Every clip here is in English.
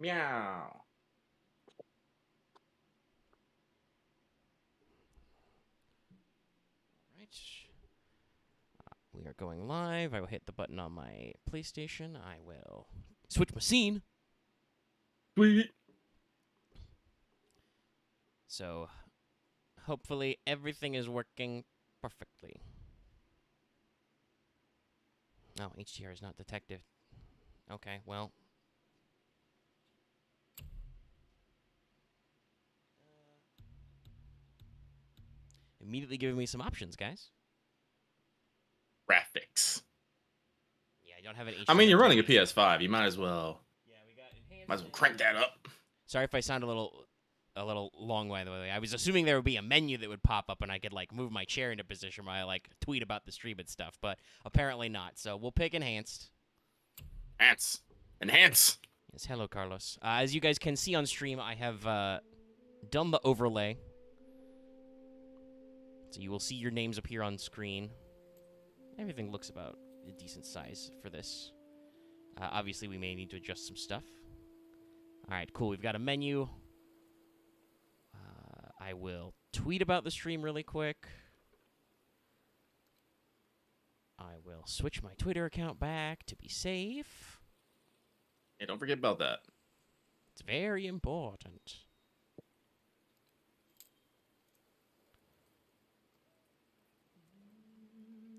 Meow. Right. We are going live. I will hit the button on my PlayStation. I will switch my scene. Sweet. So hopefully everything is working perfectly. Oh, HDR is not detected. Okay, well. Immediately giving me some options, guys. Graphics. Yeah, I don't have an I mean, HDR you're running a TV. PS5. You might as well. Yeah, we got Might enhanced as well and crank that HD. up. Sorry if I sound a little long by the way. I was assuming there would be a menu that would pop up and I could like move my chair into position while I like tweet about the stream and stuff, but apparently not. So we'll pick enhanced. Enhance. Enhance. Yes, hello Carlos. As you guys can see on stream, I have done the overlay. So you will see your names appear on screen. Everything looks about a decent size for this. Obviously, we may need to adjust some stuff. All right, cool. We've got a menu. I will tweet about the stream really quick. I will switch my Twitter account back to be safe. Hey, don't forget about that. It's very important.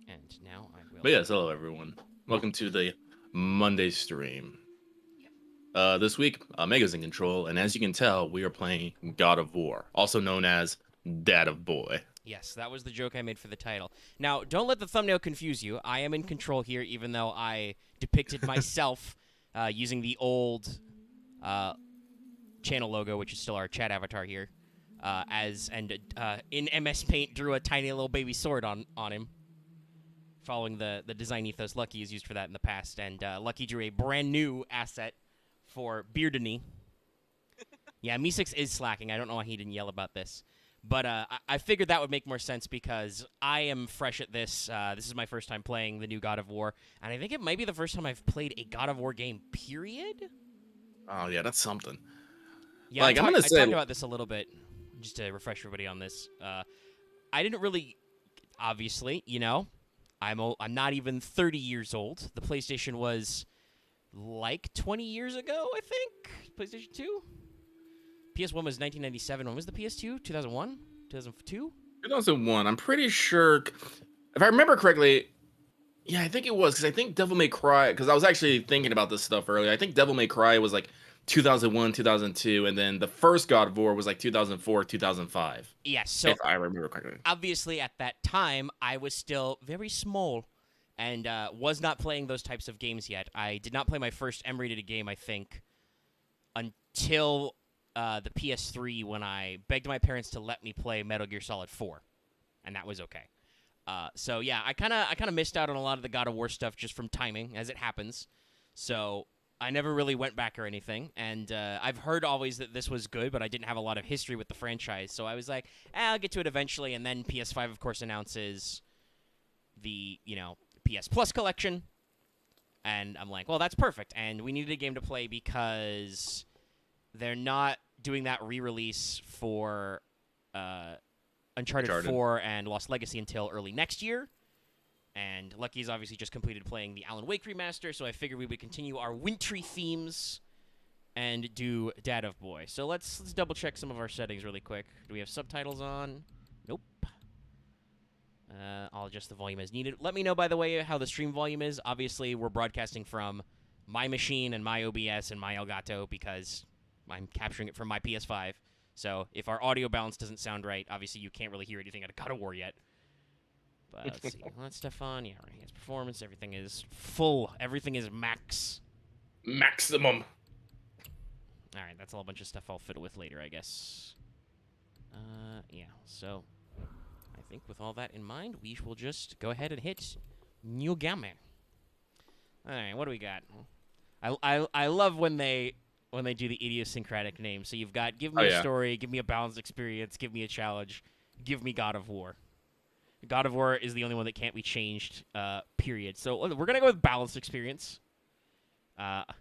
And now I will. But yes, hello everyone. Welcome to the Monday stream. This week, Mega's in control, and as you can tell, we are playing God of War, also known as Dad of Boy. Yes, that was the joke I made for the title. Now, don't let the thumbnail confuse you. I am in control here, even though I depicted myself using the old channel logo, which is still our chat avatar here, in MS Paint drew a tiny little baby sword on him, following the design ethos Lucky has used for that in the past. And Lucky drew a brand new asset for Beardanny. Yeah, Me6 is slacking. I don't know why he didn't yell about this. But I figured that would make more sense because I am fresh at this. This is my first time playing the new God of War, and I think it might be the first time I've played a God of War game, period. Oh yeah, that's something. Yeah, Like, I'm gonna I say, talked about this a little bit, just to refresh everybody on this. I didn't really, obviously, I'm not even 30 years old. The PlayStation was like 20 years ago, I think. PlayStation 2? PS1 was 1997. When was the PS2? 2001? 2002? 2001. I'm pretty sure, if I remember correctly. Yeah, I think it was because I think Devil May Cry. Because I was actually thinking about this stuff earlier. I think Devil May Cry was like 2001, 2002, and then the first God of War was like 2004, 2005. Yes, so If I remember correctly. obviously at that time, I was still very small and was not playing those types of games yet. I did not play my first M-rated game, I think, until the PS3 when I begged my parents to let me play Metal Gear Solid 4, and that was okay. So yeah, I kind of missed out on a lot of the God of War stuff just from timing, as it happens. So I never really went back or anything, and I've heard always that this was good, but I didn't have a lot of history with the franchise, so I was like, I'll get to it eventually. And then PS5, of course, announces the PS Plus collection, and I'm like, well, that's perfect. And we needed a game to play because they're not doing that re-release for Uncharted 4 and Lost Legacy until early next year. And Lucky's obviously just completed playing the Alan Wake remaster, so I figured we would continue our wintry themes and do Dad of Boy. So let's double check some of our settings really quick. Do we have subtitles on? Nope. I'll adjust the volume as needed. Let me know, by the way, how the stream volume is. Obviously, we're broadcasting from my machine and my OBS and my Elgato because I'm capturing it from my PS5. So if our audio balance doesn't sound right, obviously you can't really hear anything out of God of War yet. But let's see. Well, that's stuff on. Yeah, right. His performance, everything is full. Everything is max. Maximum. All right, that's all a bunch of stuff I'll fiddle with later, I guess. Yeah, so I think with all that in mind, we will just go ahead and hit New Game. All right, what do we got? I love when they do the idiosyncratic names. So you've got give me a story, give me a balanced experience, give me a challenge, give me God of War. God of War is the only one that can't be changed, period. So we're going to go with balanced experience.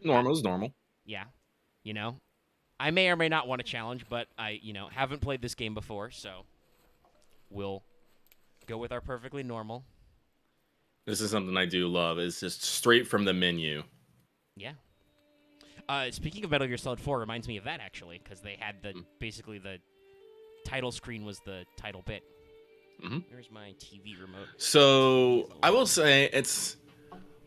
Normal is normal. Yeah. You know, I may or may not want to challenge, but I, haven't played this game before, so we'll go with our perfectly normal. This is something I do love. It's just straight from the menu. Yeah. Speaking of Metal Gear Solid 4, reminds me of that actually, because they had basically the title screen was the title bit. There's my TV remote. So I will say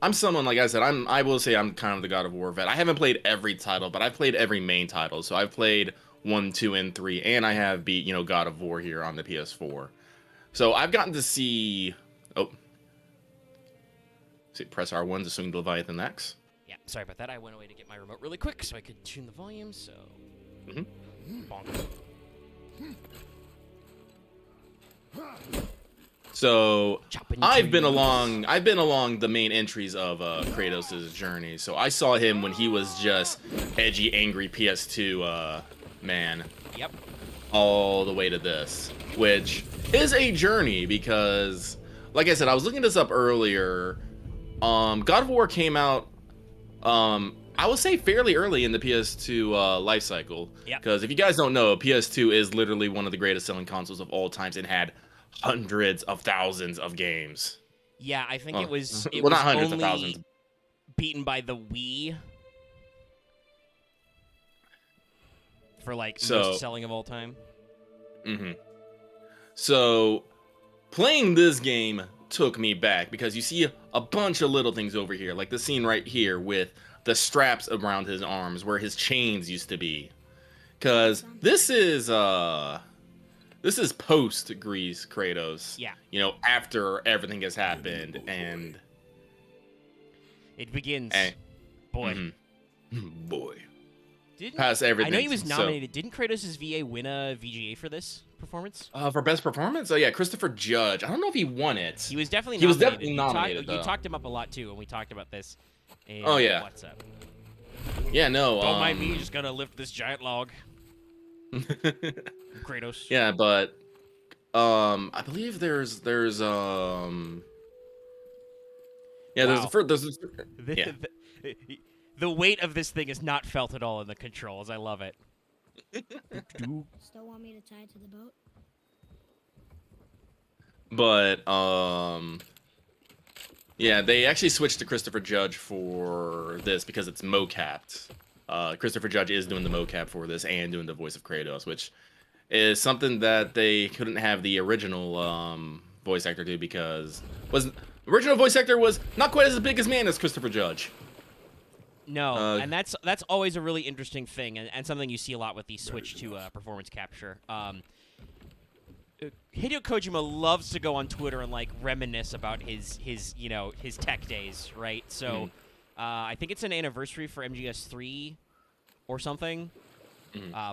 I'm someone, like I said, I will say I'm kind of the God of War vet. I haven't played every title, but I've played every main title. So I've played 1, 2, and 3, and I have beat God of War here on the PS4. So I've gotten to see. Press R1 to swing the Leviathan X. Yeah, sorry about that. I went away to get my remote really quick so I could tune the volume. So. Bonk. So I've been along the main entries of Kratos' journey. So I saw him when he was just edgy, angry PS2 man. Yep. All the way to this, which is a journey because, like I said, I was looking this up earlier. God of War came out, I would say fairly early in the PS2 life cycle. Yeah. Because if you guys don't know, PS2 is literally one of the greatest selling consoles of all times and had hundreds of thousands of games. Yeah, I think it was well, not hundreds only of thousands. Beaten by the Wii for most selling of all time. So playing this game took me back because you see a bunch of little things over here, like the scene right here with the straps around his arms where his chains used to be. Because this is post Grease Kratos. Yeah. After everything has happened, and it begins. Boy. Boy. Past everything. I know he was nominated. Didn't Kratos' VA win a VGA for this performance? For best performance? Oh yeah, Christopher Judge. I don't know if he won it. He was definitely nominated. He was definitely nominated. You talked him up a lot too, and we talked about this. Oh yeah. What's up? Yeah, no. Don't mind me. Just gotta lift this giant log. Kratos. Yeah, but I believe there's yeah, wow. yeah. The weight of this thing is not felt at all in the controls. I love it. Still want me to tie it to the boat? But yeah, they actually switched to Christopher Judge for this because it's mocapped. Christopher Judge is doing the mocap for this and doing the voice of Kratos, which is something that they couldn't have the original voice actor do because the original voice actor was not quite as big as man as Christopher Judge. No, and that's always a really interesting thing, and something you see a lot with the switch to performance capture. Hideo Kojima loves to go on Twitter and reminisce about his tech days, right? So, I think it's an anniversary for MGS3 or something.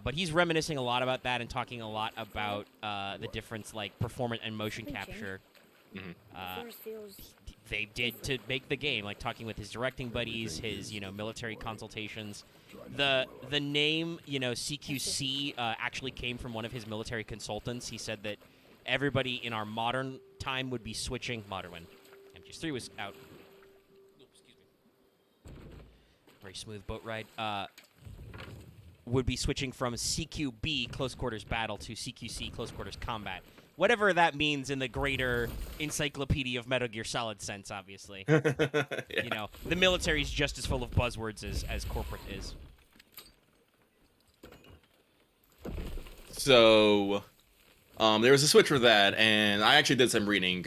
But he's reminiscing a lot about that and talking a lot about the difference, performance and motion capture. They did to make the game, talking with his directing buddies, his military consultations. The name CQC actually came from one of his military consultants. He said that everybody in our modern time would be switching when MGS3 was out. Excuse me. Very smooth boat ride. Would be switching from CQB close quarters battle to CQC close quarters combat. Whatever that means in the greater encyclopedia of Metal Gear Solid sense, obviously. Yeah. The military's just as full of buzzwords as corporate is. So, there was a switch for that, and I actually did some reading.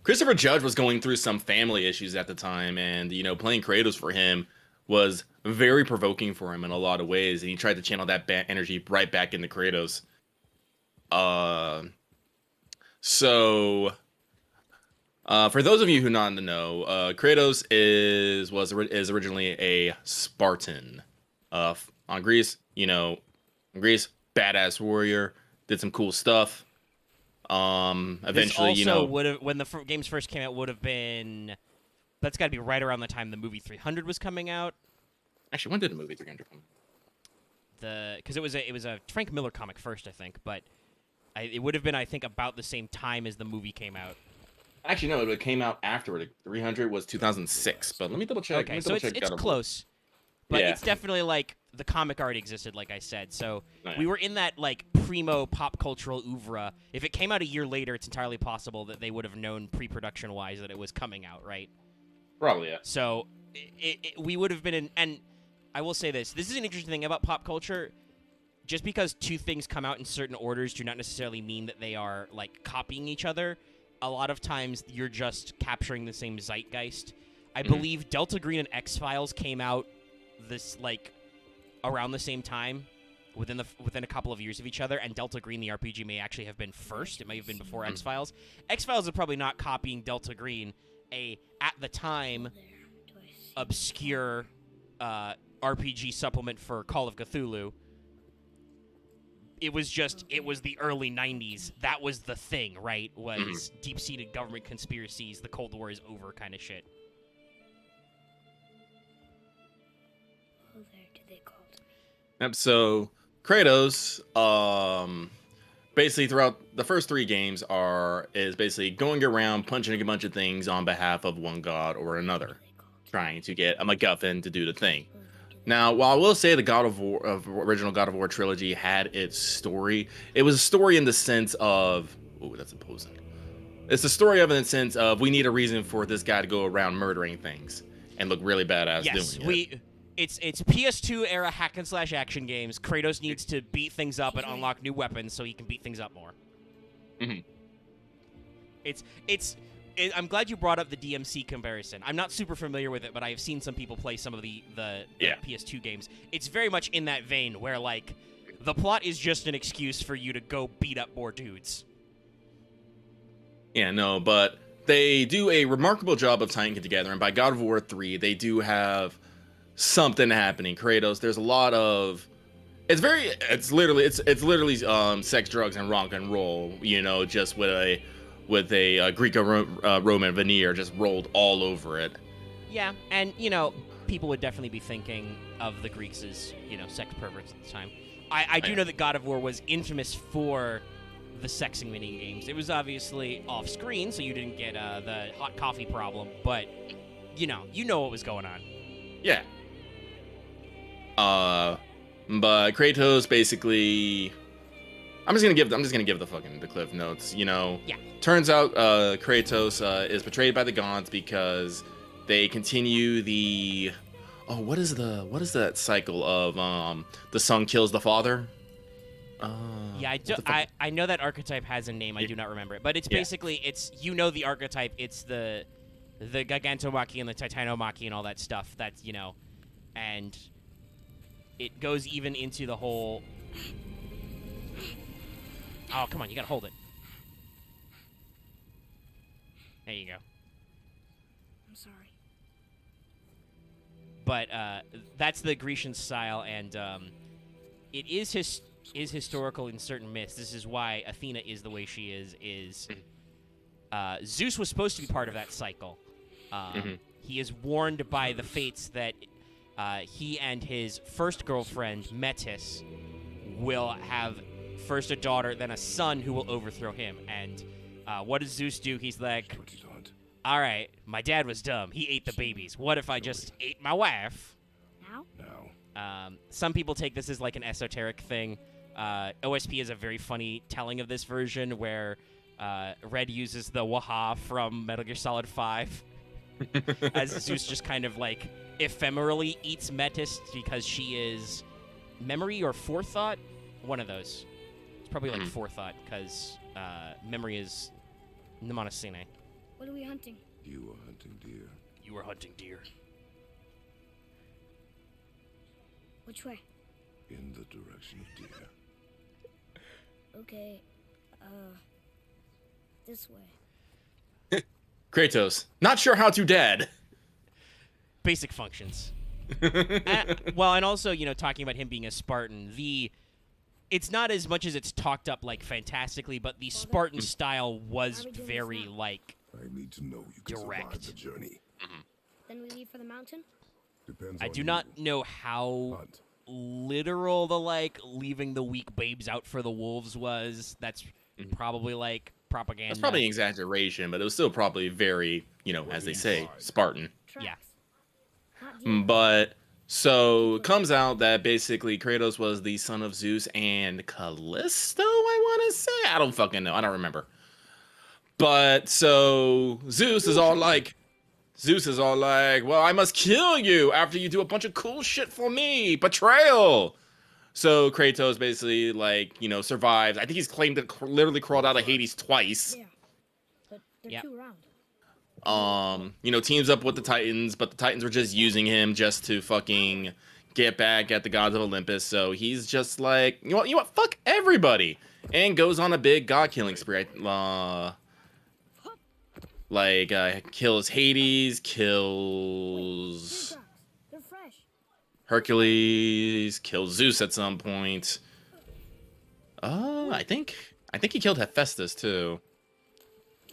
Christopher Judge was going through some family issues at the time, and, playing Kratos for him was very provoking for him in a lot of ways, and he tried to channel that energy right back into Kratos. So for those of you who not to know, Kratos is originally a Spartan. On Greece, badass warrior, did some cool stuff. Eventually, this also would have, when the games first came out, would have been. That's got to be right around the time the movie 300 was coming out. Actually, when did the movie 300 come? Because it was a Frank Miller comic first, I think, but. It would have been, I think, about the same time as the movie came out. Actually, no, it came out afterward. 300 was 2006, but let me double check. Okay, so it's close. But Yeah. it's definitely like the comic already existed, like I said. So Oh, yeah. we were in that like primo pop cultural oeuvre. If it came out a year later, it's entirely possible that they would have known pre-production wise that it was coming out, right? Probably, yeah. So we would have been in. And I will say this: this is an interesting thing about pop culture. Just because two things come out in certain orders do not necessarily mean that they are like copying each other. A lot of times you're just capturing the same zeitgeist. I believe Delta Green and X-Files came out this like around the same time within a couple of years of each other, and Delta Green the RPG may actually have been first. It may have been before X-Files. X-Files are probably not copying Delta Green, at the time obscure RPG supplement for Call of Cthulhu. It was the early 90s. That was the thing, right? Was deep-seated government conspiracies, the Cold War is over kind of shit. Who there did they call to me? Yep, so Kratos, basically throughout the first 3 games is basically going around punching a bunch of things on behalf of one god or another, trying to get a MacGuffin to do the thing. Now, while I will say the original God of War trilogy had its story, it was a story in the sense of, oh, that's imposing. It's a story of in the sense of we need a reason for this guy to go around murdering things and look really badass doing it. It's PS2 era hack and slash action games. Kratos needs to beat things up and unlock new weapons so he can beat things up more. I'm glad you brought up the DMC comparison. I'm not super familiar with it, but I have seen some people play some of the PS2 games. It's very much in that vein where, like, the plot is just an excuse for you to go beat up more dudes. Yeah, no, but they do a remarkable job of tying it together, and by God of War 3, they do have something happening. Kratos, there's a lot of... It's literally sex, drugs, and rock and roll, just with a Greco-Roman veneer just rolled all over it. Yeah, and, people would definitely be thinking of the Greeks as, sex perverts at the time. I do know that God of War was infamous for the sexing mini games. It was obviously off-screen, so you didn't get the hot coffee problem, but, you know what was going on. Yeah. But Kratos basically... I'm just gonna give the cliff notes. Yeah. Turns out Kratos is betrayed by the gods because they continue the what is that cycle of the son kills the father? Yeah, I know that archetype has a name. I do not remember it, but it's basically the archetype. It's the Gigantomachy and the Titanomachy and all that stuff. That's and it goes even into the whole. Oh, come on, you gotta hold it. There you go. I'm sorry. But that's the Grecian style, and it is historical in certain myths. This is why Athena is the way she is Zeus was supposed to be part of that cycle. He is warned by the fates that he and his first girlfriend, Metis, will have first a daughter, then a son who will overthrow him. And what does Zeus do? He's like, all right, my dad was dumb. He ate the babies. What if I just ate my wife? Now? Some people take this as like an esoteric thing. OSP is a very funny telling of this version where Red uses the Waha from Metal Gear Solid 5 as Zeus just kind of like ephemerally eats Metis because she is memory or forethought. One of those. Probably like forethought, because memory is mnemonicine. What are we hunting? You were hunting deer. You were hunting deer. Which way? In the direction of deer. Okay, this way. Kratos, not sure how to dad. Basic functions. And also, talking about him being a Spartan, it's not as much as it's talked up like fantastically, but the Spartan style was very like I need to know you can survive direct. the journey. Then we leave for the mountain? Depends I on do you. not know how Hunt. literal the like leaving the weak babes out for the wolves was. That's probably like propaganda. That's probably an exaggeration, but it was still probably very, as they say, Spartan. Tracks. Yeah. Not deer. But So it comes out that basically Kratos was the son of Zeus and Callisto, I want to say. I don't fucking know. I don't remember. But so Zeus is all like, well, I must kill you after you do a bunch of cool shit for me. Betrayal. So Kratos basically, like, survives. I think he's claimed to literally crawled out of Hades twice. Yeah. But they're Yep. too round. Teams up with the Titans, but the Titans were just using him just to fucking get back at the gods of Olympus. So he's just like, you know what, fuck everybody, and goes on a big god killing spree. Kills Hades, kills They're fresh. Hercules, kills Zeus at some point. I think he killed Hephaestus too.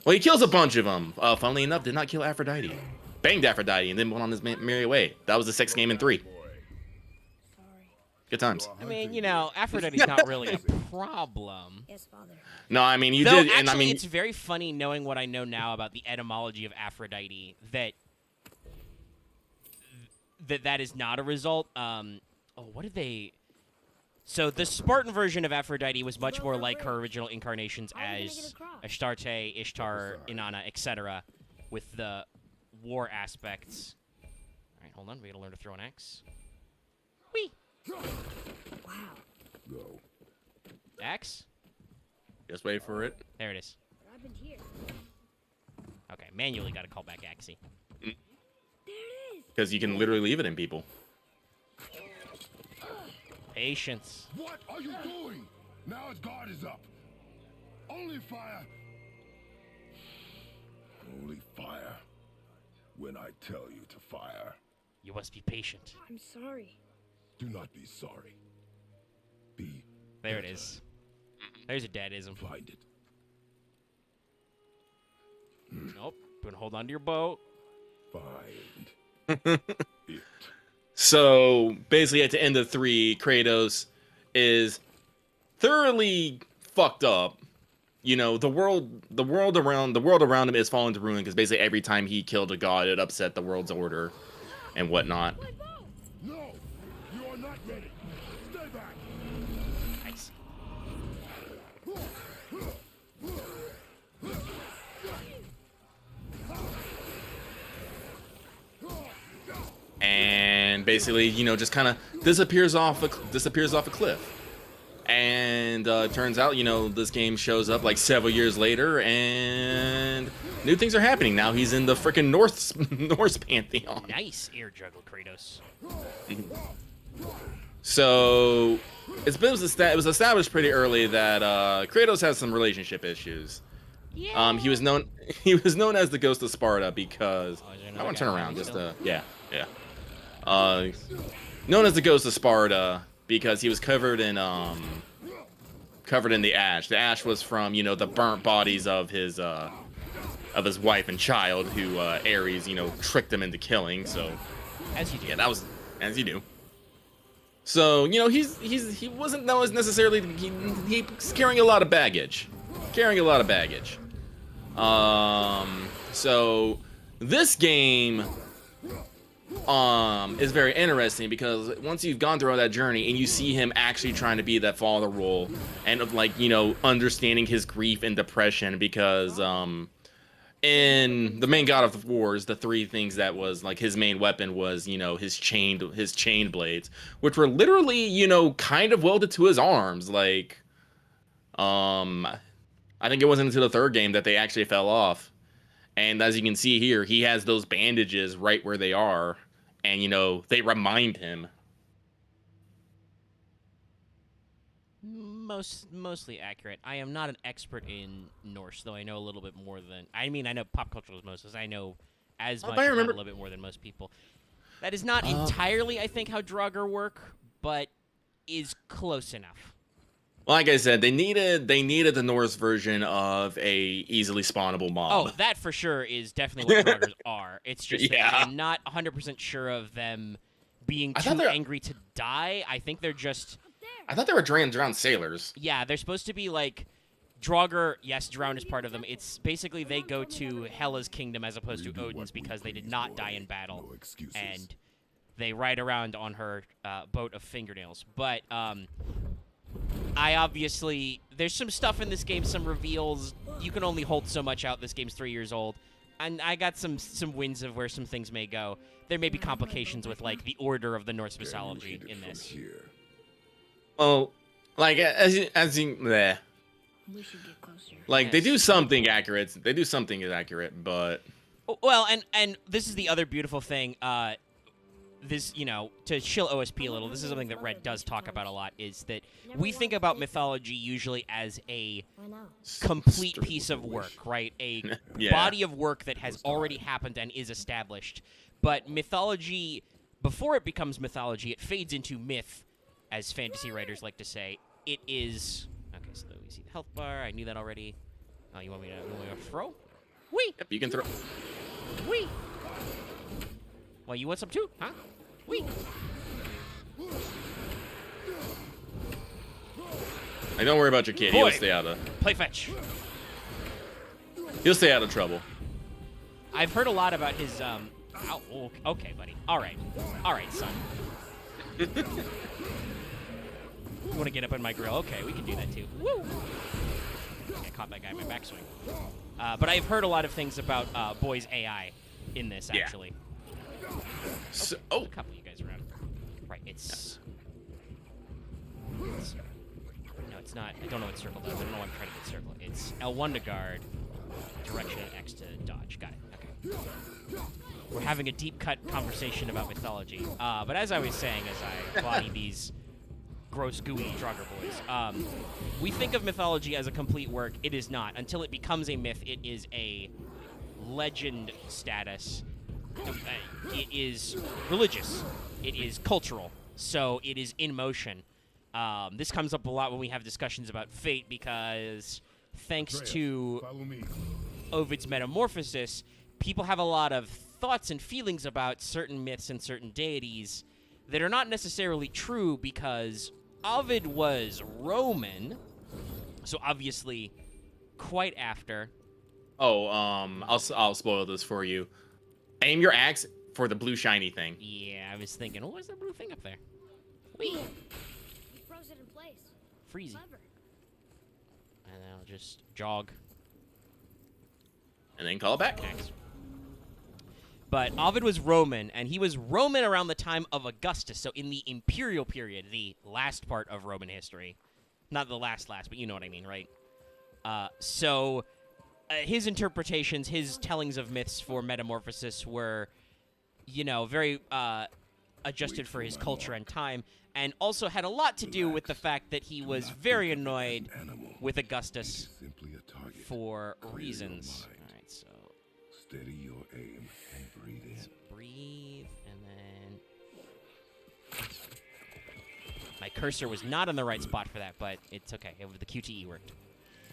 Well, he kills a bunch of them. Funnily enough, did not kill Aphrodite. Banged Aphrodite and then went on his merry way. That was the 6th game in 3. Sorry. Good times. I mean, Aphrodite's not really a problem. Yes, father. No, I mean, you Though, did, and I actually, mean, it's very funny knowing what I know now about the etymology of Aphrodite that is not a result. What did they? So the Spartan version of Aphrodite was much more like her original incarnations as Astarte, Ishtar, Inanna, etc., with the war aspects. All right, hold on. We gotta learn to throw an axe. Whee! Wow. Go. Axe. just wait for it. There it is. What happened here? Okay, manually got to call back Axie. There it is. Because you can literally leave it in people. Patience. What are you doing? Now his guard is up. Only fire. Only fire. When I tell you to fire, You must be patient. I'm sorry. do not be sorry. Be There it is. There's a deadism. find it. Nope. Gonna hold on to your boat. Find it. So basically, at the end of 3, Kratos is thoroughly fucked up. The world around him is falling to ruin because basically every time he killed a god, it upset the world's order and whatnot. No, you are not ready. Stay back. Nice. And basically, just kind of disappears off a cliff. And turns out, this game shows up like several years later, and new things are happening. Now he's in the freaking Norse pantheon. Nice air juggle, Kratos. So it was established pretty early that Kratos has some relationship issues. Yeah. He was known as the Ghost of Sparta because Oh, is there I another want to turn guy around behind just me yeah. Known as the Ghost of Sparta because he was covered in the ash. The ash was from the burnt bodies of his wife and child who Ares tricked him into killing. So As you do. yeah, that was as you do. So he wasn't known as necessarily he's carrying a lot of baggage. So this game is very interesting because once you've gone through all that journey and you see him actually trying to be that father role and understanding his grief and depression because in the main God of Wars, the 3 things that was like his main weapon was his chain blades, which were literally kind of welded to his arms. I think it wasn't until the 3rd game that they actually fell off. And as you can see here, he has those bandages right where they are. And, they remind him. Mostly accurate. I am not an expert in Norse, though I know a little bit more than... I mean, I know pop culture is most, I know as much, if not a little bit more than most people. That is not entirely, I think, how Draugr work, but is close enough. Like I said, they needed the Norse version of a easily spawnable mob. Oh, that for sure is definitely what Draugrs are. It's just Yeah. that I'm not 100% sure of them being I thought too they're- angry to die. I think they're just... I thought they were drowned sailors. Yeah, they're supposed to be like... Draugr, yes, drown is part of them. It's basically they go to Hela's kingdom as opposed to Odin's because they did not die in battle. No excuses. And they ride around on her boat of fingernails. But I obviously, there's some stuff in this game, some reveals. You can only hold so much out. This game's 3 years old. And I got some wins of where some things may go. There may be complications with, like, the order of the Norse mythology in this. Well, like, as you bleh. We should get closer. Like, they Yes. do something accurate. They do something accurate, but... Well, and this is the other beautiful thing. This, you know, to chill OSP a little, this is something that Red does talk about a lot, is that we think about mythology usually as a I know. complete piece of work, right? A Yeah. body of work that has already happened and is established. But mythology, before it becomes mythology, it fades into myth, as fantasy writers like to say. It is... Okay, so we see the health bar. I knew that already. Oh, you want me to throw? Whee! Yep, you can throw... Whee! Well, you want some too, huh? Whee! Like, don't worry about your kid. Boy. He'll stay out of... Play fetch. He'll stay out of trouble. I've heard a lot about his, ow, okay, buddy. All right, son. You want to get up on my grill? Okay, we can do that too. Woo! I caught that guy in my backswing. But I've heard a lot of things about Boy's AI in this, Yeah. actually. So, There's a couple of you guys around. Right, it's... No, it's not. I don't know what circle does. I don't know why I'm trying to get circle. It's L1 to guard, direction, and X to dodge. Got it. Okay. We're having a deep cut conversation about mythology. But as I was saying, as I body these gross, gooey Draugr boys, we think of mythology as a complete work. It is not. Until it becomes a myth, it is a legend status. It is religious. It is cultural. So it is in motion. This comes up a lot when we have discussions about fate because thanks to Follow me. Ovid's Metamorphosis, people have a lot of thoughts and feelings about certain myths and certain deities that are not necessarily true because Ovid was Roman, so obviously quite after. Oh, I'll spoil this for you. Aim your axe for the blue shiny thing. Yeah, I was thinking, what was that blue thing up there? Whee! You froze it in place. Freezy. Clever. And then I'll just jog. And then call it back. Axe. But Ovid was Roman, and he was Roman around the time of Augustus, so in the imperial period, the last part of Roman history. Not the last, but you know what I mean, right? So his interpretations, his tellings of myths for Metamorphosis were, you know, very adjusted for his culture and time, and also had a lot to do with the fact that he was very annoyed with Augustus Simply a target. for Clear your reasons. mind. All right, so Steady your aim and breathe in. breathe, and then my cursor was not on the right spot for that, but it's okay. The QTE worked.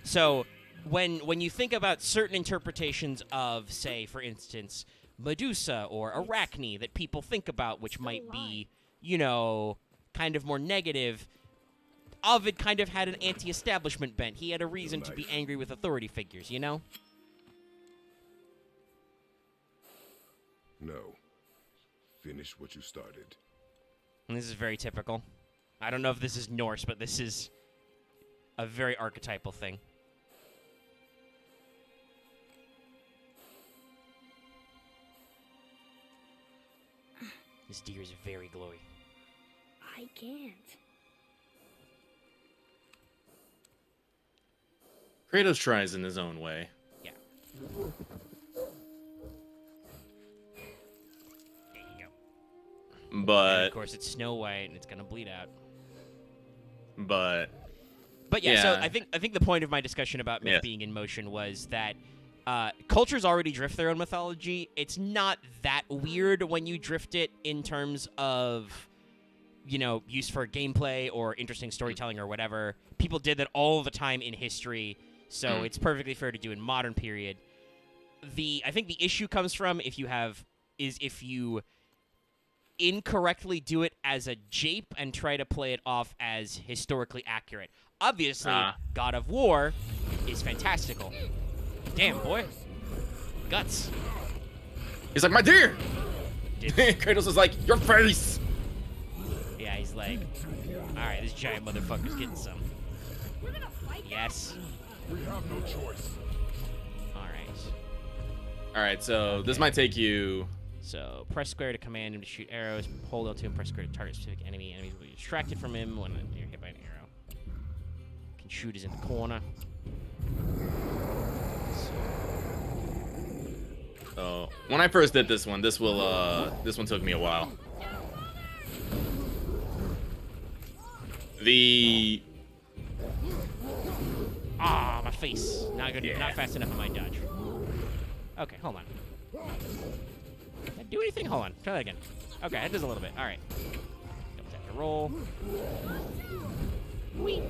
So when you think about certain interpretations of, say, for instance, Medusa or Arachne that people think about, which might be, you know, kind of more negative, Ovid kind of had an anti-establishment bent. He had a reason to be angry with authority figures, you know? No. Finish what you started. And this is very typical. I don't know if this is Norse, but this is a very archetypal thing. This deer is very glowy. I can't. Kratos tries in his own way. Yeah. There you go. And But of course, it's Snow White, and it's gonna bleed out. But yeah, so Yeah. I think the point of my discussion about myth Yes. being in motion was that cultures already drift their own mythology. It's not that weird when you drift it in terms of, you know, use for gameplay or interesting storytelling or whatever. People did that all the time in history, so it's perfectly fair to do in modern period. I think the issue comes from if you incorrectly do it as a jape and try to play it off as historically accurate. Obviously, God of War is fantastical. Damn, boy. Guts. he's like, my deer! Kratos is like, your face! Yeah, he's like, alright, this giant motherfucker's getting some. Yes. We have no choice. Alright. Alright, so this might take you... So, press square to command him to shoot arrows. Hold L2 and press square to target specific enemy. Enemies will be distracted from him when you're hit by an arrow. Can shoot is in the corner. So, when I first did this one took me a while. Ah, my face. Not good. Not fast enough on my dodge. Okay, hold on. Did that do anything? Hold on. Try that again. Okay, that does a little bit. All right. Double tap to roll. Whee.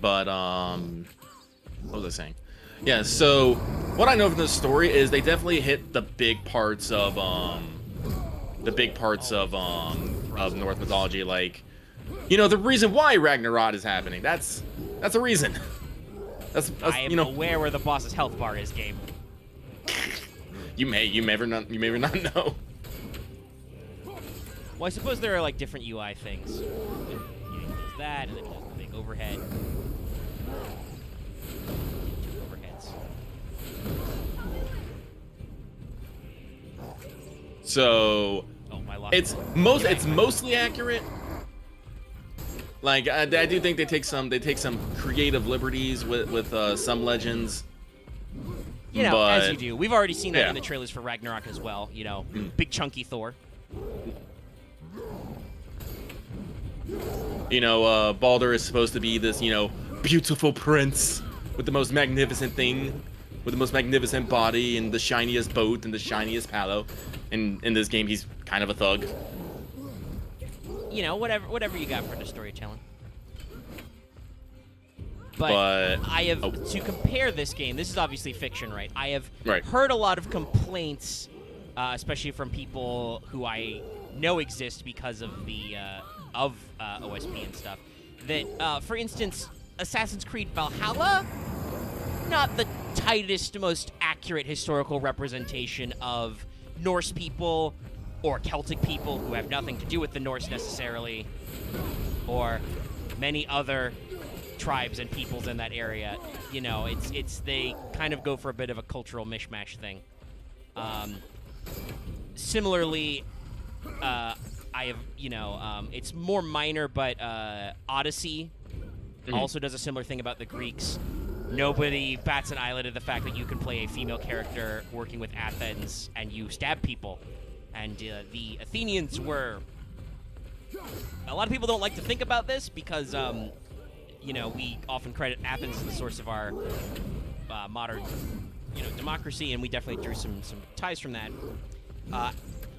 But what was I saying? Yeah, so what I know from this story is they definitely hit the big parts of Norse mythology, like, you know, the reason why Ragnarok is happening. That's a reason. That's I am you know, aware where the boss's health bar is, game. you may not know. Well, I suppose there are like different UI things. You know, he does that, and then he does the big overhead. Two overheads. So Oh, my lost. it's mostly accurate. Like I do think they take some creative liberties with some legends. You know, but, as you do. We've already seen that yeah. in the trailers for Ragnarok as well. You know, big chunky Thor. You know, Baldur is supposed to be this, you know, beautiful prince with the most magnificent thing, with the most magnificent body and the shiniest boat and the shiniest palo. And in this game, he's kind of a thug. You know, whatever you got for the storytelling. But I have to compare this game. This is obviously fiction, right? I have heard a lot of complaints, especially from people who I know exist because of the OSP and stuff. That, for instance, Assassin's Creed Valhalla, not the tightest, most accurate historical representation of Norse people or Celtic people who have nothing to do with the Norse necessarily, or many other tribes and peoples in that area. You know, they kind of go for a bit of a cultural mishmash thing. Similarly, I have, you know, it's more minor, but Odyssey also does a similar thing about the Greeks. Nobody bats an eyelid at the fact that you can play a female character working with Athens and you stab people. And the Athenians were... A lot of people don't like to think about this because, you know, we often credit Athens as the source of our modern, you know, democracy, and we definitely drew some ties from that.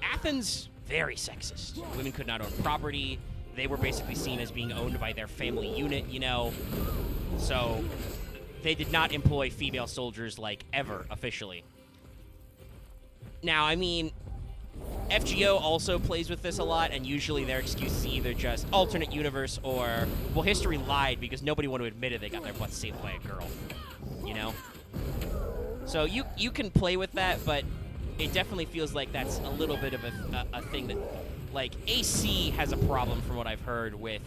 Athens, very sexist. Women could not own property. They were basically seen as being owned by their family unit, you know. So they did not employ female soldiers, like, ever, officially. Now, I mean, FGO also plays with this a lot, and usually their excuse is either just alternate universe or, well, history lied because nobody wanted to admit it. They got their butts saved by a girl, you know? So you can play with that, but it definitely feels like that's a little bit of a thing that, like, AC has a problem, from what I've heard, with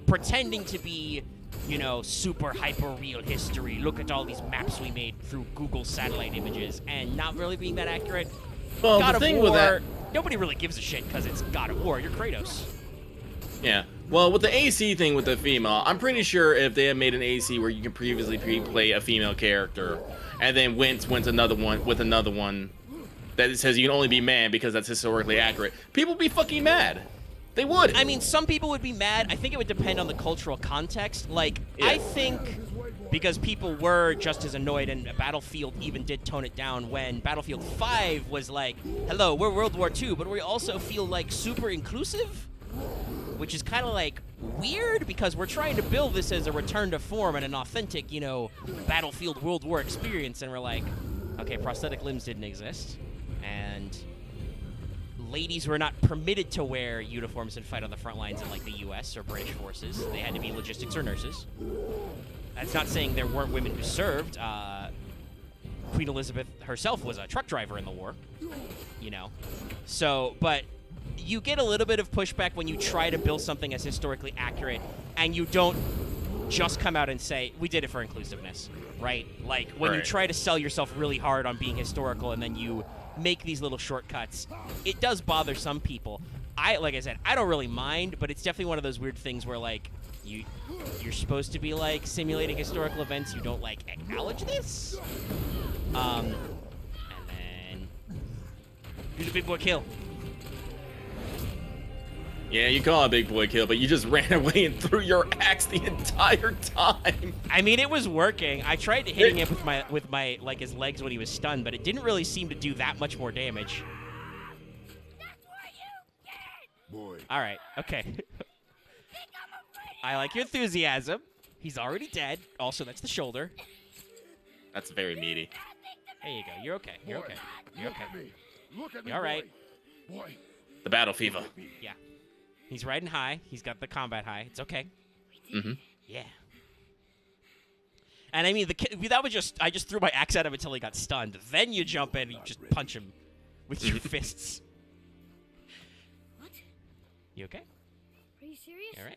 pretending to be, you know, super hyper-real history. Look at all these maps we made through Google satellite images, and not really being that accurate. Well, God the of thing War, with that... nobody really gives a shit because it's God of War. You're Kratos. Yeah. Well, with the AC thing with the female, I'm pretty sure if they had made an AC where you can previously pre-play a female character, and then went another one with another one that says you can only be man because that's historically accurate, people would be fucking mad. They would. I mean, some people would be mad. I think it would depend on the cultural context. Like, yeah. I think because people were just as annoyed, and Battlefield even did tone it down when Battlefield 5 was like, hello, we're World War II, but we also feel, like, super inclusive, which is kind of, like, weird because we're trying to build this as a return to form and an authentic, you know, Battlefield World War experience, and we're like, okay, prosthetic limbs didn't exist, and ladies were not permitted to wear uniforms and fight on the front lines in, like, the U.S. or British forces. They had to be logistics or nurses. That's not saying there weren't women who served. Queen Elizabeth herself was a truck driver in the war, you know. So, but you get a little bit of pushback when you try to build something as historically accurate and you don't just come out and say, we did it for inclusiveness, right? Like, when you try to sell yourself really hard on being historical and then you make these little shortcuts, it does bother some people. Like I said, I don't really mind, but it's definitely one of those weird things where, like, you're supposed to be, like, simulating historical events. You don't, like, acknowledge this. And then do the big boy kill. Yeah, you call it a big boy kill, but you just ran away and threw your axe the entire time. I mean, it was working. I tried hitting him with my like his legs when he was stunned, but it didn't really seem to do that much more damage. That's what you get! Boy. All right, okay. I like your enthusiasm. He's already dead. Also, that's the shoulder. That's very meaty. There you go. You're okay. You're okay. You're Look at okay. me. Look at me. You're all right. Boy. The battle fever. Yeah. He's riding high. He's got the combat high. It's okay. Mm-hmm. Yeah. And I mean, that was just, I just threw my axe at him until he got stunned. Then you jump in and you just punch him with your fists. What? You okay? Are you serious? All right.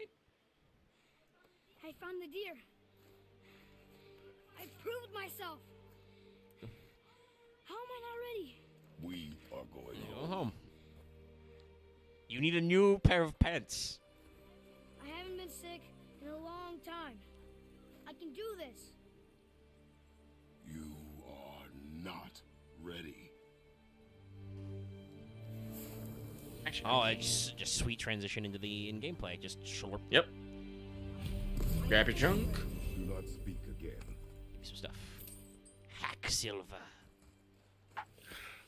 I found the deer. I proved myself. How am I not ready? We are going Go home. home. You need a new pair of pants. I haven't been sick in a long time. I can do this. You are not ready. Oh, it's just sweet transition into the in gameplay. Just slurp. Yep. Grab your junk. Do not speak again. Give me some stuff. Hack silver.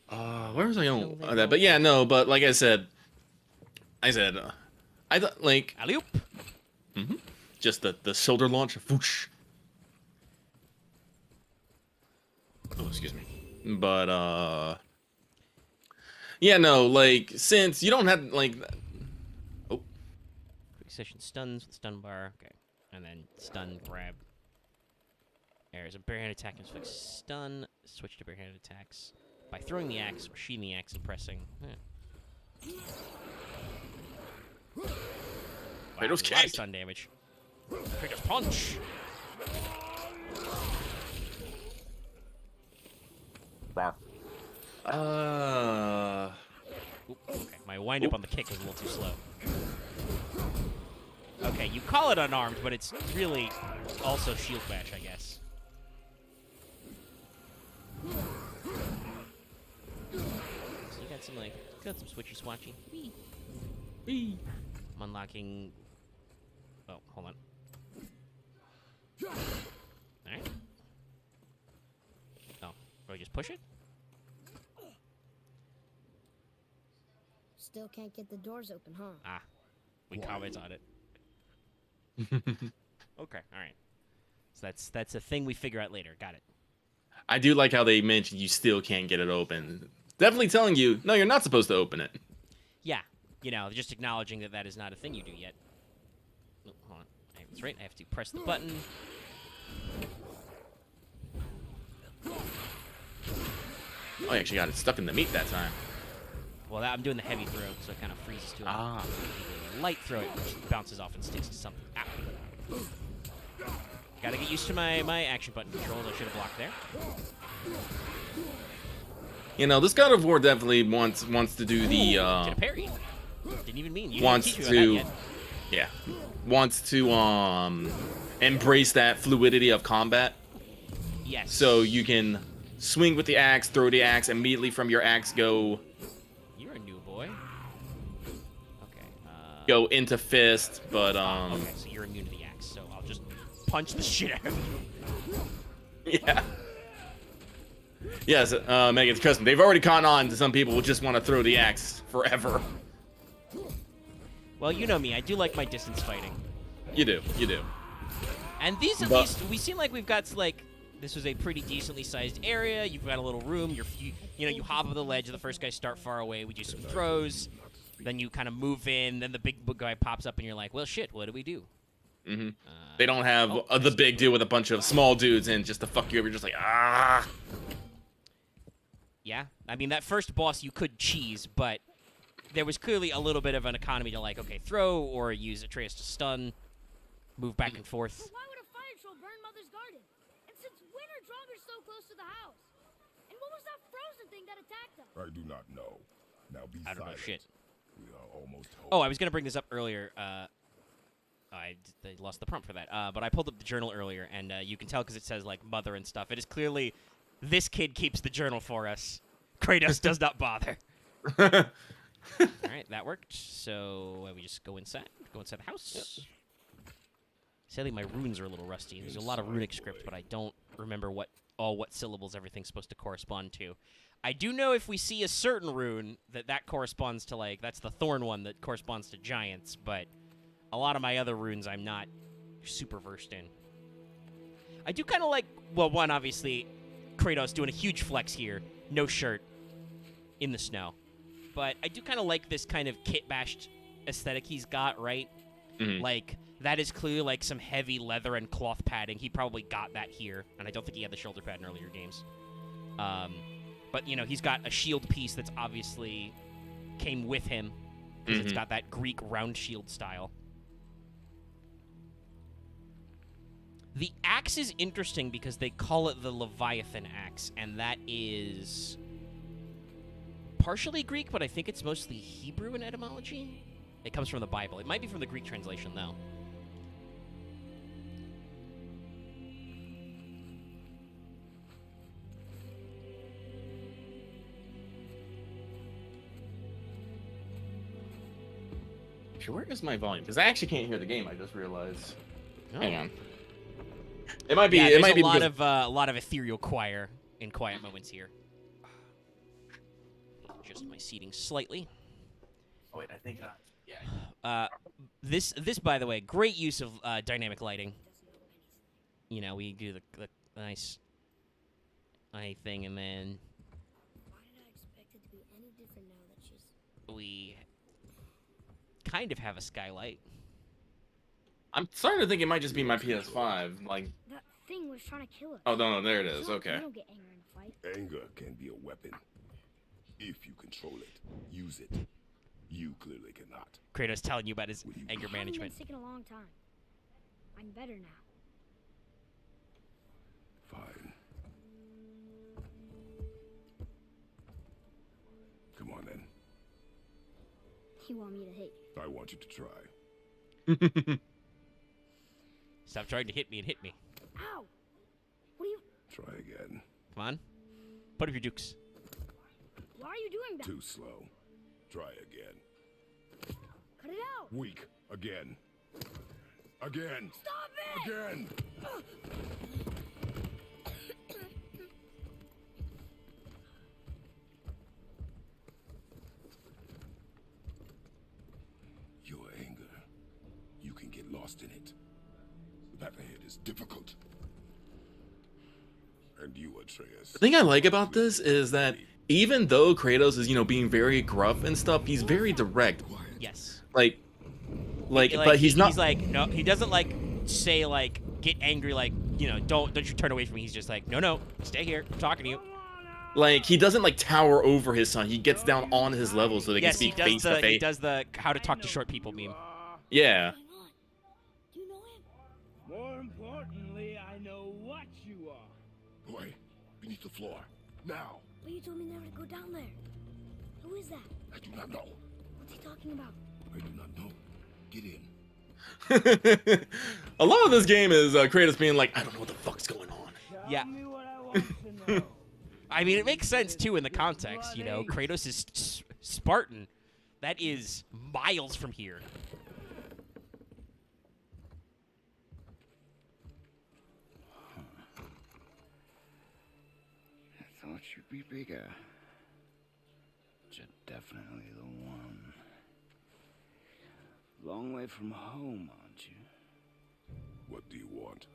Where was I going with that? But yeah, no, but like I said, I thought, like, Alley-oop. just the shoulder launch, whoosh. Oh, excuse me. But, yeah, no, like, since you don't have, like, oh, Quick session stuns with stun bar. Okay. And then stun grab. There's a barehand attack and fix stun. Switch to barehand attacks by throwing the axe or sheathing the axe and pressing. Yeah. Wow, Kratos a lot of kick. stun damage. Kratos punch. Oop, okay. My wind up on the kick was a little too slow. Okay, you call it unarmed, but it's really also shield bash, I guess. So you got some switchy swatchy. Whee. whee. I'm unlocking. Oh, hold on. Alright. Oh, do I just push it? Still can't get the doors open, huh? Ah, we comment on it. Okay, alright. So that's a thing we figure out later. Got it. I do like how they mentioned you still can't get it open. Definitely telling you, no, you're not supposed to open it. Yeah, you know, just acknowledging that that is not a thing you do yet. Oh, hold on. That's right, I have to press the button. Oh, I actually got it stuck in the meat that time. Well, I'm doing the heavy throw, so it kind of freezes to Ah. a light throw, it just bounces off and sticks to something. Ow. Gotta get used to my action button controls. I should have blocked there. You know, this God of War definitely wants to do the Did a parry. Didn't even mean. You wants didn't teach me about to, that yet. yeah, wants to embrace that fluidity of combat. Yes. So you can swing with the axe, throw the axe, immediately from your axe go You're a new boy. Okay. go into fist, but Okay, so you're immune to the axe, so I'll just punch the shit out of you. yeah. Yes, Megan's cousin. They've already caught on to some people who just want to throw the axe forever. Well, you know me. I do like my distance fighting. You do. And these, at But- least, we seem like we've got, like, this was a pretty decently sized area. You've got a little room. You hop up the ledge. The first guys start far away. We do some throws. Then you kind of move in. Then the big guy pops up, and you're like, well, shit, what do we do? Mm-hmm. They don't have the big deal with a bunch of small dudes and just to fuck you up. You're just like, ah. Yeah, I mean, that first boss you could cheese, but there was clearly a little bit of an economy to, like, okay, throw or use Atreus to stun, move back and forth. But why would a fire troll burn Mother's garden? And since when are Draugrs so close to the house? And what was that frozen thing that attacked them? I do not know. Now be I don't know silent. shit. We are almost home. Oh, I was going to bring this up earlier. I lost the prompt for that. But I pulled up the journal earlier, and you can tell because it says, like, mother and stuff. It is clearly, this kid keeps the journal for us. Kratos does not bother. All right, that worked. So we just go inside the house. Sadly, my runes are a little rusty. There's a lot of runic script, but I don't remember what syllables everything's supposed to correspond to. I do know if we see a certain rune that corresponds to, like, that's the thorn one that corresponds to giants, but a lot of my other runes I'm not super versed in. I do kind of like, well, one, obviously, Kratos doing a huge flex here, no shirt, in the snow. But I do kind of like this kind of kit-bashed aesthetic he's got, right? Mm-hmm. Like, that is clearly, like, some heavy leather and cloth padding. He probably got that here, and I don't think he had the shoulder pad in earlier games. But, you know, he's got a shield piece that's obviously came with him, because it's got that Greek round shield style. The axe is interesting because they call it the Leviathan axe, and that is partially Greek, but I think it's mostly Hebrew in etymology. It comes from the Bible. It might be from the Greek translation, though. Actually, where is my volume? Because I actually can't hear the game. I just realized. Oh. Hang on. It might be. Yeah, it might be there's because... a lot of ethereal choir in quiet moments here. Adjust my seating slightly. Oh wait, I think. Yeah. This by the way, great use of dynamic lighting. You know, we do the nice eye thing, and then Why did I expect it to be any different now that she's... we kind of have a skylight. I'm starting to think it might just be my PS5. Like. That thing was trying to kill her. Oh no, there it It's is. not- Okay. You don't get angry in a fight. Anger can be a weapon. If you control it, use it. You clearly cannot. Kratos telling you about his anger I haven't management. been sick in a long time. I'm better now. Fine. Come on then. You want me to hate you? I want you to try. Stop trying to hit me and hit me. Ow! What are you... Try again. Come on. Put up your dukes. Why are you doing that? Too slow. Try again. Cut it out! Weak. Again. Again. Stop it! Again. Your anger. You can get lost in it. The path ahead is difficult. And you, Atreus. The thing I like about this is that even though Kratos is, being very gruff and stuff, he's very direct. Yes. Like, but he's not. He's like, no, he doesn't like say like get angry, like, don't you turn away from me. He's just like, no, stay here. I'm talking to you. Like, he doesn't like tower over his son. He gets down on his level so they can Yes, speak he face to face. does the how to talk to short people meme. Yeah. What's going on? Do you know him? More importantly, I know what you are. Boy, beneath the floor. Now. But you told me never to go down there. Who is that? I do not know. What's he talking about? I do not know. Get in. A lot of this game is Kratos being like, I don't know what the fuck's going on. Yeah. Tell me what I want to know. I mean, it makes sense too in the context. Kratos is Spartan. That is miles from here. I thought you'd be bigger. But you're definitely the one. Long way from home, aren't you? What do you want?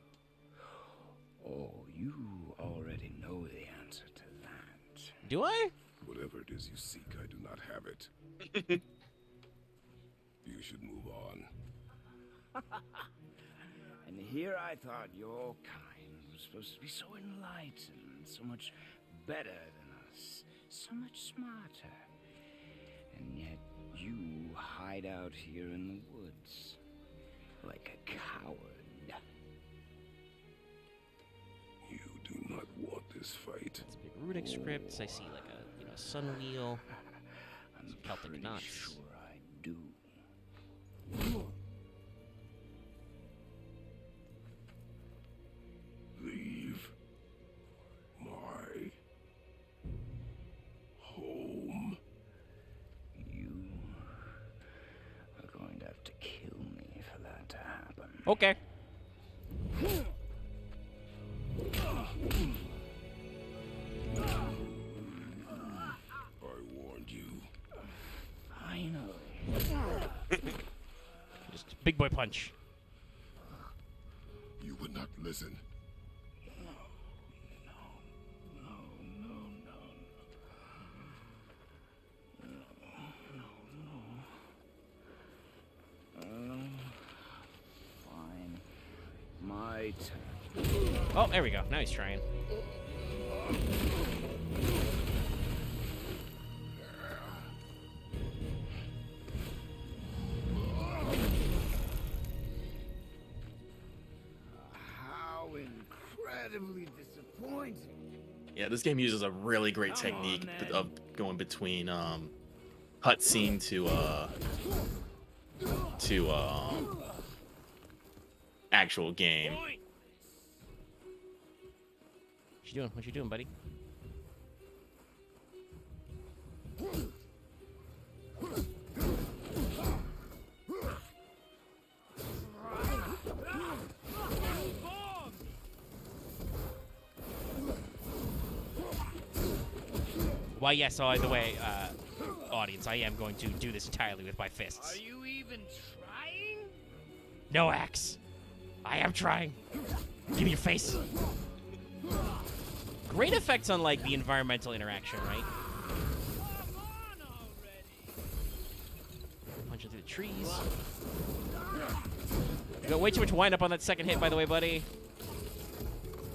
Oh, you already know the answer to that. Do I? Whatever it is you seek, I do not have it. You should move on. And here I thought your kind was supposed to be so enlightened, so much better than us so much smarter. And yet you hide out here in the woods like a coward. You do not want this fight. It's big runic scripts. I see like a sun wheel. I'm Some Celtic pretty knots. sure I do. Leave my home. You are going to have to kill me for that to happen. Okay. I warned you. Finally. Just big boy punch. You would not listen. Fine. My turn. Oh, there we go. Now he's trying. How incredibly disappointing. Yeah, this game uses a really great technique of going between cutscene to actual game. What you doing? What you doing, buddy? Why, yes, by the way, audience, I am going to do this entirely with my fists. Are you even trying? No axe. I am trying. Give me your face. Great effects on, like, the environmental interaction, right? Come on already. Punching through the trees. You got way too much wind up on that second hit, by the way, buddy.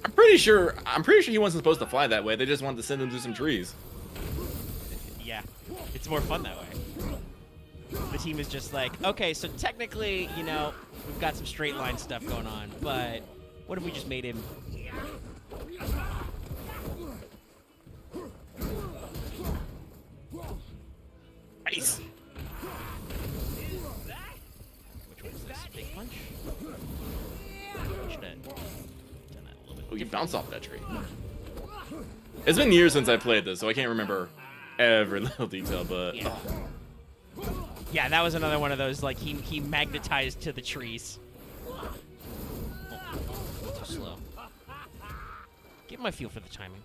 I'm pretty sure he wasn't supposed to fly that way. They just wanted to send him through some trees. Yeah, it's more fun that way. The team is just like, okay, so technically, you know, we've got some straight line stuff going on, but what if we just made him... Nice. Which one is this? Big punch? Should have done that a little bit. Oh, you bounced off that tree. It's been years since I played this, so I can't remember every little detail, but... Yeah. Yeah, that was another one of those, like, he magnetized to the trees. Oh, too slow. Give him my feel for the timing.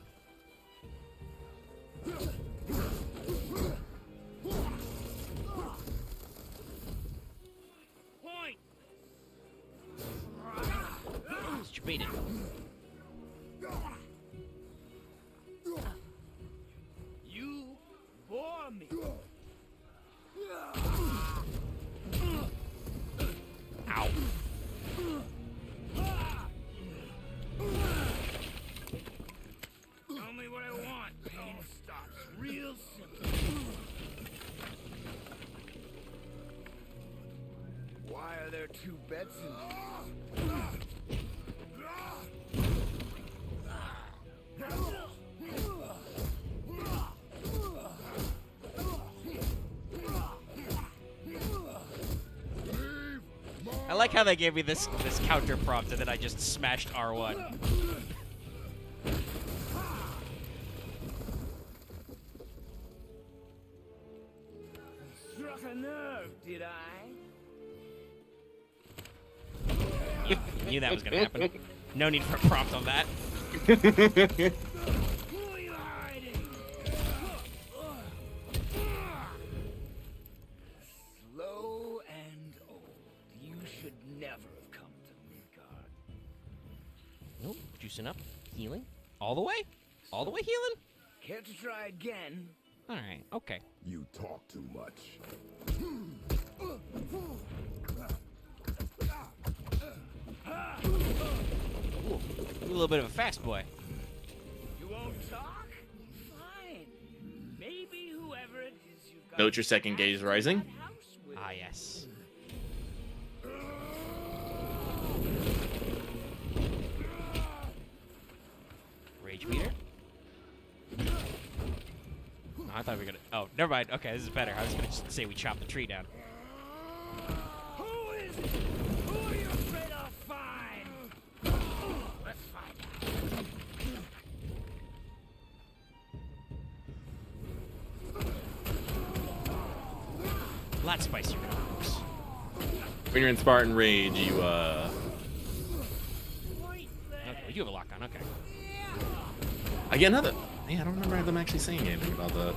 Point. It's baited. You bore me. Ow. Tell me what I want. Pain stops real simple. Why are there two beds in here? I like how they gave me this counter prompt and then I just smashed R1. Struck a nerve, did I? Knew that was gonna happen. No need for a prompt on that. Who are you hiding? Slow and old. You should never have come to Midgard. Nope. Juicing up. Healing. All the way? All the way healing? Care to try again? Alright, okay. You talk too much. Ooh, a little bit of a fast boy. You won't talk? Fine. Note your second gaze rising. Ah, yes. Rage meter. Oh, I thought we were gonna. Oh, never mind. Okay, this is better. I was gonna just say we chopped the tree down. Who is it? Who are you afraid I'll find? Let's find out. A lot spicier than ours. When you're in Spartan Rage, you Okay, we do have a lock on. Okay. I get another. Yeah, I don't remember them actually saying anything about that.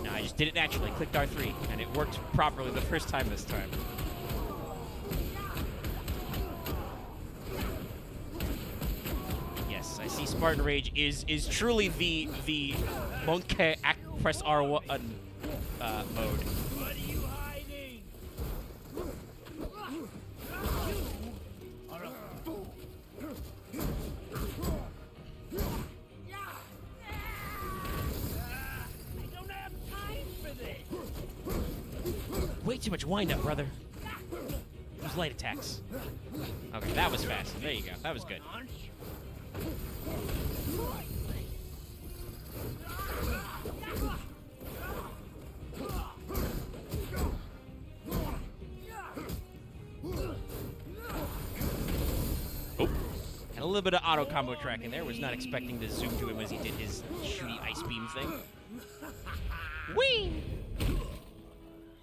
No, I just did it naturally. Clicked R3, and it worked properly the first time this time. Yes, I see. Spartan Rage is truly the monkey press R1 mode. What are you hiding? You are a fool. I don't have time for this. Way too much wind up, brother. Use light attacks. Okay, that was fast. There you go. That was good. Oh, And a little bit of auto combo tracking there. Was not expecting to zoom to him as he did his shooty ice beam thing. Whee!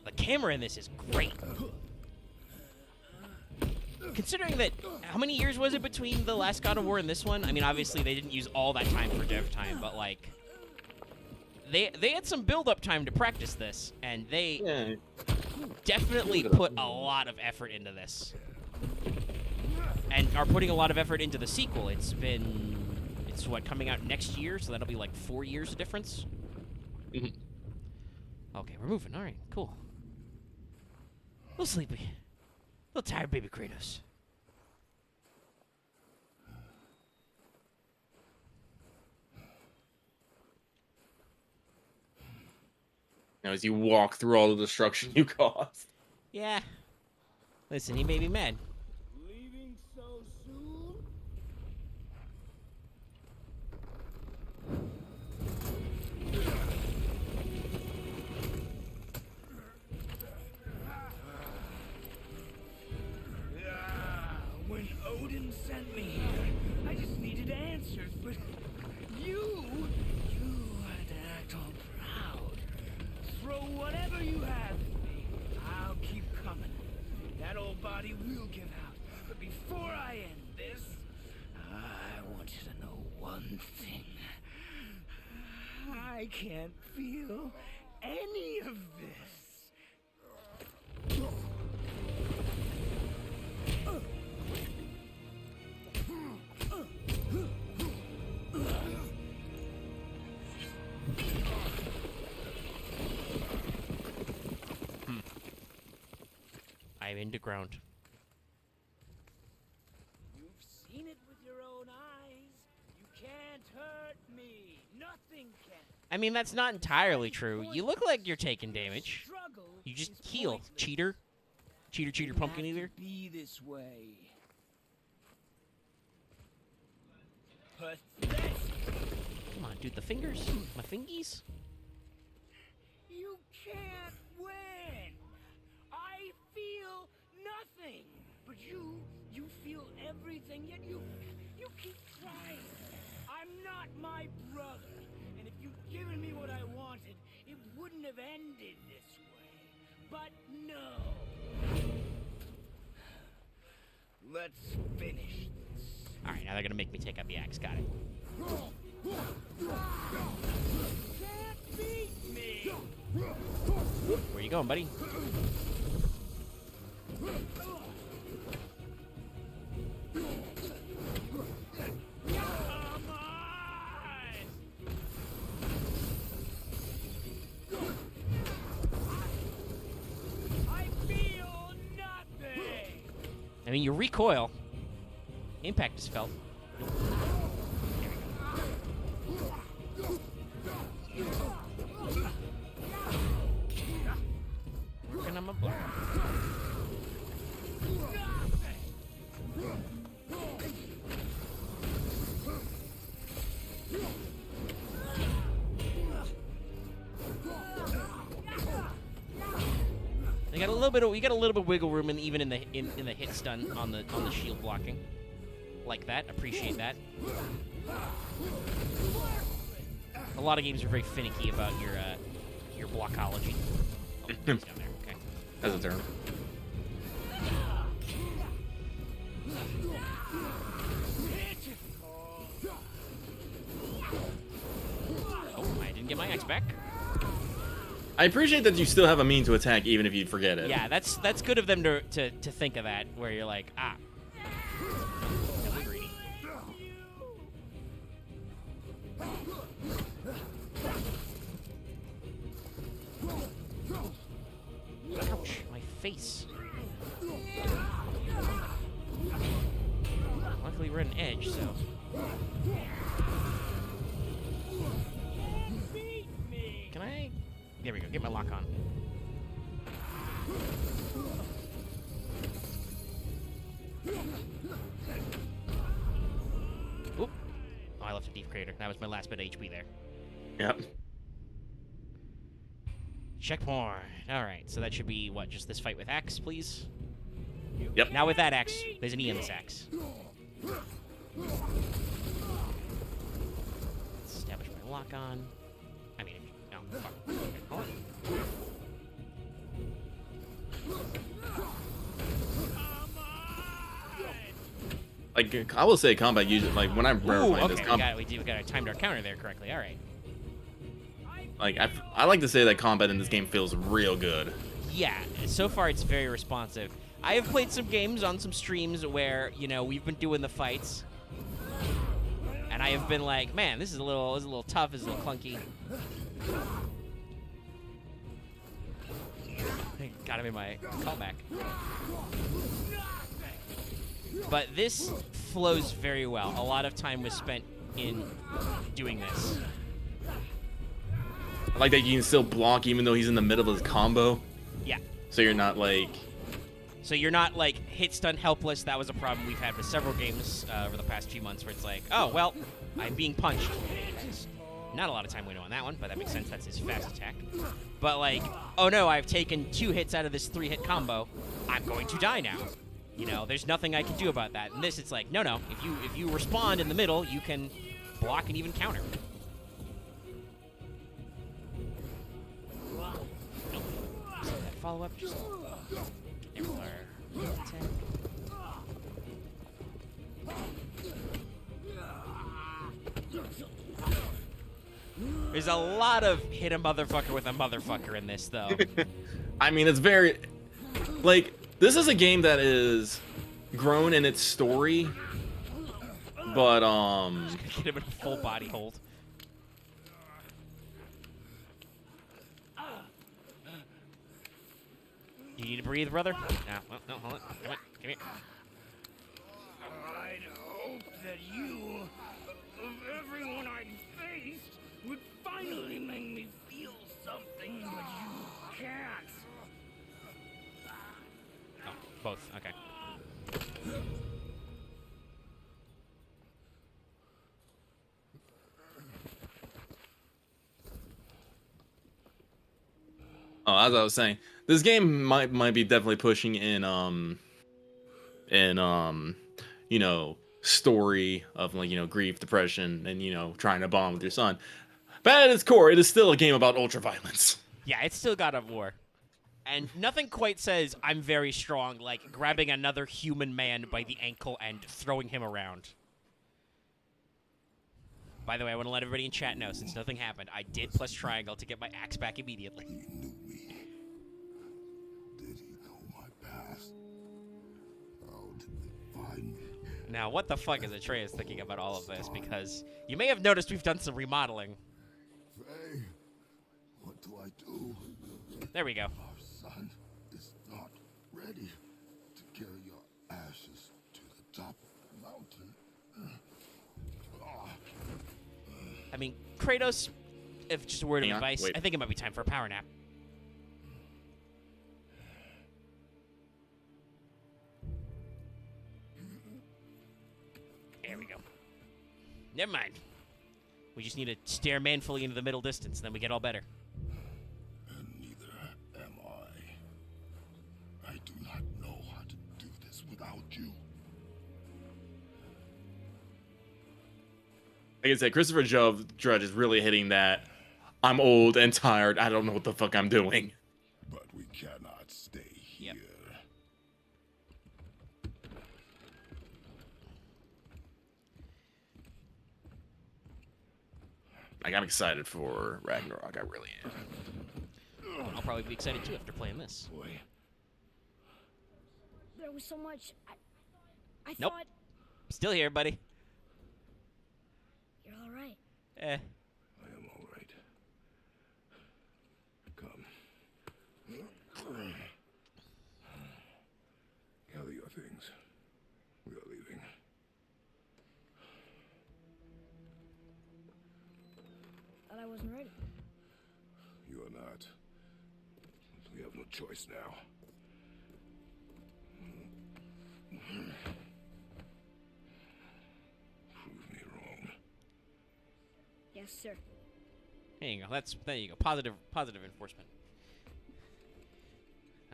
The camera in this is great. Considering that, how many years was it between the last God of War and this one? I mean, obviously they didn't use all that time for dev time, but like, they had some build-up time to practice this, and they yeah. definitely put a lot of effort into this, and are putting a lot of effort into the sequel. It's what, coming out next year, so that'll be like 4 years of difference. Mhm. Okay, we're moving. All right, cool. A little sleepy. A little tired, baby Kratos. Now, as you walk through all the destruction you caused. Yeah. Listen, he made me mad. Leaving so soon? When Odin sent me here, I just needed answers, but you had to act all proud. Throw whatever you have at me. I'll keep coming. That old body will give out. But before I end this, I want you to know one thing. I can't feel any of this. I'm into ground. You've seen it with your own eyes. You can't hurt me. Nothing can. I mean, that's not entirely true. You look like you're taking damage. Struggle You just is heal, pointless. cheater. Cheater, pumpkin Have to eater. Be this way. Pathetic. Come on, dude, the fingers. My fingies. You can't win. I feel nothing, but you feel everything. Yet you keep trying. I'm not my brother, and if you'd given me what I wanted, it wouldn't have ended this way. But no. Let's finish this. All right, now they're gonna make me take out the axe. Got it. Can't beat me. Where you going, buddy? Come on. I feel nothing. I mean, you recoil. Impact is felt. block. You got a little bit of wiggle room, and even in the hit stun on the shield blocking, like that. Appreciate that. A lot of games are very finicky about your blockology. Oh, he's down there. Okay. That's a term. Oh, I didn't get my axe back. I appreciate that you still have a mean to attack even if you forget it. Yeah, that's good of them to think of that, where you're like, ah. Don't be greedy. Ouch, my face. Luckily we're at an edge, so. Can I? There we go, get my lock on. Oop. Oh, I left a deep crater. That was my last bit of HP there. Yep. Checkpoint. Alright, so that should be, what, just this fight with axe, please? Yep. Now with that axe, there's an E in this axe. Establish my lock on. I mean, no, fuck. Okay, hold on. Like, I will say combat usually, like, when I remember Ooh, playing okay, this, we got our timed our counter there correctly. Alright. like, I like to say that combat in this game feels real good. Yeah, so far it's very responsive. I have played some games on some streams where, you know, we've been doing the fights, and I have been like, man, this is a little tough, this is a little clunky. Got him in my callback. But this flows very well. A lot of time was spent in doing this. I like that you can still block even though he's in the middle of his combo. Yeah. So you're not like... So you're not, like, hit stun helpless. That was a problem we've had with several games over the past few months where it's like, oh, well, I'm being punched. Not a lot of time window on that one, but that makes sense. That's his fast attack. But, like, oh no, I've taken 2 hits out of this 3-hit combo. I'm going to die now. You know, there's nothing I can do about that. In this, it's like, no. If you respond in the middle, you can block and even counter. Nope. So that follow-up, just get there with our attack. There's a lot of hit a motherfucker with a motherfucker in this, though. I mean, it's very... Like, this is a game that is grown in its story, but, Get him in a full body hold. You need to breathe, brother? No, well, no, hold on. Come here. I'd hope that you, of everyone I'd faced, would finally make me feel something, but you can't. Oh, both. Okay. oh, as I was saying, this game might be definitely pushing in you know, story of, like, you know, grief, depression, and, you know, trying to bond with your son. But at its core, it is still a game about ultraviolence. Yeah, it's still God of War. And nothing quite says, I'm very strong, like grabbing another human man by the ankle and throwing him around. By the way, I want to let everybody in chat know, since nothing happened, I did plus triangle to get my axe back immediately. He knew me. Did he know my past? How did they find me? Now, what the fuck is Atreus thinking about all of this? Because you may have noticed we've done some remodeling. Faye, what do I do? There we go. Our son is not ready to carry your ashes to the top of the mountain. I mean, Kratos, if just a word of Hang on, advice, wait. I think it might be time for a power nap. we go. Never mind. We just need to stare manfully into the middle distance, then we get all better. And neither am I. I do not know how to do this without you. Like I said, Christopher Drudge is really hitting that. I'm old and tired. I don't know what the fuck I'm doing. But we cannot stay here. Yep. Like, I'm excited for Ragnarok. I really am. I'll probably be excited too after playing this. Boy, There was so much. I Nope. thought Still here, buddy. you're all right. I am all right. Come. Gather your things. We are leaving. Thought I wasn't ready. You are not. We have no choice now. Prove me wrong. Yes, sir. There you go. There you go. Positive enforcement.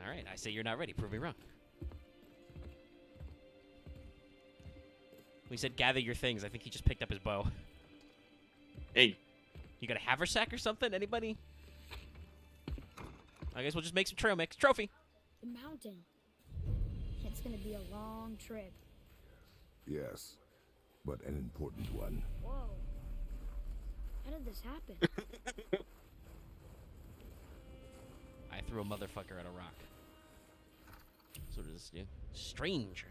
All right. I say you're not ready. Prove me wrong. We said gather your things. I think he just picked up his bow. Hey, You got a haversack or something? Anybody? I guess we'll just make some trail mix. Trophy. The mountain. It's gonna be a long trip. Yes, but an important one. Whoa. How did this happen? I threw a motherfucker at a rock. So what does this do? Stranger.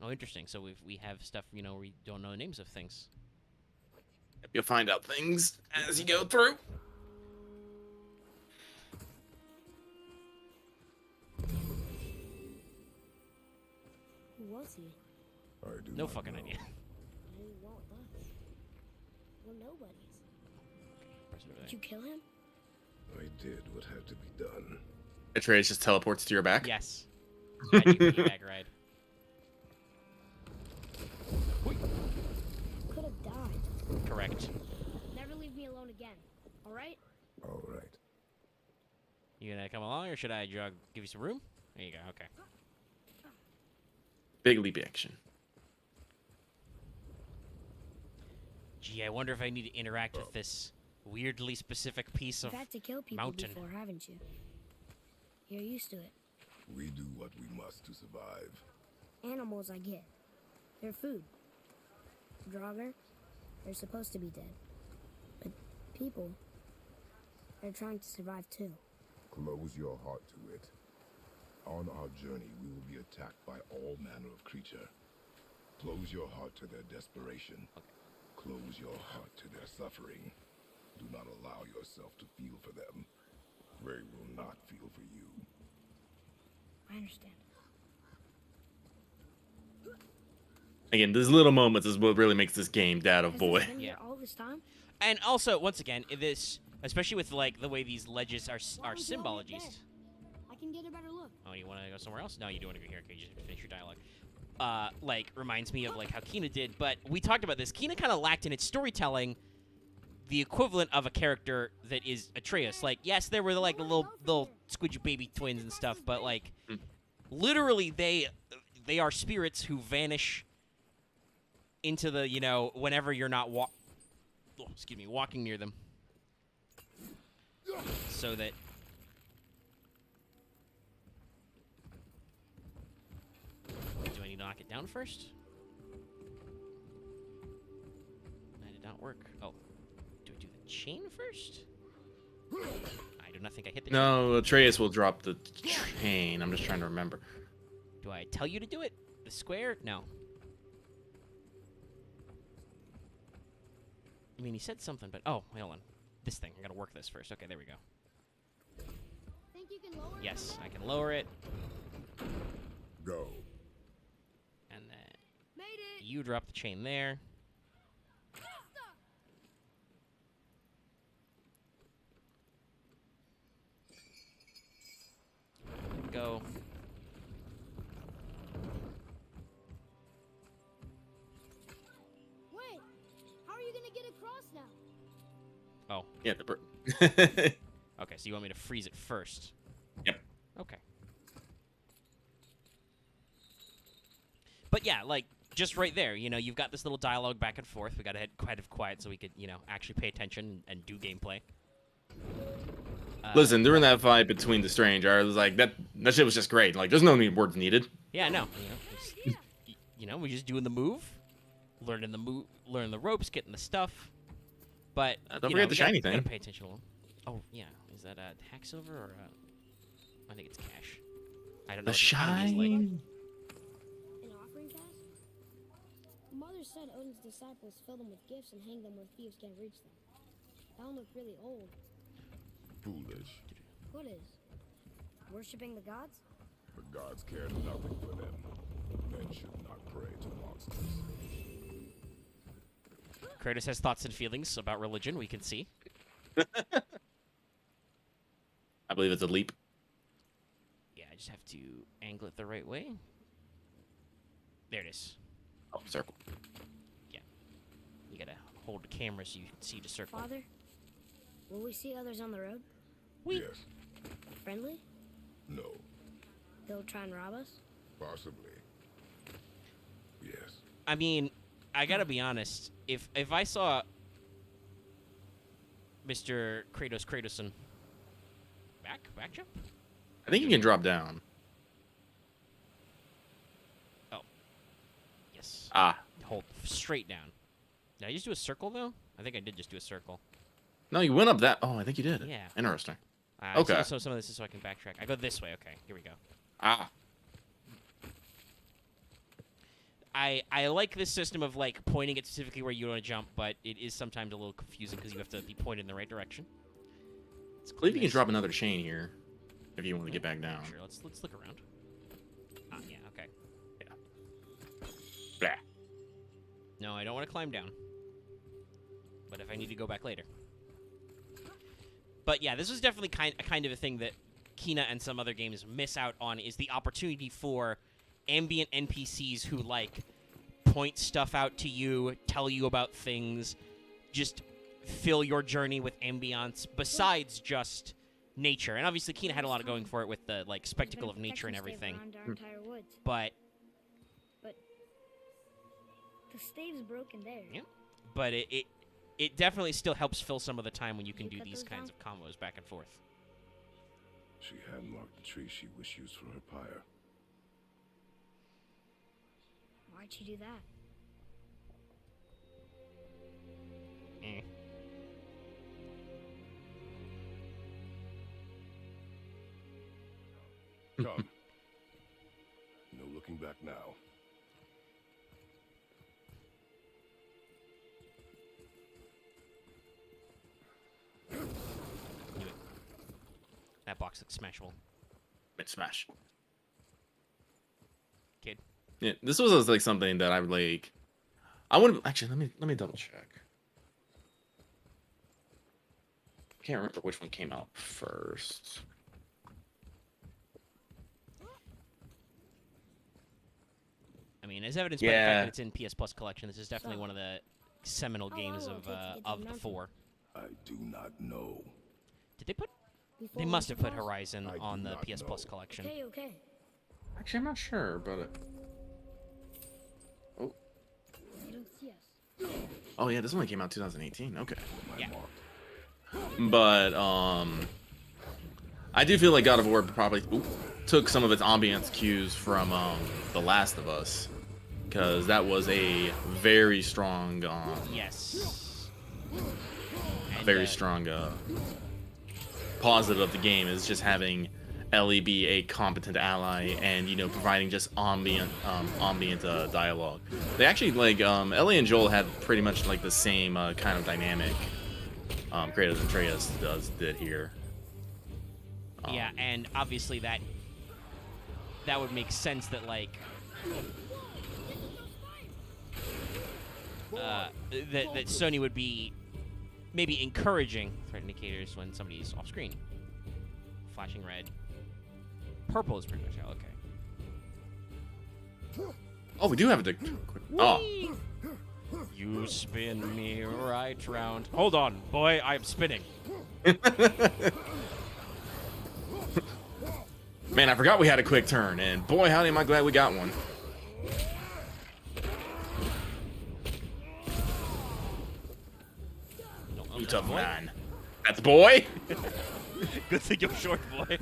Oh, interesting. So we have stuff, you know, we don't know the names of things. you'll find out things as you go through. Who was he? I do No not fucking know. idea. What did he want with us? We're nobodies. Press it over Did you kill him? I did what had to be done. Atreus just teleports to your back. there. Yes. Magic piggyback ride. Could have died. Correct. Never leave me alone again. All right? All right. You gonna come along, or should I give you some room? There you go. Okay. Big leap action. Gee, I wonder if I need to interact with this weirdly specific piece of You've had to kill people mountain. before, haven't you? You're used to it. We do what we must to survive. Animals, I get. They're food. Draugr, they're supposed to be dead. But people, they're trying to survive too. Close your heart to it. On our journey, we will be attacked by all manner of creature. Close your heart to their desperation. Close your heart to their suffering. Do not allow yourself to feel for them. They will not feel for you. I understand. Again, these little moments is what really makes this game Dad of Has Boy. this been here Yeah. all this time? And also, once again, this, especially with like the way these ledges are Why don't you all meet symbologies. there? I can get a better look. Oh, you want to go somewhere else? No, you do want to go here. Okay, you just finish your dialogue. Like reminds me of like how Kina did, but we talked about this. Kina kind of lacked in its storytelling the equivalent of a character that is Atreus. Like, yes, there were like the little squidgy baby twins and stuff, but like, literally they are spirits who vanish into the, you know, whenever you're not walking near them, so that. Do I need to knock it down first? That did not work. Oh. Do I do the chain first? I do not think I hit the chain. No, Atreus will drop the chain. I'm just trying to remember. Do I tell you to do it? The square? No. I mean, he said something, but... Oh, hold on. This thing. I gotta work this first. Okay, there we go. Think you can lower it Yes, from I can lower it. Go. And then there? Made it. you drop the chain there. There we go. Yeah. Okay, so you want me to freeze it first? Yep. Okay. But yeah, like, just right there, you know, you've got this little dialogue back and forth. We got to head kind of quiet so we could, you know, actually pay attention and do gameplay. Listen, during that fight between the stranger, I was like, that shit was just great. Like, there's no words needed. Yeah, no. You know, we're just doing the move, learning the ropes, getting the stuff. But Don't forget the shiny thing. Gotta pay attention to them. Oh yeah, is that hack silver or I think it's cash. I don't know. The shine. An offering cast? Mother said Odin's disciples fill them with gifts and hang them where thieves can't reach them. That one looked really old. Foolish. What is? Worshipping the gods? The gods cared nothing for them. Men should not pray to monsters. Kratos has thoughts and feelings about religion. We can see. I believe it's a leap. Yeah, I just have to angle it the right way. There it is. Oh, circle. Yeah. You gotta hold the camera so you can see the circle. Father, will we see others on the road? Yes. Friendly? No. They'll try and rob us? Possibly. Yes. I mean, I gotta be honest. If I saw Mr. Kratoson back jump? I think you can drop down. Oh. Yes. Ah. Hold straight down. Did I just do a circle though? I think I did just do a circle. No, you went up that. Oh, I think you did. Yeah. Interesting. Okay. So some of this is so I can backtrack. I go this way. Okay. Here we go. Ah. I like this system of like pointing it specifically where you want to jump, but it is sometimes a little confusing because you have to be pointed in the right direction. I believe you can drop another chain here if you want to get back down. Sure, let's look around. Ah, yeah, okay. Blah. No, I don't want to climb down. But if I need to go back later. But yeah, this was definitely kind of a thing that Kena and some other games miss out on, is the opportunity for ambient NPCs who like point stuff out to you, tell you about things, just fill your journey with ambiance besides just nature. And obviously Kena had a lot of going for it with the like spectacle of nature and everything. But the stave's broken there. yeah. But it definitely still helps fill some of the time when you can do cut these those kinds of combos back and forth. She hand-marked the tree she wished used for her pyre. Why'd she do that? Eh. Come. No looking back now. That box looks smashable. Mid smash. Kid. Yeah, this was like something that I would like. I would actually let me double check. Can't remember which one came out first. I mean, as evidenced by the fact that it's in PS Plus collection, this is definitely one of the seminal games long will of it take to get of to the Mountain? four. I do not know. Did they put? Before They must have Winter put Falls? Horizon I on do the not PS Plus know. collection. Okay. Actually, I'm not sure, but oh, You don't see us. oh yeah, this one came out 2018. Okay, Yeah. but I do feel like God of War probably took some of its ambience cues from The Last of Us, because that was a very strong, Yes. And, very strong positive of the game is just having Ellie be a competent ally and, you know, providing just ambient dialogue. They actually like Ellie and Joel had pretty much like the same kind of dynamic Kratos and Atreus did here. Yeah, and obviously that would make sense that like that Sony would be maybe encouraging threat indicators when somebody's off screen. Flashing red. Purple is pretty much okay. Oh, we do have a quick. Oh, You spin me right round. Hold on, boy, I'm spinning. Man, I forgot we had a quick turn, and boy, howdy, am I glad we got one. You tough man. That's boy. Good thing you're short, boy.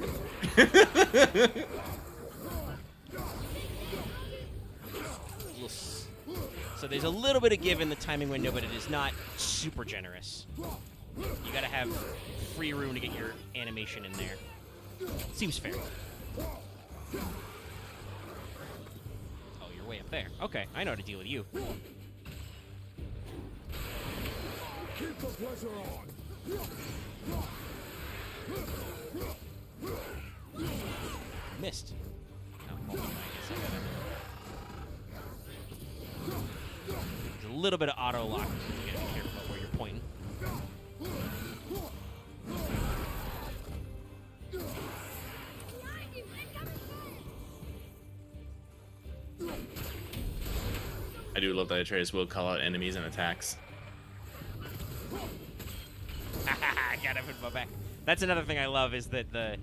So there's a little bit of give in the timing window, but it is not super generous. You gotta have free room to get your animation in there. Seems fair. Oh, you're way up there. Okay, I know how to deal with you. Keep the pressure on. Missed. Oh, hold on, I guess I gotta... There's a little bit of auto lock. You gotta be careful about where you're pointing. I do love that Atreus will call out enemies and attacks. I got him in my back. That's another thing I love is that the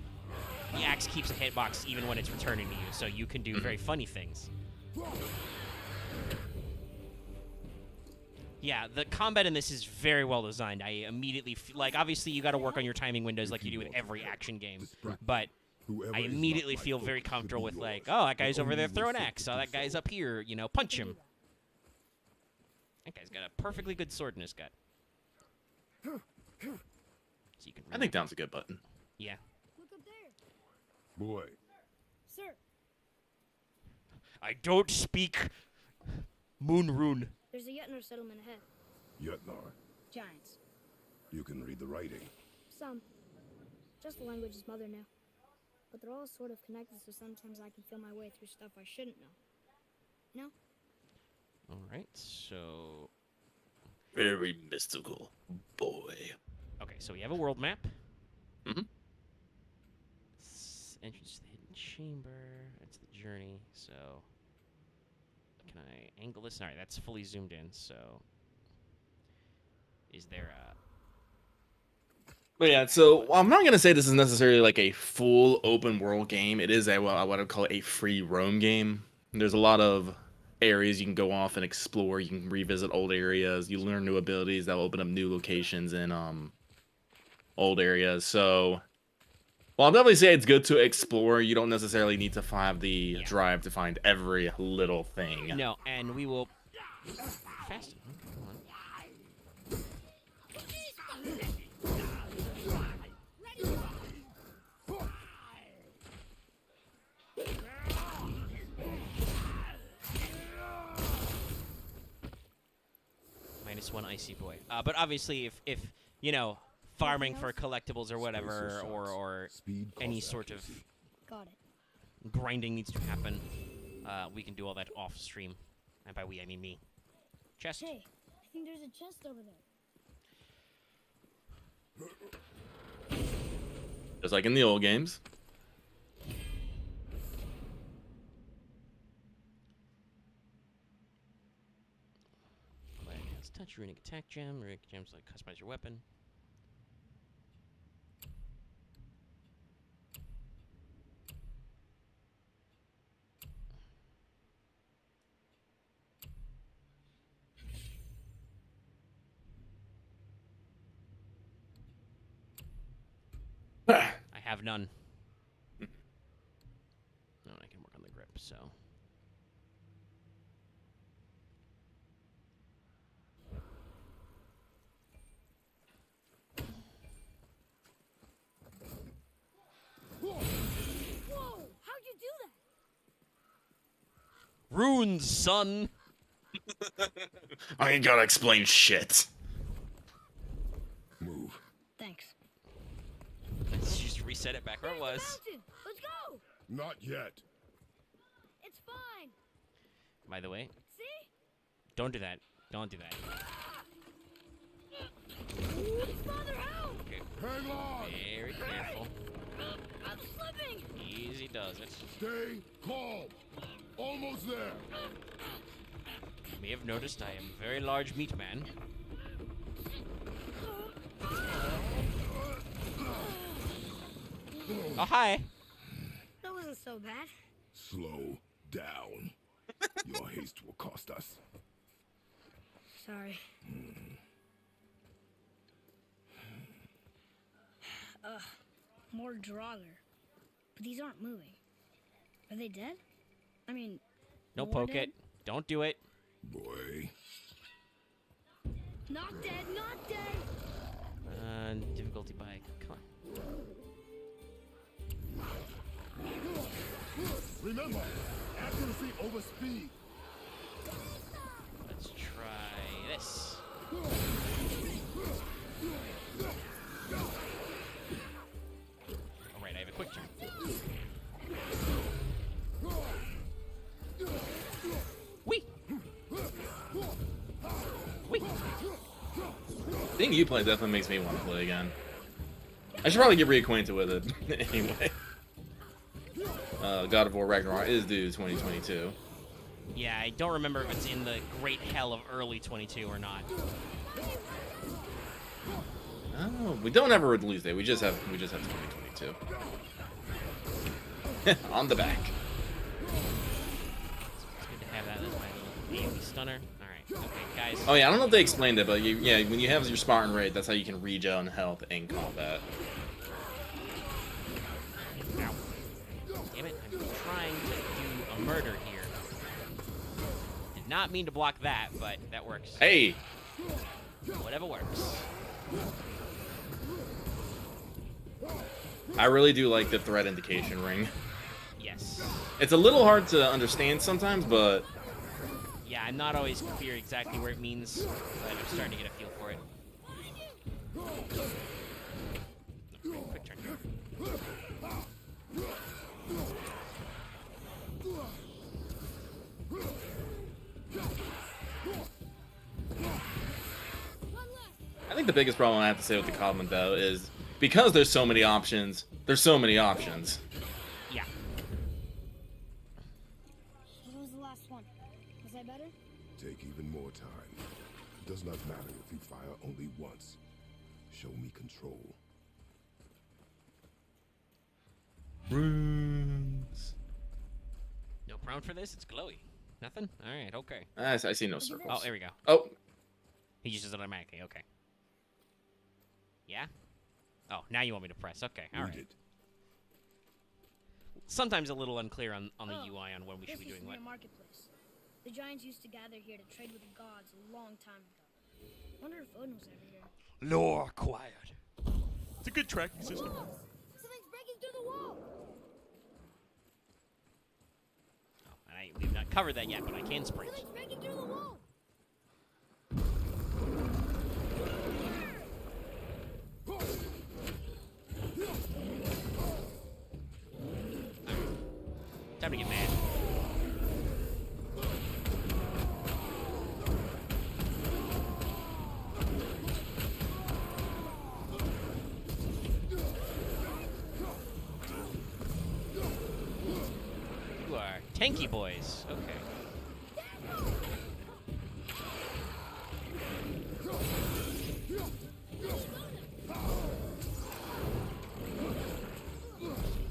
axe keeps a hitbox even when it's returning to you, so you can do very funny things. Yeah, the combat in this is very well designed. I immediately like, obviously you got to work on your timing windows like you do with every action game, but I immediately feel very comfortable with like, oh, that guy's over there throwing axe. Oh, that guy's up here, you know, punch him. That guy's got a perfectly good sword in his gut. So you can I think down's a good button. Yeah. Look up there. Boy, Sir, I don't speak Moon Rune. there's a Yetner settlement ahead. Yetnar, Giants. you can read the writing. Some. Just the language his mother knew. But they're all sort of connected, so sometimes I can feel my way through stuff I shouldn't know. You know? All right, so... Very mystical, boy. Okay, so we have a world map. Mm-hmm. Entrance to the hidden chamber. That's the journey, so... Can I angle this? All right, that's fully zoomed in, so... Is there a... But yeah, so I'm not gonna say this is necessarily like a full open world game. It is a what I would call a free roam game. There's a lot of areas you can go off and explore. You can revisit old areas. You learn new abilities that will open up new locations in old areas. So, well, I'll definitely say it's good to explore. You don't necessarily need to have the drive to find every little thing. No, and we will... Fast. Come on. -1 icy boy. But obviously, if you know, farming for collectibles or whatever, or Speed any cost sort of accuracy. Got it. grinding needs to happen, we can do all that off stream. And by we, I mean me. Chest. Hey, I think there's a chest over there. Just like in the old games. Let's touch runic attack gem. Runic gems like customize your weapon. I have none. No, I can work on the grip, so. Whoa! How'd you do that? Runes, son! I ain't gotta explain shit. Move. Thanks. Let's just reset it back where it was. Mountain! Let's go! Not yet. It's fine. By the way, See? don't do that. Don't do that. Father, help! Okay, Hang on. very careful. I'm slipping! Easy does it. Stay calm. Almost there. You may have noticed I am a very large meat man. Oh, hi. That wasn't so bad. Slow down. Your haste will cost us. Sorry. More Draugr. But these aren't moving. Are they dead? I mean, No more poke dead? it. Don't do it. Boy. Not dead, not dead! Difficulty by... Come on. Remember, accuracy over speed. Let's try this. Alright, I have a quick turn. Whee! Whee! Seeing you play definitely makes me want to play again. I should probably get reacquainted with it anyway. God of War Ragnarok is due 2022. Yeah, I don't remember if it's in the great hell of early 22 or not. Oh, we don't have a release date. We just have 2022. On the back. It's good to have that as my little AoE stunner. Alright, okay, guys. Oh yeah, I don't know if they explained it, but yeah, when you have your Spartan raid, that's how you can regen health in combat. Ow. Damn it, I'm trying to do a murder here. Did not mean to block that, but that works. Hey, Whatever works. I really do like the threat indication ring. Yes. It's a little hard to understand sometimes, but Yeah, I'm not always clear exactly where it means, but I'm starting to get a feel for it. Okay, quick turn. I think the biggest problem I have to say with the Common though is because there's so many options. There's so many options. Yeah. What was the last one? Was I better? Take even more time. It does not matter if you fire only once. Show me control. Runes. No crown for this? It's glowy. Nothing? Alright, okay. I see no circles. Oh, there we go. Oh, He uses it automatically, okay. Yeah? Oh, now you want me to press. Okay, Read alright. it. Sometimes a little unclear on the Oh, UI on when we should this be is doing near what. marketplace. The giants used to gather here to trade with the gods a long time ago. Wonder if Odin was ever here. Lore quiet. It's a good tracking system. Something's breaking through the wall! Oh, and we've not covered that yet, but I can sprint. Something's breaking through the wall! Time to get mad. You are tanky boys. Okay.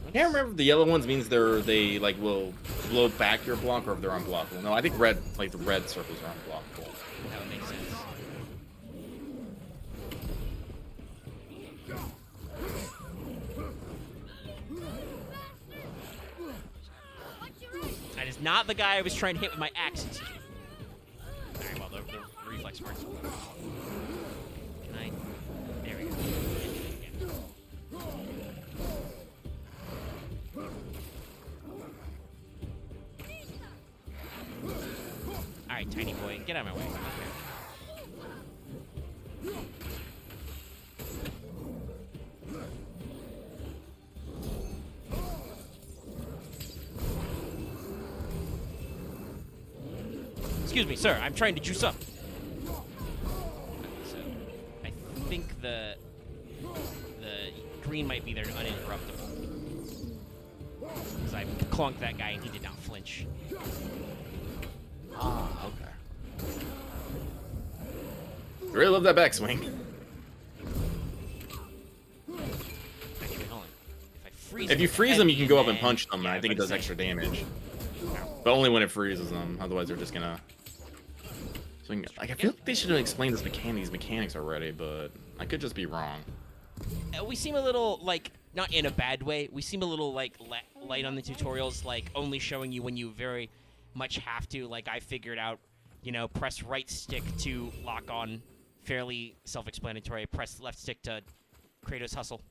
I can't remember if the yellow ones means they like will blow back your block or if they're unblockable. No, I think red, like the red circles are unblockable. That would make sense. That is not the guy I was trying to hit with my axe. Alright, well, the reflex works. Can I? There we go. Alright, tiny boy, get out of my way. Excuse me, sir. I'm trying to juice up. So, I think the green might be there uninterruptible. Because I clonked that guy and he did not flinch. Ah, okay. really love that backswing. Actually, hold on. If I freeze If you them, freeze them, you can go up and then- punch them, and yeah, I think it was does about to extra say. damage. But only when it freezes them. Otherwise, they're just gonna. So, like, I feel like they should have explained these mechanics already, but I could just be wrong. We seem a little, like, not in a bad way. We seem a little, like, light on the tutorials, like, only showing you when you very much have to. Like, I figured out, you know, press right stick to lock on. Fairly self-explanatory. Press left stick to Kratos hustle.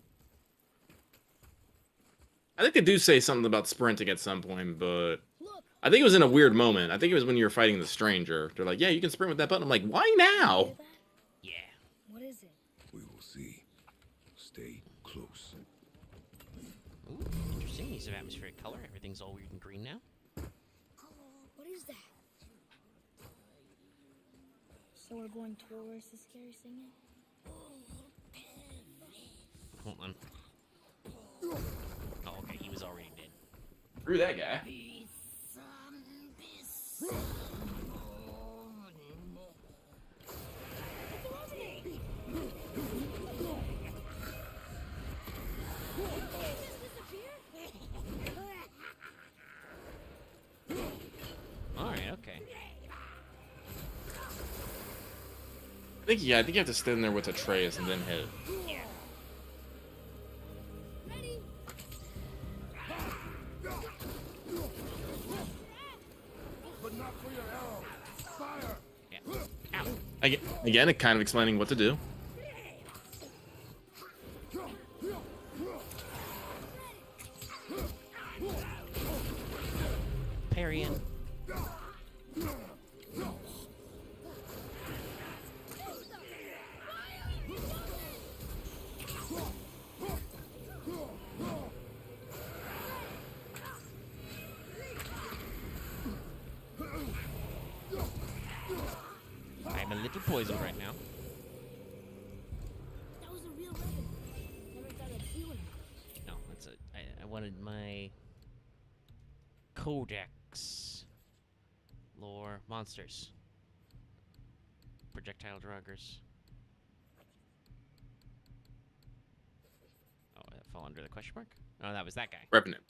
I think they do say something about sprinting at some point, but I think it was in a weird moment. I think it was when you were fighting the stranger. They're like, yeah, you can sprint with that button. I'm like, why now? Hear that? Yeah. What is it? We will see. Stay close. Ooh, interesting. Use of atmospheric color. Everything's all weird and green now. What is that? So we're going towards the scary singing? Hold on. Oh, okay. He was already dead. Screw that guy. Alright, okay. I think you have to stand there with Atreus and then hit it. But not for your arrow. Fire! Yeah. Ow. Again, it kind of explaining what to do. Parrying. I'm a little poisoned right now. That was a real weapon. Never thought I'd see one. No, that's it. I wanted my Codex lore monsters. Projectile druggers. Oh, that fell under the question mark? Oh, that was that guy. Revenant.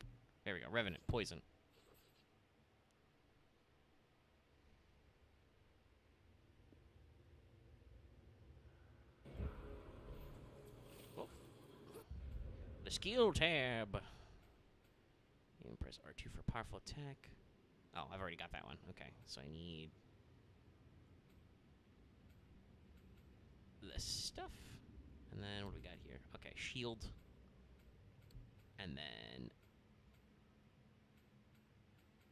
There we go. Revenant. Poison. Oh. The skill tab. You can press R2 for powerful attack. Oh, I've already got that one. Okay, so I need this stuff. And then what do we got here? Okay, shield. And then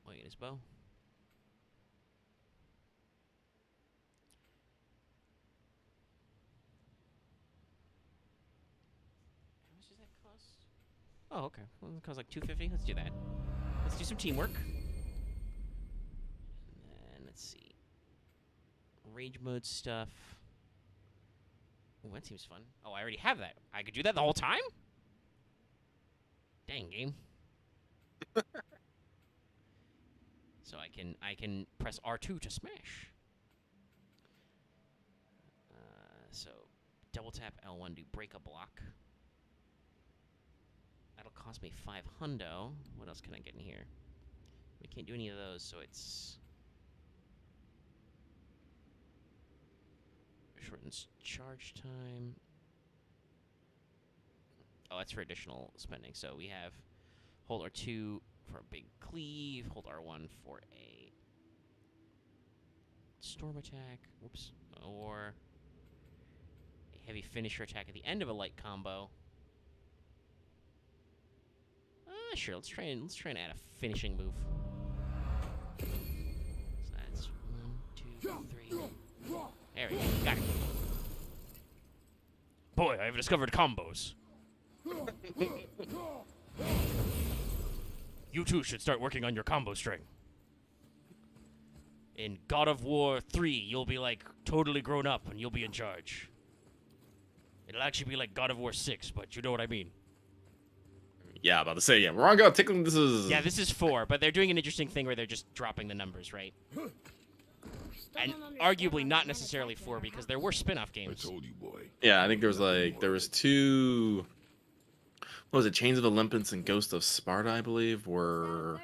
wait, his bow. How much does that cost? Oh, okay. Well, it costs like $250. Let's do that. Let's do some teamwork. And then let's see. Rage mode stuff. Oh, that seems fun. Oh, I already have that. I could do that the whole time? Dang, game. So I can press R2 to smash. So double tap L1 to break a block. That'll cost me 5 hundo. What else can I get in here? We can't do any of those, so it's shortens charge time. Oh, that's for additional spending. So we have hold R2 for a big cleave, hold R1 for a storm attack, whoops, or a heavy finisher attack at the end of a light combo. Sure, let's try and add a finishing move. So that's 1, 2, 3. There we go. Got it. Boy, I've discovered combos. You too should start working on your combo string. In God of War 3, you'll be like totally grown up and you'll be in charge. It'll actually be like God of War 6, but you know what I mean. Yeah, about to say, yeah. We're on go tickling. This is. Yeah, this is 4, but they're doing an interesting thing where they're just dropping the numbers, right? and don't understand arguably how not the necessarily manufacturer 4 because there were spin-off I games. told you, boy. Yeah, I think there was two. What was it? Chains of Olympus and Ghost of Sparta, I believe, were.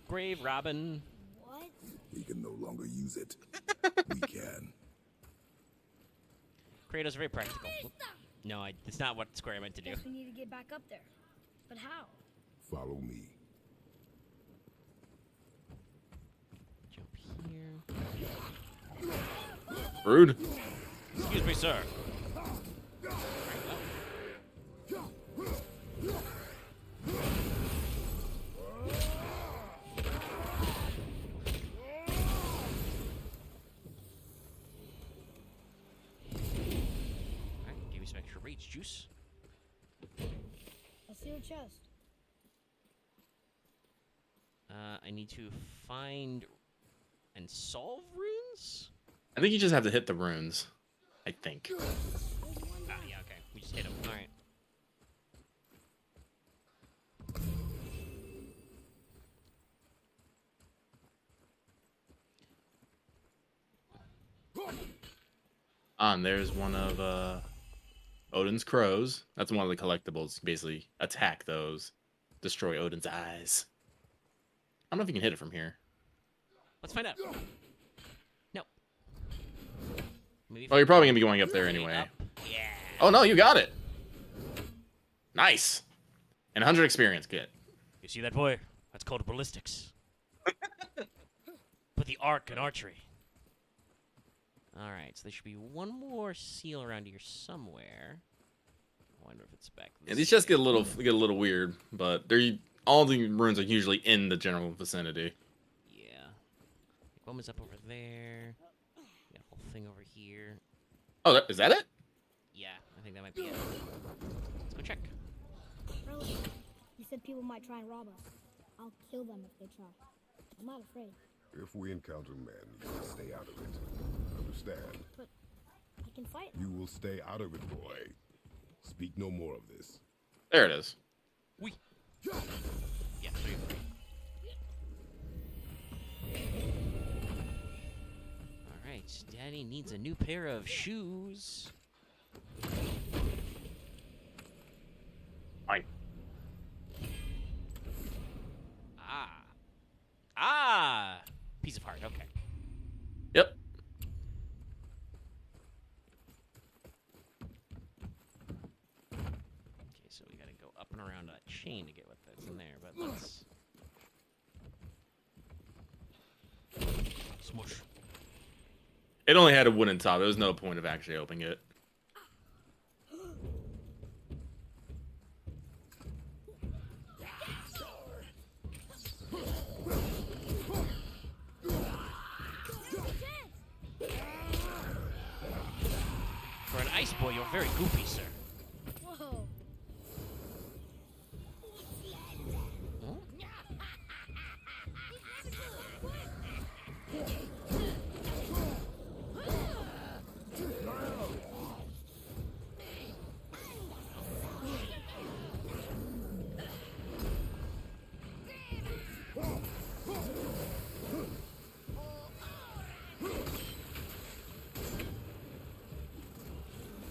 Grave Robin. What? We can no longer use it. We can. Kratos very practical. No, it's not what Square meant to do. Guess we need to get back up there. But how? Follow me. Jump here. Rude. Excuse me, sir. Alright, give me some extra rage juice. I see your chest. I need to find and solve runes? I think you just have to hit the runes. I think. Ah, yeah, okay. We just hit them. Alright. And there's one of Odin's crows. That's one of the collectibles. Basically, attack those, destroy Odin's eyes. I don't know if you can hit it from here. Let's find out. No. Maybe Oh, you're probably gonna be going up there anyway. Up. Yeah. Oh no, you got it. Nice. And 100 experience. Good. You see that boy? That's called ballistics. Put the arc in archery. Alright, so there should be one more seal around here somewhere. I wonder if it's back this Yeah, these chests way. get a little weird, but they're all the runes are usually in the general vicinity. Yeah. One was up over there. Got a whole thing over here. Oh, is that it? Yeah, I think that might be it. Let's go check. Earlier, you said people might try and rob us. I'll kill them if they try. I'm not afraid, If we encounter men, you will stay out of it. Understand? but I can fight. You will stay out of it, boy. Speak no more of this. There it is. We. Yeah, 3 of 3. Alright, Daddy needs a new pair of shoes. Fine. Ah! Piece of heart, okay. Yep. Okay, so we gotta go up and around that chain to get what that's in there, but let's... Smush. It only had a wooden top. There was no point of actually opening it. For an ice boy, you're very goofy, sir. Whoa!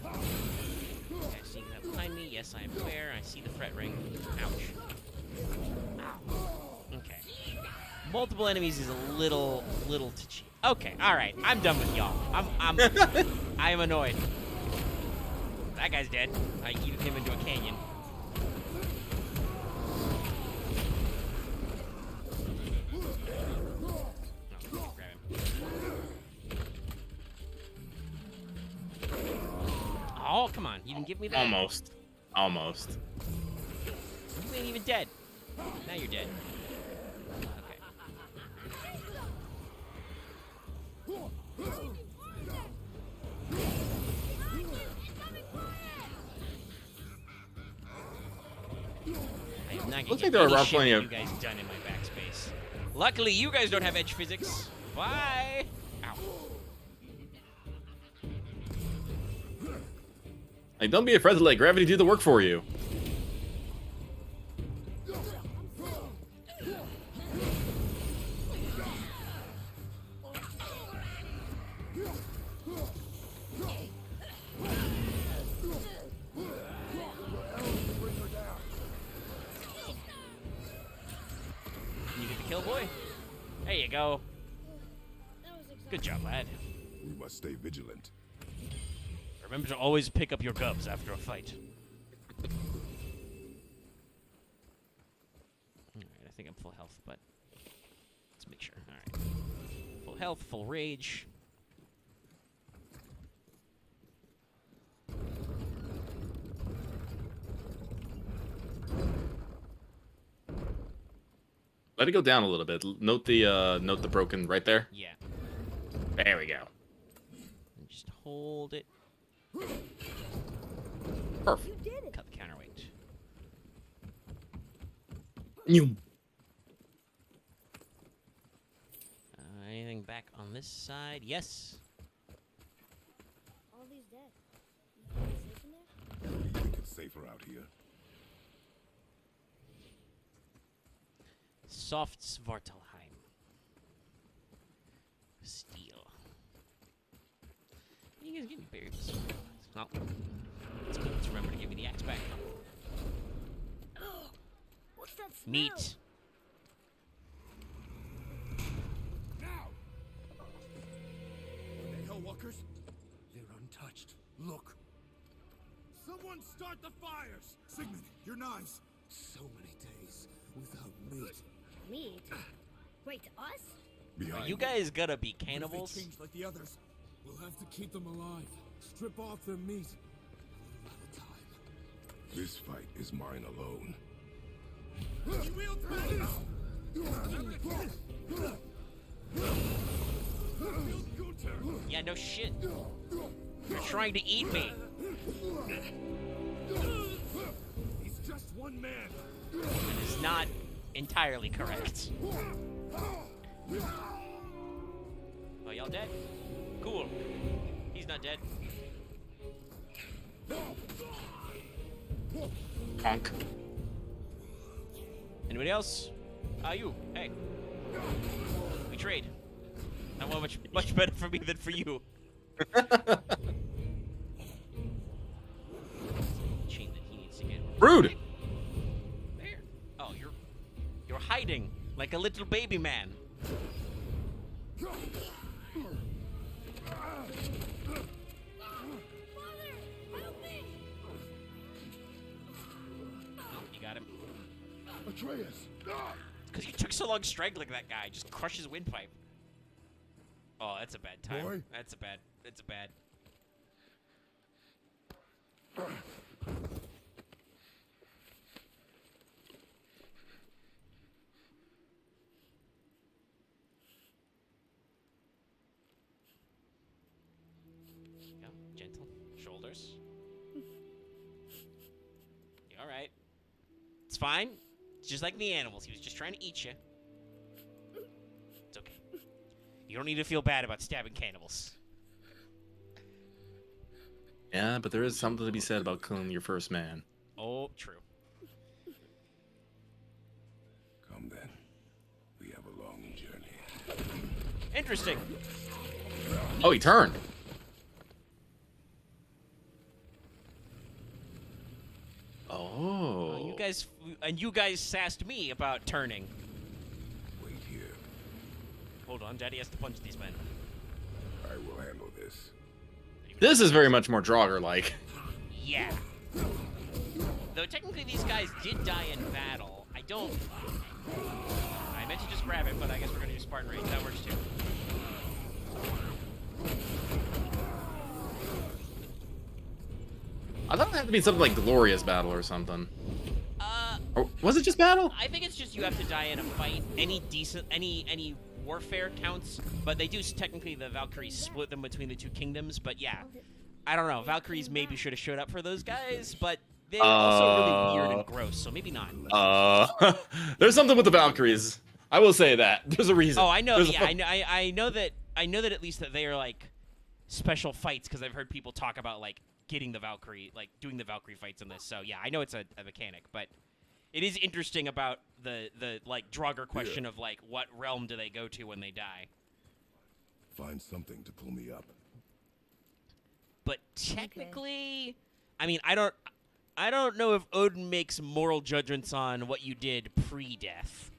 Okay, so you can have behind me. Yes, I am aware. I see the threat ring. Ouch. Ow. Okay. Multiple enemies is a little too cheap. Okay, alright. I'm done with y'all. I am annoyed. That guy's dead. I yeeted him into a canyon. No, grab him. Oh, come on. You didn't give me that? Almost. Almost. You ain't even dead. Now you're dead. Okay. I am not gonna Looks get like there are any around shit plenty that of- you guys done in my backspace. Luckily, you guys don't have edge physics. Bye. Ow. Like, don't be afraid to let gravity do the work for you. You get the kill, boy. There you go. Good job, lad. We must stay vigilant. Remember to always pick up your gubs after a fight. Alright, I think I'm full health, but let's make sure. Alright. Full health, full rage. Let it go down a little bit. Note the broken right there. Yeah. There we go. And just hold it. Perfect. Cut the counterweight. Anything back on this side? Yes. All these dead. You think it's safe in there? We think it's safer out here. Soft Svartalheim. Steel. You guys give me berries. Well, it's cool. Let's remember to give me the axe back. What's that smell? Meat. Now! Are they Hellwalkers? They're untouched. Look. Someone start the fires! Sigmund, your knives. So many days without meat. Meat? Wait, us? Behind You guys gotta be What if cannibals. they change like the others? We'll have to keep them alive. Strip off their meat. A little at a time. this fight is mine alone. He wields Yeah, no shit. You're trying to eat me. He's just one man. That is not entirely correct. Oh, y'all dead? Cool. He's not dead. Honk. Anybody else? You. Hey. We trade. Not much better for me than for you. Chain that he needs to get. Rude. There. Oh, you're hiding like a little baby man. You got him. Atreus! Because you took so long strangling that guy. Just crush his windpipe. Oh, that's a bad time. Boy. That's a bad. Go. Gentle. Shoulders. You alright? It's fine. It's just like the animals. He was just trying to eat you. It's okay. You don't need to feel bad about stabbing cannibals. Yeah, but there is something to be said about killing your first man. Oh, true. Come then. We have a long journey. Interesting. Oh, he turned. Oh. You guys sassed me about turning. Wait here. Hold on, Daddy has to punch these men. I will handle this. This is very much more Draugr-like. Yeah. Though technically these guys did die in battle. I meant to just grab it, but I guess we're gonna do Spartan Rage. That works too. I thought it had to be something like Glorious Battle or something. Or was it just Battle? I think it's just you have to die in a fight. Any warfare counts, but they do technically the Valkyries split them between the two kingdoms. But yeah, I don't know. Valkyries maybe should have showed up for those guys, but they're also really weird and gross, so maybe not. There's something with the Valkyries. I will say that. There's a reason. Oh, I know. There's Yeah, I know that at least that they are like special fights because I've heard people talk about like getting the Valkyrie, like doing the Valkyrie fights in this. So yeah, I know it's a mechanic, but it is interesting about the like Draugr question of like what realm do they go to when they die. Find something to pull me up. but technically, I mean, I don't know if Odin makes moral judgments on what you did pre-death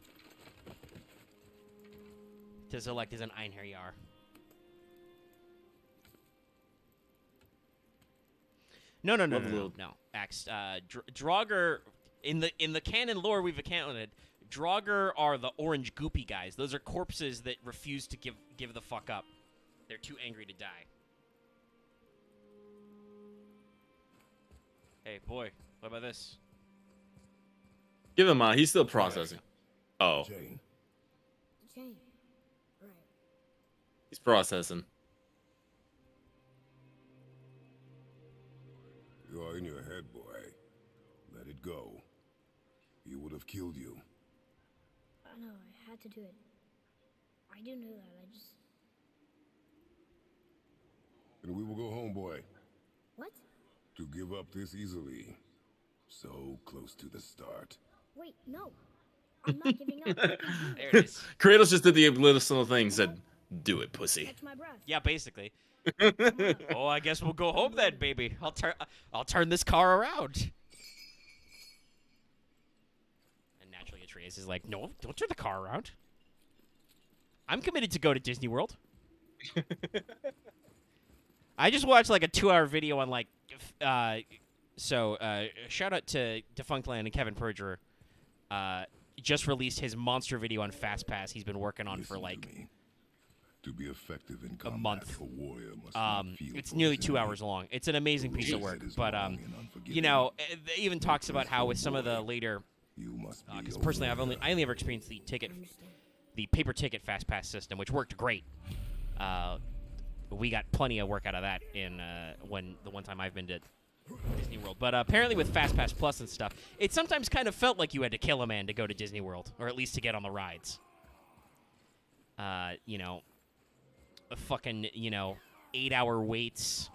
to select as an Einherjar. No. Axe. Draugr, in the canon lore we've accounted, Draugr are the orange goopy guys. Those are corpses that refuse to give the fuck up. They're too angry to die. Hey, boy, what about this? Give him he's still processing. Oh, Jane, Jane. Right. he's processing. you are in your head, boy. Let it go. He would have killed you. I know, I had to do it. I do know that, I just... And we will go home, boy. What? To give up this easily. So close to the start. Wait, no. I'm not giving up. I can do There it. it is. Kratos just did the little thing and said, "Do it, pussy." Catch my breath. Yeah, basically. Come on. Oh, I guess we'll go home then, baby. I'll turn this car around. And naturally, Atreus is like, "No, don't turn the car around. I'm committed to go to Disney World." I just watched like a 2-hour video on like, shout out to Defunctland and Kevin Perjurer. Just released his monster video on FastPass. He's been working on for Listen like to me. To be effective in a combat, month. a warrior must not feel It's for nearly his 2 enemy. hours long. It's an amazing piece of Yes, work. it is But long and unforgiving. you know, it even talks about how with some of the later, You must be because a personally I warrior. only ever experienced the paper ticket FastPass system, which worked great. We got plenty of work out of that in the one time I've been to Disney World. But apparently with FastPass Plus and stuff, it sometimes kind of felt like you had to kill a man to go to Disney World, or at least to get on the rides. You know, a fucking, 8-hour waits,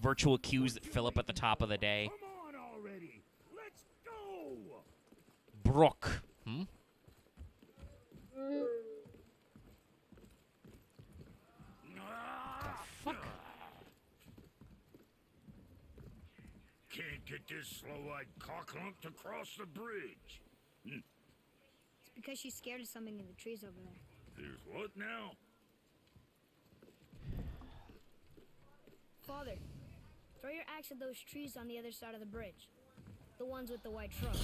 virtual queues that fill up at the top of the day. Come on already. Let's go. Brooke. Hmm? Fuck. Can't get this slow-eyed cocklump to cross the bridge. It's because she's scared of something in the trees over there. There's what now? Father, throw your axe at those trees on the other side of the bridge. The ones with the white trunks.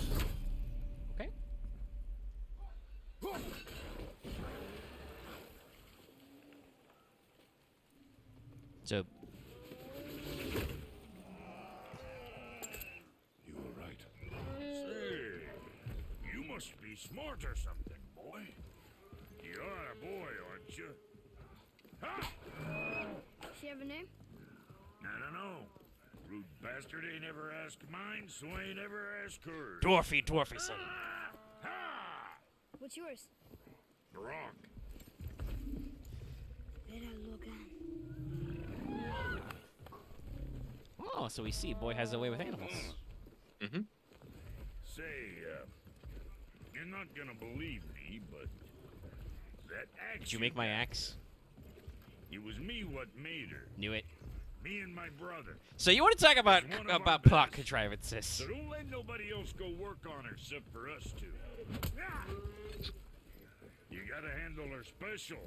Okay. So, You were right. Say, you must be smart or something, boy. You are a boy, aren't you? Ha! Does she have a name? I don't know. Rude bastard ain't ever asked mine, so ain't ever asked hers. Dwarfy son. Ha! What's yours? Brock. Let her look at. Oh, so we see boy has a way with animals. Say, you're not gonna believe me, but that axe. Did you make my axe? It was me what made her. Knew it. Me and my brother. So you want to talk about It's one of our plot best. contrivances? So don't let nobody else go work on her except for us two. Ah! You gotta handle her special.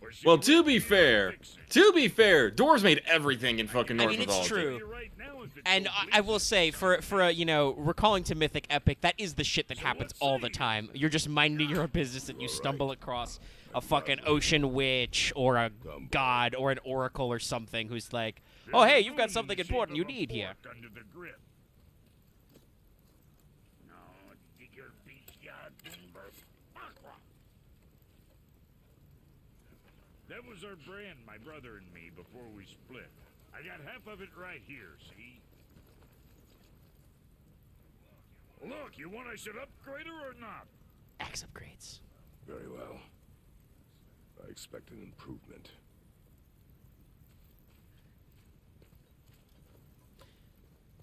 or she Well, won't to be able fair, fix it. Dwarves made everything in fucking I North mean, it's mythology. true. You're right now, if it And so I will pleases say, you. for a, recalling to Mythic Epic, that is the shit that So happens what all say the you? time. You're just minding your own business and you stumble across a fucking ocean witch or a god or an oracle or something who's like, oh, hey, you've got something important you need here. Under the grip. No, digger beast, ya timber. That was our brand, my brother and me, before we split. I got half of it right here, see? Look, you want I should upgrade her or not? Axe upgrades. Very well. I expect an improvement.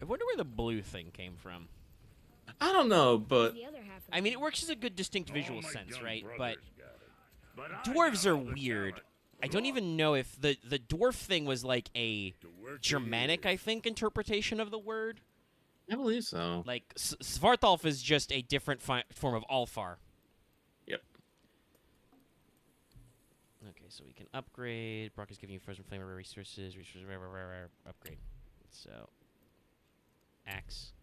I wonder where the blue thing came from. I don't know, but The other half of I mean, it works as a good distinct visual All my sense, young right? But brothers got it. But I dwarves got are all the weird. talent. I don't even know if the dwarf thing was like a Germanic, I think, interpretation of the word. I believe so. Like, Svartalf is just a different form of Alfar. Yep. Okay, so we can upgrade. Brock is giving you frozen flame resources. Upgrade. So, axe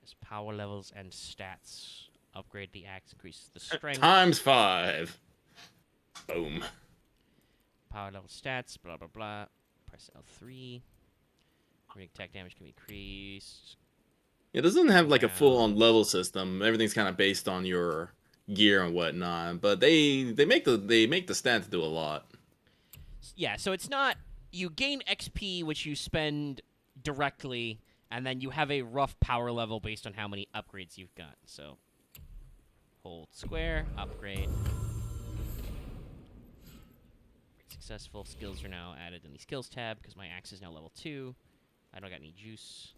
has power levels and stats. Upgrade the axe, increases the strength. Times 5. Boom. Power level stats, blah, blah, blah. Press L3. Attack damage can be increased. It doesn't have like a full-on level system. Everything's kind of based on your gear and whatnot. But they make the stats do a lot. Yeah, so it's not... You gain XP, which you spend directly, and then you have a rough power level based on how many upgrades you've got. So, hold square, upgrade. Successful. Skills are now added in the skills tab because my axe is now level 2. I don't got any juice.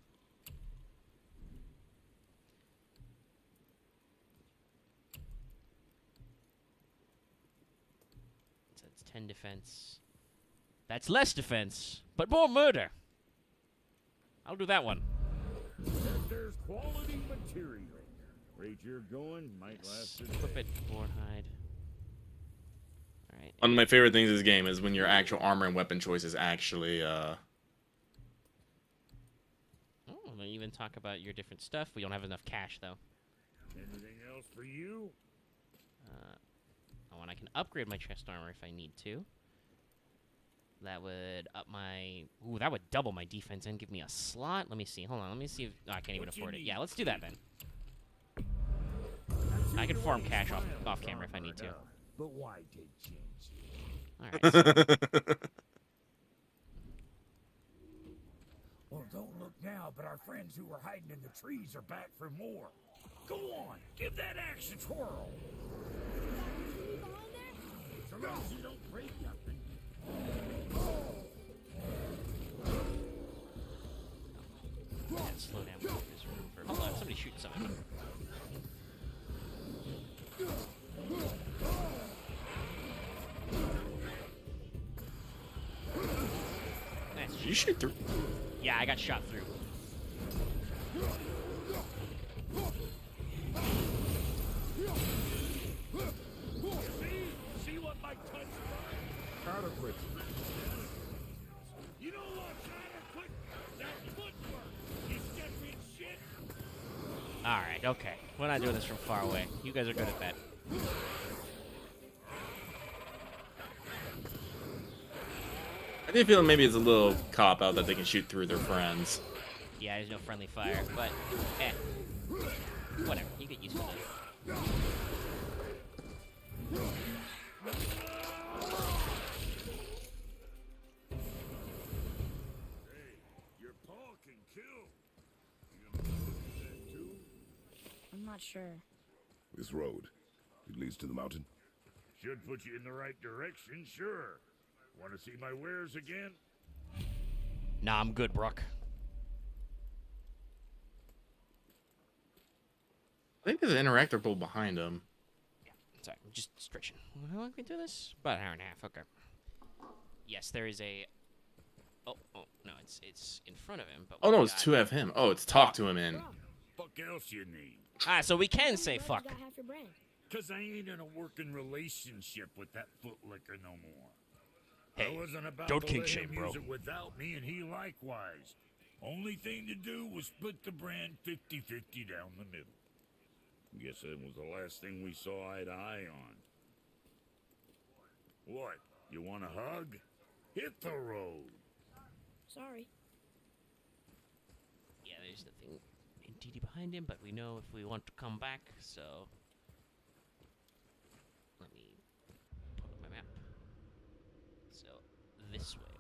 So it's 10 defense. That's less defense, but more murder. I'll do that one. There's quality material. Rate you're going might last a Equip day. it. Board hide. Alright. One of my favorite things in this game is when your actual armor and weapon choice is actually We'll even talk about your different stuff. We don't have enough cash, though. Anything else for you? Oh, and I can upgrade my chest armor if I need to. That would up my... Ooh, that would double my defense and give me a slot. Let me see. Hold on. Let me see if... Oh, I can't even afford it. Yeah, let's do that, then. I can farm cash off camera if I need to. But why did change? Alright. Well, don't look now, but our friends who were hiding in the trees are back for more. Go on, give that axe a twirl. So long as you don't break nothing. Slow down. There's room for... Hold on, somebody's shooting something. Nice. Did you shoot through? Yeah, I got shot through. See what my touch Adequate. You know what, Tyler? Put that footwork. You stepping shit. Alright, okay. We're not doing this from far away. You guys are good at that. I do feel maybe it's a little cop-out that they can shoot through their friends. Yeah, there's no friendly fire, but whatever. You get used to it. Your paw can kill. You gonna do that too? I'm not sure. This road, it leads to the mountain. Should put you in the right direction, sure. Want to see my wares again? Nah, I'm good, Brock. I think there's an interactable behind them. Sorry, I'm just stretching. How long can we do this? About an hour and a half. Okay. Yes, there is a... Oh, no, it's in front of him. But Oh we no, it's got- 2F him. Oh, it's talk to him in. Fuck else you need? Ah, so we can say fuck. You got half your brain. Cause I ain't in a working relationship with that footlicker no more. Hey, I wasn't about don't to kink let shame, him bro. use it without me, and he likewise. Only thing to do was split the brand 50-50 down the middle. Guess that was the last thing we saw eye to eye on. What? You want a hug? Hit the road. Sorry. Yeah, there's the thing indeed behind him, but we know if we want to come back, so... Let me pull up my map. So, this way.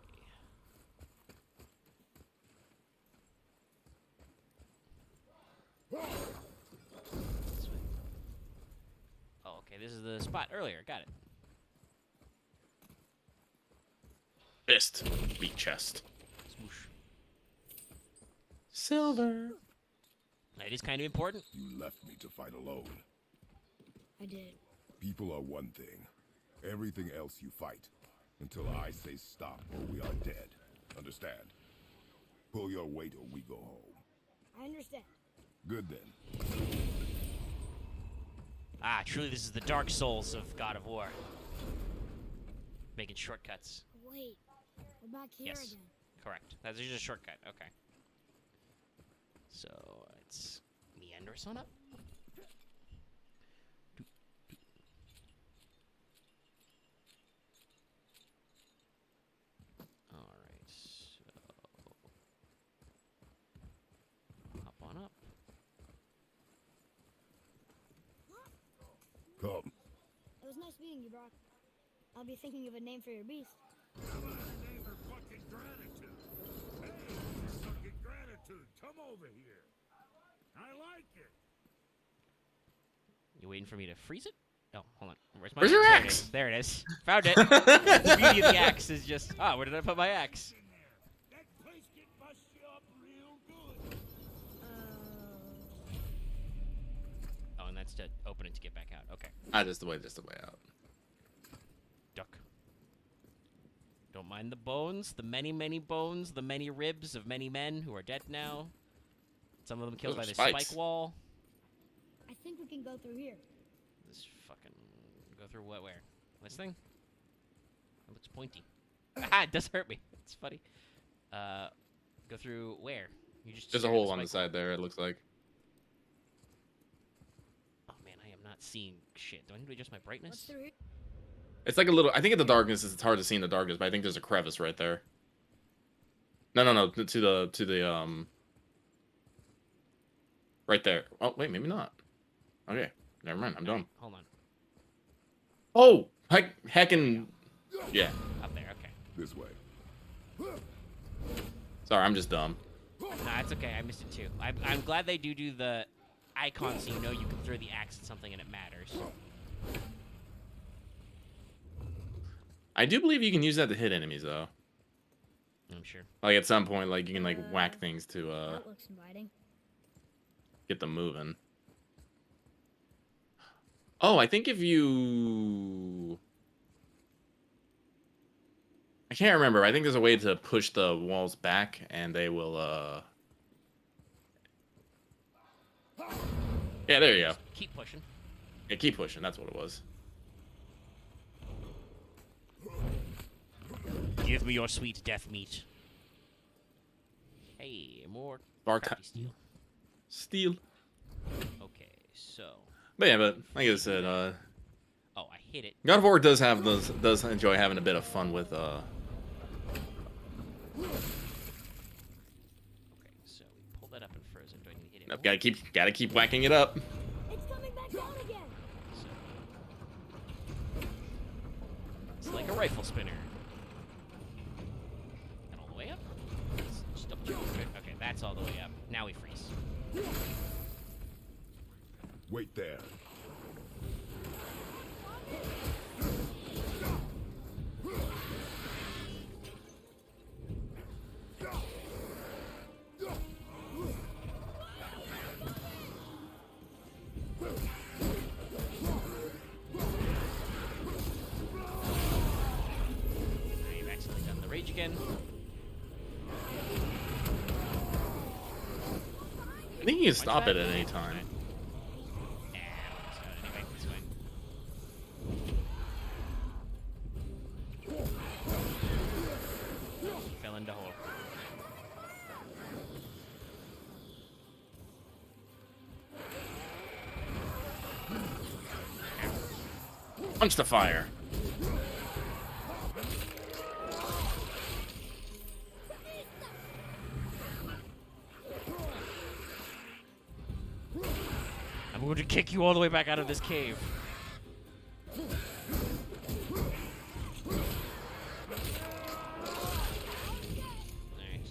This way. Oh, okay, this is the spot earlier. Got it. Fist. Beat chest. Swoosh. Silver. It is kind of important. You left me to fight alone. I did. People are one thing. Everything else you fight. until I say stop or we are dead. Understand? Pull your weight or we go home. I understand. Good then. Ah, truly this is the Dark Souls of God of War. Making shortcuts. Wait, we're back here Yes. again. Correct. That's just a shortcut. Okay. So let's meander us on up. All right. So hop on up. Come. It was nice meeting you, Brock. I'll be thinking of a name for your beast. How about a name for fucking gratitude? Hey, fucking gratitude, come over here. I like it. You waiting for me to freeze it? Oh, hold on. Where's Where's your There it axe? is. There it is. Found it. The beauty of the axe is just, where did I put my axe? In there. That place can bust you up real good. Oh, and that's to open it to get back out. Okay. Just the way out. Duck. Don't mind the bones, the many, many bones, the many ribs of many men who are dead now. Some of them killed by Those the are spikes. spike wall. I think we can go through here. This fucking go through what? Where? This thing? It looks pointy. It does hurt me. It's funny. Go through where? You just There's a stared at hole on the spike wall. side there, it looks like. Oh man, I am not seeing shit. Do I need to adjust my What's brightness? through here? It's like a little. I think in the darkness, it's hard to see in the darkness, but I think there's a crevice right there. No. To the right there. Oh wait, maybe not. Okay, never mind. I'm done. Hold on. Oh, heckin'. Yeah. Up there. Okay. This way. Sorry, I'm just dumb. Nah, it's okay. I missed it too. I'm glad they do the icon so you know you can throw the axe at something and it matters. I do believe you can use that to hit enemies though. I'm sure. Like at some point, like you can like whack things to That looks inviting. get them moving. Oh, I think if you... I can't remember. I think there's a way to push the walls back and they will, Yeah, there you go. Keep pushing. Yeah, keep pushing. That's what it was. Give me your sweet death meat. Hey, more Bar crappy steel. Steel. Okay, so But yeah, but like I said, oh, I hit it. God of War does enjoy having a bit of fun with Okay, so we pulled that up and frozen. Do I need to hit it? Nope, more? gotta keep whacking it up. It's coming back down again. It's like a rifle spinner. And all the way up? Just double check. Okay, that's all the way up. Now we freeze. Wait there. I've accidentally done the rage again. I think you can stop it at any time. Yeah, so anyway, it's fine. Fell into hole. Punch the fire. I'm going to kick you all the way back out of this cave. Alright.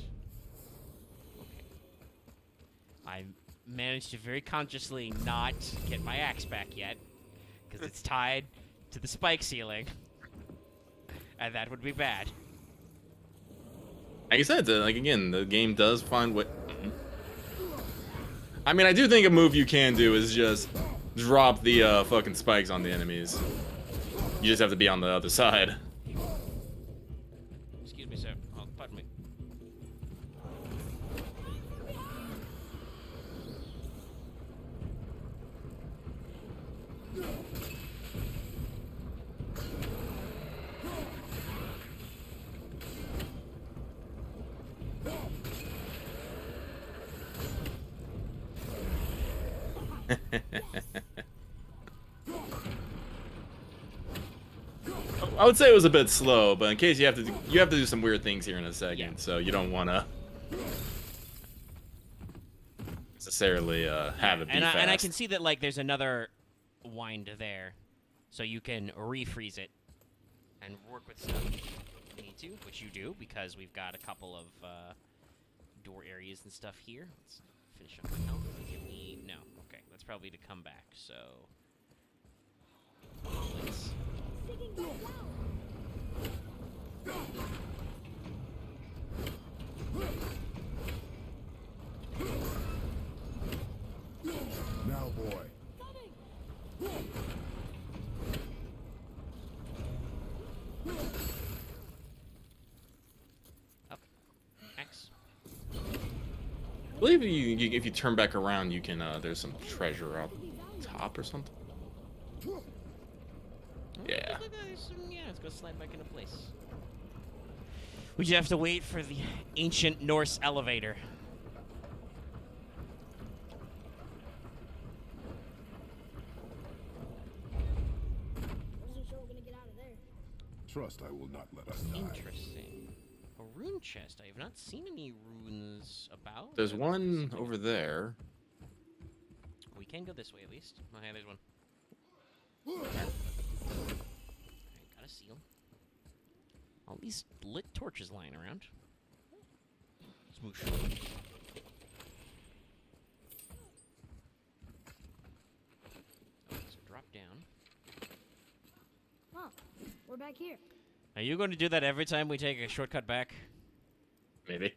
Okay. I managed to very consciously not get my axe back yet, because it's tied to the spike ceiling. And that would be bad. Like I said, like again, the game does find what. I mean, I do think a move you can do is just drop the fucking spikes on the enemies. You just have to be on the other side. I would say it was a bit slow, but in case you have to do some weird things here in a second, so you don't want to necessarily have it be fast. And I can see that like there's another wind there, so you can refreeze it and work with stuff if you need to, which you do because we've got a couple of door areas and stuff here. Let's finish up my health. Give me no. Okay, that's probably to come back. So let's. Now, boy. Up. X. I believe if you turn back around, you can. There's some treasure up top or something. Yeah. Yeah, let's go slide back into place. We just have to wait for the ancient Norse elevator. Wasn't sure we're gonna get out of there. Trust I will not let us die. Interesting. A rune chest. I have not seen any runes about. There's one over there. We can go this way at least. Oh, yeah, there's one. Alright, got a seal. All these lit torches lying around. Smoosh. Oh, so drop down. Oh, we're back here. Are you going to do that every time we take a shortcut back? Maybe.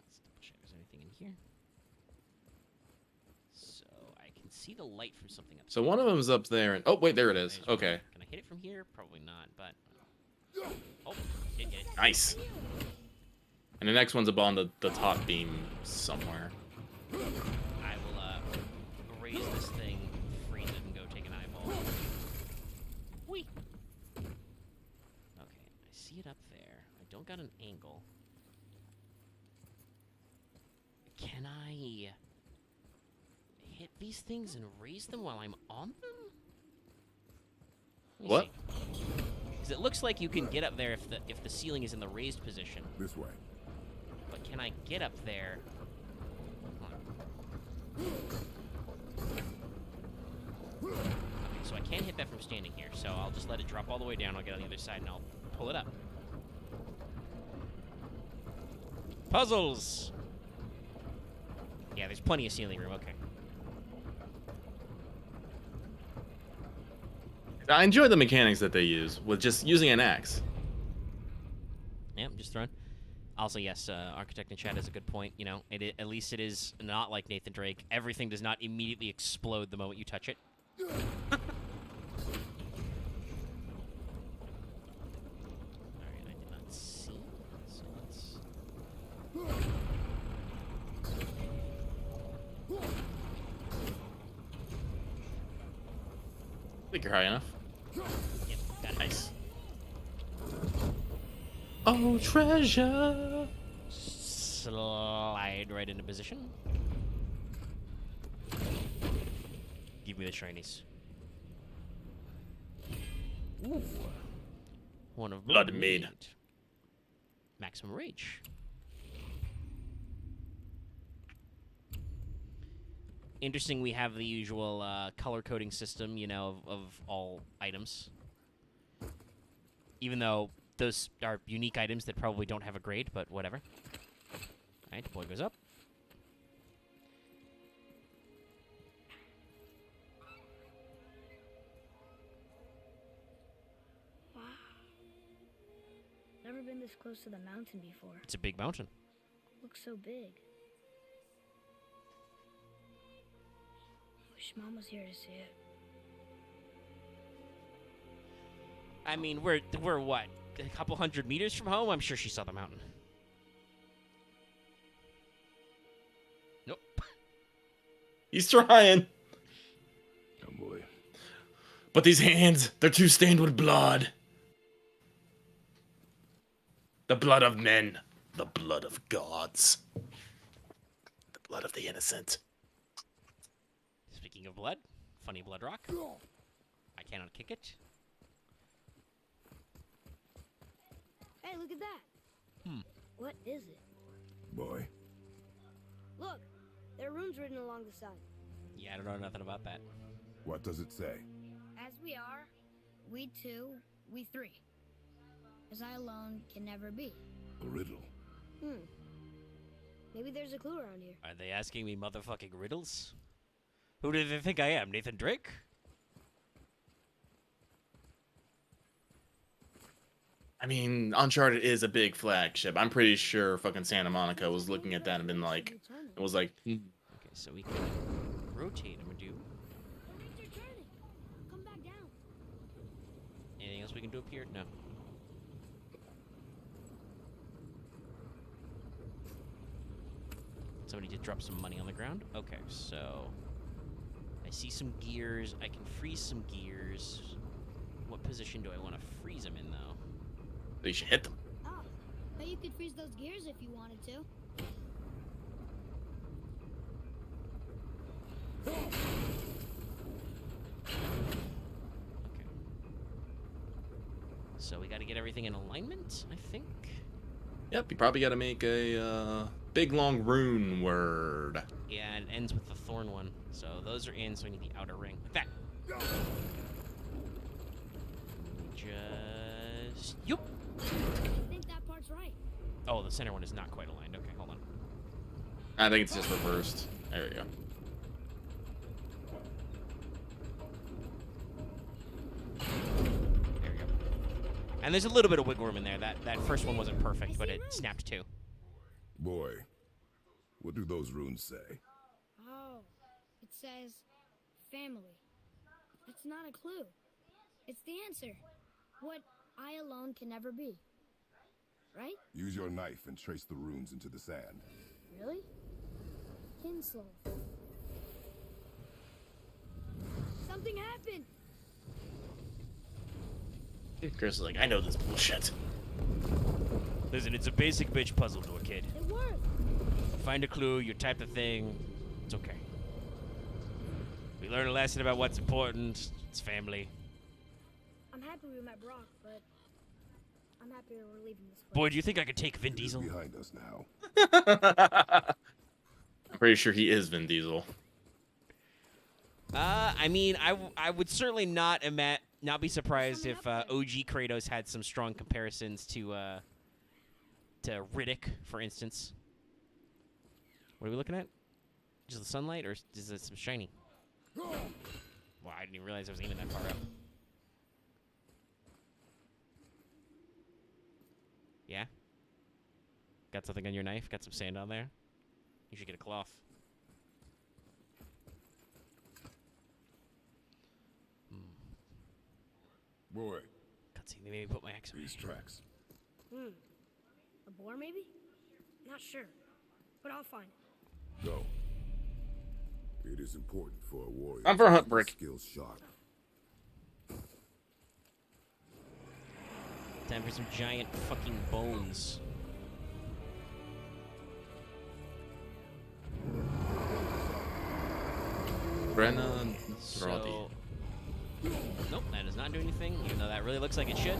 Let's double check. Is there anything in here? So I can see the light from something up. So one of them's up there, and oh wait, there it is. There's one. Okay, Can I hit it from here? Probably not, but. Oh, did get it. nice. And the next one's up on the top beam somewhere. I will raise this thing, freeze it, and go take an eyeball. Whee! Okay, I see it up there. I don't got an angle. Can I hit these things and raise them while I'm on them? Let me What? see. 'Cause it looks like you can get up there if the ceiling is in the raised position. This way. But can I get up there? Hold on. Okay, so I can't hit that from standing here, so I'll just let it drop all the way down. I'll get on the other side and I'll pull it up. Puzzles! Yeah, there's plenty of ceiling room, okay. I enjoy the mechanics that they use with just using an axe. Yep, just throwing. Also, yes, Architect in chat has a good point. You know, at least it is not like Nathan Drake. Everything does not immediately explode the moment you touch it. Alright, I did not see. So let's... I think you're high enough. Yep, got it. Nice. Oh, treasure! Slide right into position. Give me the shinies. Ooh. One of Blood Maid. Maximum Rage. Interesting, we have the usual color coding system, you know, of all items. Even though those are unique items that probably don't have a grade, but whatever. Alright, boy goes up. Wow. Never been this close to the mountain before. It's a big mountain. Looks so big. Wish Mom was here to see it. I mean, we're what? A couple hundred meters from home? I'm sure she saw the mountain. Nope. He's trying. Oh boy. But these hands, they're too stained with blood. The blood of men. The blood of gods. The blood of the innocent. Speaking of blood, funny blood rock. I cannot kick it. Hey, look at that. What is it? Boy, Look, there are runes written along the side. Yeah, I don't know nothing about that. what does it say? As we are, we two, we three. As I alone can never be. A riddle. Maybe there's a clue around here. Are they asking me motherfucking riddles? Who do they think I am, Nathan Drake? I mean, Uncharted is a big flagship. I'm pretty sure fucking Santa Monica was looking at that and been like, it was like, Okay, so we can rotate him, do. Oh, Nature turning. Come back down. Anything else we can do up here? No. Somebody did drop some money on the ground. Okay, so I see some gears. I can freeze some gears. What position do I want to freeze them in, though? you should hit them. Oh, bet you could freeze those gears if you wanted to. Okay. So we got to get everything in alignment, I think. Yep, you probably got to make a big long rune word. Yeah, it ends with the thorn one. So those are in, so we need the outer ring. Like that. Just... Yup. I think that part's right. Oh, the center one is not quite aligned. Okay, hold on. I think it's just reversed. There we go. There we go. And there's a little bit of wiggle room in there. That first one wasn't perfect, but it snapped too. Boy, what do those runes say? Oh, it says family. That's not a clue. It's the answer. What I alone can never be. Right? Use your knife and trace the runes into the sand. Really? Kinslow. Something happened. Chris is like, I know this bullshit. Listen, it's a basic bitch puzzle to a kid. It worked. Find a clue, you type the thing, it's okay. We learn a lesson about what's important. It's family. I'm happy we met Brock, but I'm happier we're leaving this place. Boy, do you think I could take Vin It is Diesel? behind us now. I'm pretty sure he is Vin Diesel. I mean, I would certainly not be surprised if OG Kratos had some strong comparisons to Riddick, for instance. What are we looking at? Just the sunlight, or is it some shiny? Well, I didn't even realize I was aiming that far up. Yeah? Got something on your knife? Got some sand on there? You should get a cloth. Boy, Cutscene. They made me put my axe away. these tracks. A boar, maybe? Not sure, but I'll find it. Go. It is important for a warrior. I'm for a hunt to keep brick. Skills sharp. Time for some giant fucking bones. Brennan So, nope, that does not do anything, even though that really looks like it should.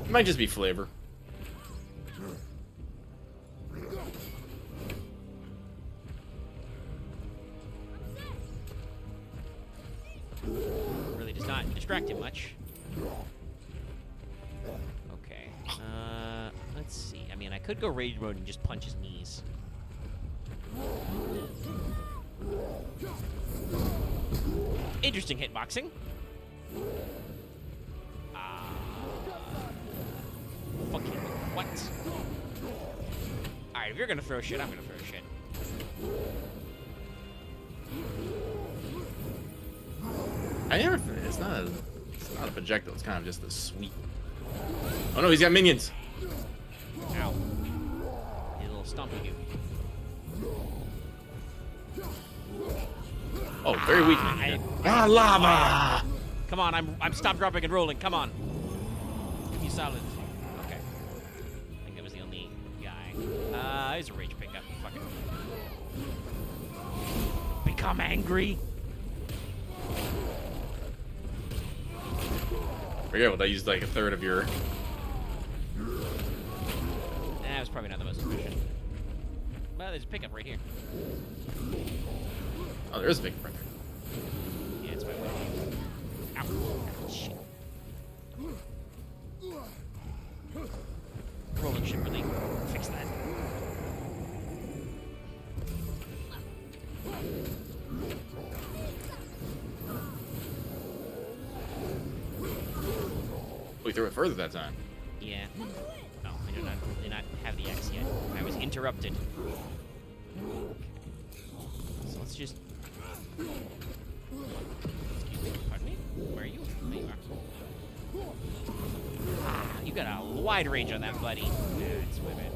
It might just be flavor. Really does not distract him much. Okay. Let's see. I mean, I could go rage mode and just punch his knees. Interesting hitboxing. Fucking what? Alright, if you're gonna throw shit, I'm gonna throw shit. I never. It's not a projectile. It's kind of just a sweep. Oh no, he's got minions. Ow. Need a little stompy goo. Oh, very weak. Lava! Come on, I'm stop dropping and rolling. Come on. Give me solid. Okay. I think that was the only guy. There's a rage pickup. Fuck it. Become angry. Forget what, that used like a third of your... That was probably not the most efficient. Well, there's a pickup right here. Oh, there is a big printer. Yeah, it's my way. Ow. Shit. Rolling should really fix that. We threw it further that time. Yeah. Oh, I do not have the X yet. I was interrupted. Okay. So let's just... Excuse me, pardon me? Where are you? There you are. Ah, you got a wide range on that, buddy. That's my bad.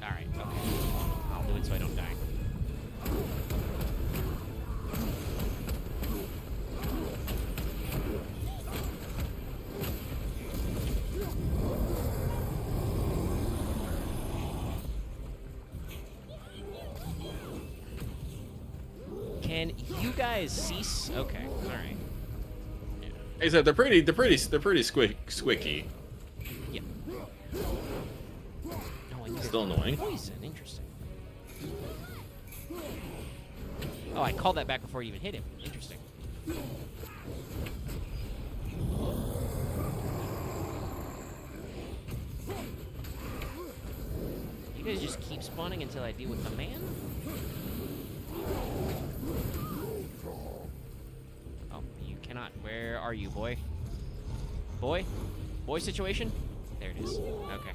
Alright, okay. I'll do it so I don't die. Can you guys cease? Okay, all right. Yeah. Like I said, they're pretty squicky. Yeah. Oh, and Still annoying. poison. Interesting. Oh, I called that back before you even hit him. Interesting. You guys just keep spawning until I deal with the man? Oh, you cannot. Where are you, boy? Boy? Boy situation? There it is. Okay.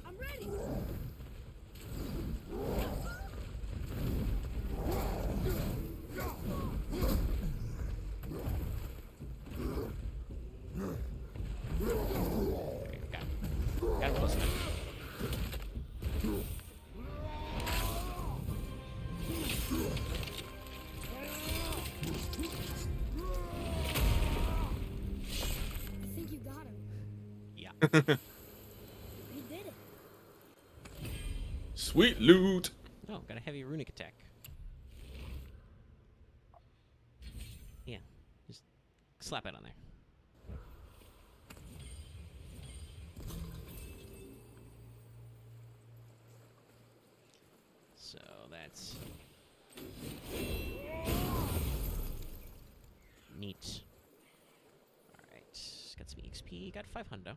I'm ready. Got him close enough. I think you got him. Yeah. You did it. Sweet loot. Oh, got a heavy runic attack. Yeah. Just slap it on there. So that's neat. Alright. Got some XP. Got 500.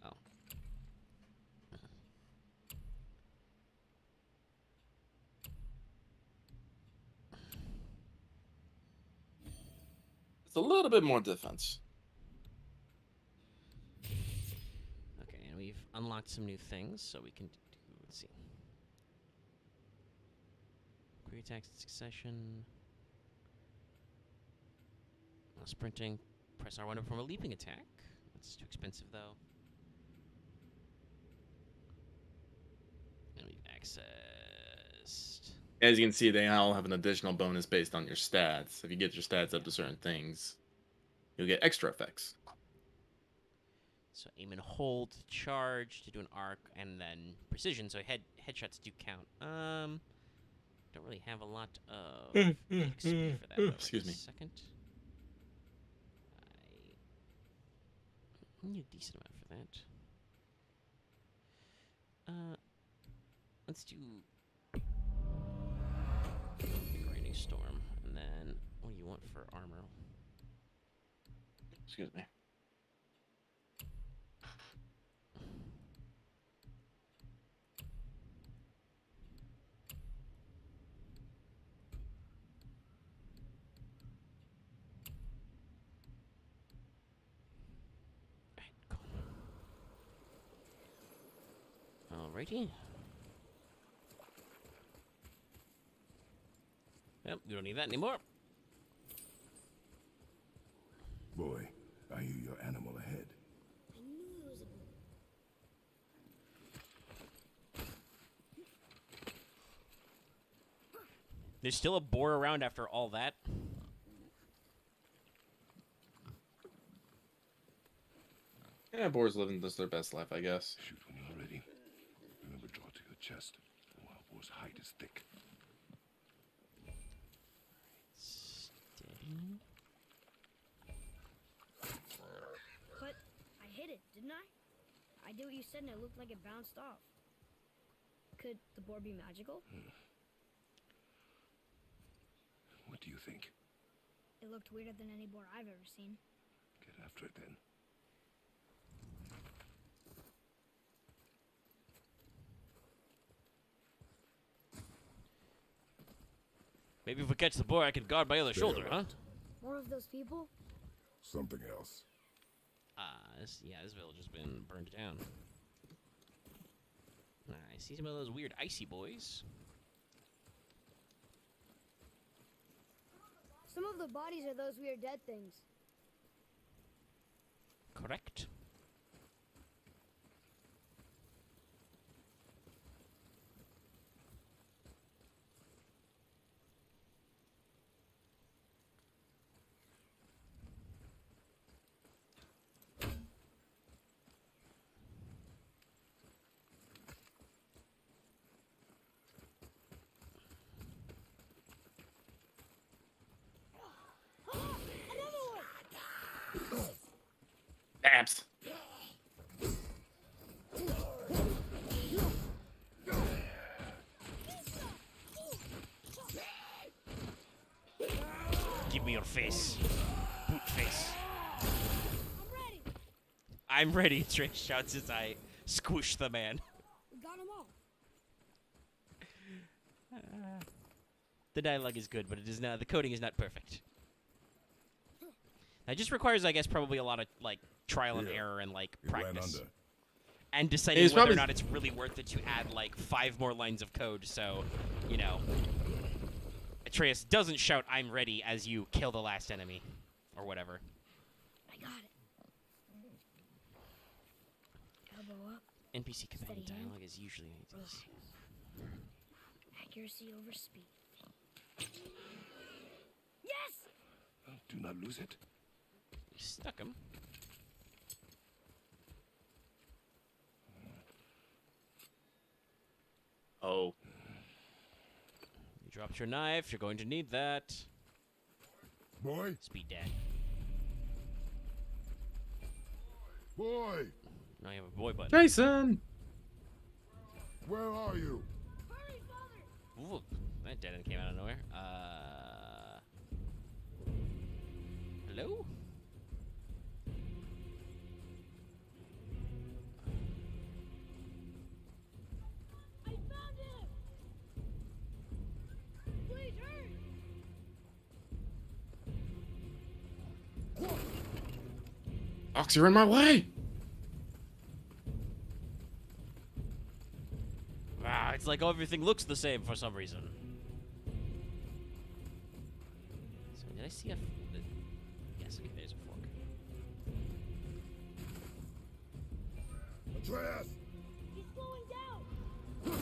Oh. It's a little bit more defense. Okay, and we've unlocked some new things, so we can do, let's see. Pre-attack succession. Sprinting. Press R1 to perform a leaping attack. That's too expensive, though. And we've accessed... As you can see, they all have an additional bonus based on your stats. If you get your stats up to certain things, you'll get extra effects. So aim and hold to charge to do an arc, and then precision. So headshots do count. Don't really have a lot of XP for that. Though. Excuse me. Second. I need a decent amount for that. Let's do Raining Storm, and then what do you want for armor? Excuse me. Alrighty. Well, we don't need that anymore. Boy, I hear your animal ahead. I knew it was There's still a boar around after all that. Yeah, boars living this their best life, I guess. Shoot when you're ready. Remember, draw to your chest. The wild boar's hide is thick. Steady. But I hit it, didn't I? I did what you said and it looked like it bounced off. Could the boar be magical? What do you think? It looked weirder than any boar I've ever seen. Get after it then. Maybe if we catch the boar, I can guard my other shoulder, huh? More of those people? Something else. This village has been burned down. I see some of those weird icy boys. Some of the bodies are those weird dead things. Correct. Abs. Give me your face. Boot face. I'm ready! I'm ready, Trey shouts as I squish the man. We got them all. The dialogue is good, but it is not. The coding is not perfect. That just requires, I guess, probably a lot of like trial and error and like It ran practice, under. and deciding He's whether or probably- not it's really worth it to add like 5 more lines of code. So, you know, Atreus doesn't shout "I'm ready" as you kill the last enemy, or whatever. I got it. Elbow up. NPC command Steady hand. dialogue is usually like this. Accuracy over speed. Yes! Do not lose it. You stuck him. Oh. You dropped your knife. You're going to need that. Boy, Speed dad. boy, Now you have a boy button. Jason! where are you? Hurry, father! Ooh, that dead end came out of nowhere. Hello? I found him! Please hurry! Ox, you're in my way! Ah, it's like everything looks the same for some reason. So did I see a? Yes, okay, there's a fork. Atreus! He's slowing down!